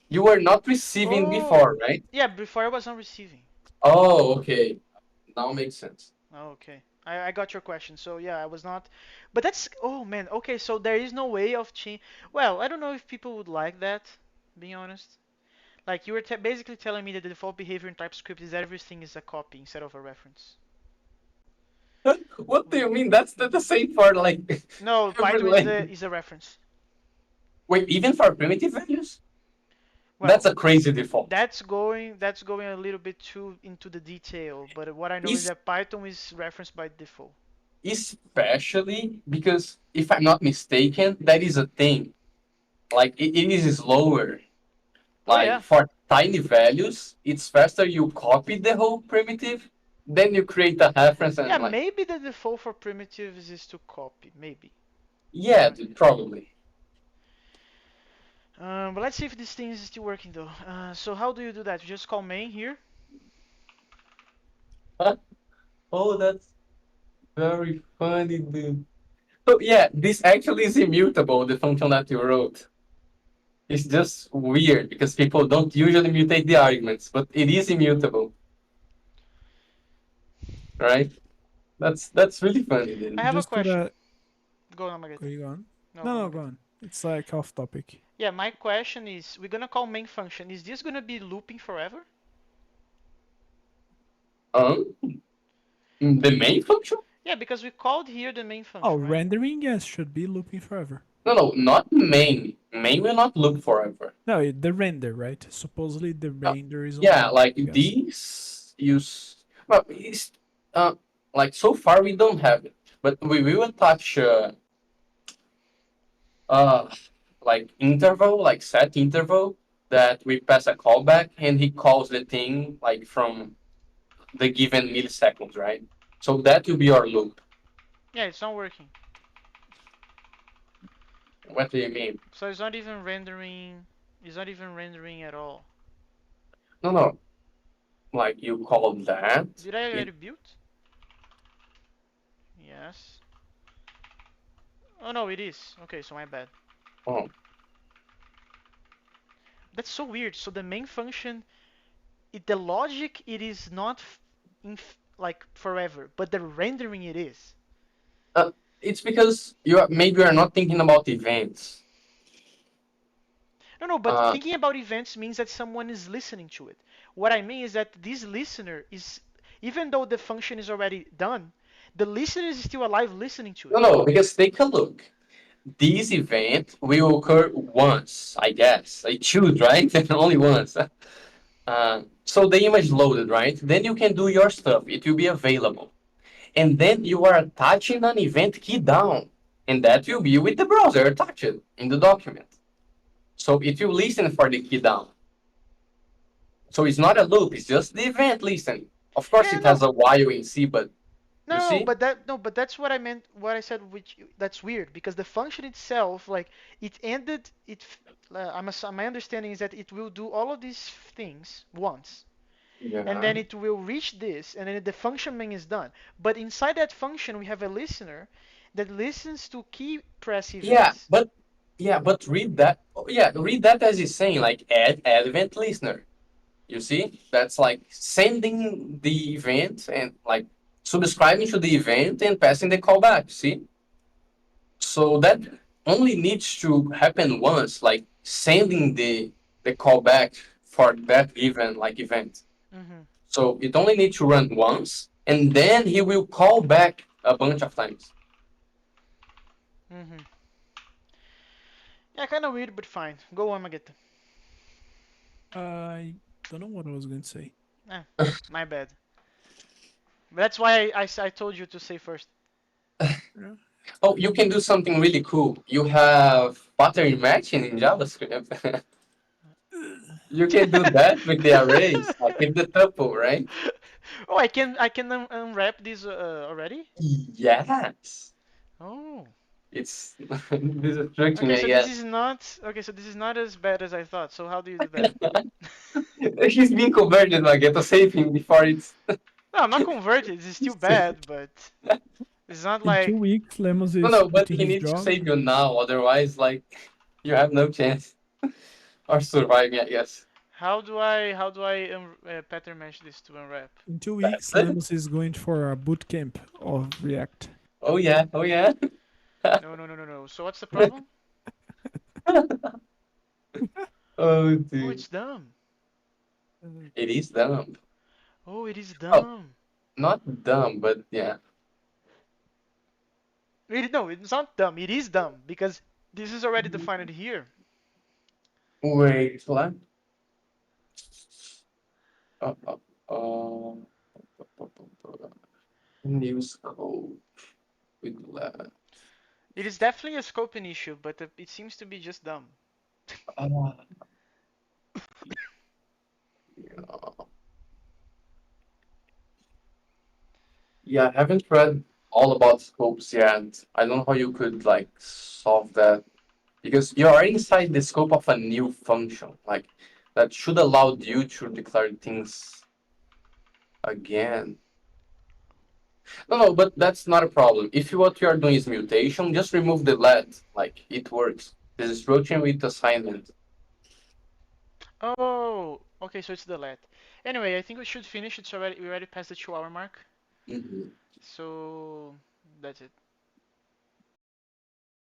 You were not receiving Oh. before, right? Yeah. Before I was not receiving. Oh, okay. Now makes sense. Oh, okay. I got your question. So yeah, I was not. But that's. Oh man. Okay. So there is no way of change. Well, I don't know if people would like that. Being honest. Like you were basically telling me that the default behavior in TypeScript is everything is a copy instead of a reference. What do you mean? That's the same for like No, every Python language. is a reference. Wait, even for primitive values? That's Well, a crazy default. that's going a little bit too into the detail, but what I know is Es- that Python is referenced by default. Especially because, if I'm not mistaken, that is a thing. Like, it is slower. Oh Like, yeah. for tiny values, it's faster you copy the whole primitive, then you create a reference Yeah, and, like, maybe the default for primitives is to copy, maybe. yeah, Right. dude, probably. But let's see if this thing is still working though. So how do you do that? You just call main here. Huh? Oh, that's very funny, dude. So, yeah, this actually is immutable, the function that you wrote. It's just weird because people don't usually mutate the arguments, but it is immutable, right? That's really funny, I dude. have a Just put question. a. Go on, Magate. Go on. No, No, go on, no, go Magate. on. It's like off topic. Yeah, my question is, we're gonna call main function. Is this gonna be looping forever? Um, the main function? Yeah, because we called here the main Oh, function, right? rendering, yes, should be looping forever. No, not main. Main will not loop forever. No, the render, right? Supposedly the Uh, render is on yeah, loop, like I guess. these use. Well, it's like so far we don't have it, but we will touch uh like interval, like set interval that we pass a callback and he calls the thing like from the given milliseconds, right? So that will be our loop. Yeah, it's not working. What do you mean? So it's not even rendering. It's not even rendering at all. No. Like you call that. Did I It already build? Yes. Oh no, it is. Okay, so my bad. oh That's so weird. So the main function, the logic, it is not like forever, but the rendering it is. it's because maybe you are not thinking about events. No, no, but Uh, thinking about events means that someone is listening to it. What I mean is that this listener is, even though the function is already done, the listener is still alive listening to it. no, because take a look. This event will occur once, I guess. I choose, right? Only once. So the image loaded, right? Then you can do your stuff. It will be available. And then you are attaching an event key down. And that will be with the browser attached in the document. So it will listen for the key down. So it's not a loop, it's just the event listening. Of course, Yeah, it has no. a while in C, but You No, see? but that no, but that's what I meant. What I said, which that's weird because the function itself, like it ended. My understanding is that it will do all of these things once, and Yeah. then it will reach this, and then the function main is done. But inside that function, we have a listener that listens to key press Yeah, events. but yeah, but read that. Oh, yeah, read that as he's saying, like add event listener. You see, that's like sending the event and like subscribing to the event and passing the callback. See, so that only needs to happen once, like sending the callback for that given like event. Mhm. So it only needs to run once, and then he will call back a bunch of times. Mhm. Yeah, kind of weird, but fine. Go on, Magetta. I don't know what I was going to say. Ah, my bad. But that's why I told you to say first. Yeah. Oh, you can do something really cool. You have pattern matching in JavaScript. You can do that with the arrays, like with the tuple, right? Oh, I can unwrap this already. Yes. Oh. It's destructing, Okay, I so this guess. is not okay. So this is not as bad as I thought. So how do you do that? He's being converted, like, get to save him before it's. No, I'm not converted. It's still bad, but it's not In like 2 weeks, Lemos No, is no, but quitting he his needs to job. save you now, otherwise, like, you have no chance or surviving, I guess. how do I pattern match this to unwrap? In two That's weeks, it. Lemos is going for a boot camp of React. Oh yeah, oh yeah. No, no, no, no, no. So what's the problem? Oh Oh, dude, it's dumb. it is dumb. Oh, it is Oh, dumb. not dumb, but yeah. No, it's not dumb. It is dumb because this is already defined here. Wait, what? Uh, uh, uh, new scope with lab. It is definitely a scoping issue, but it seems to be just dumb. Uh, yeah. Yeah, I haven't read all about scopes yet. I don't know how you could like solve that because you're inside the scope of a new function, like that should allow you to declare things again. No, no, but that's not a problem. If what you are doing is mutation, just remove the let. Like it works. This is routine with assignment. Oh, okay, so it's the let. Anyway, I think we should finish. We already passed the 2 hour mark. Mhm. So that's it.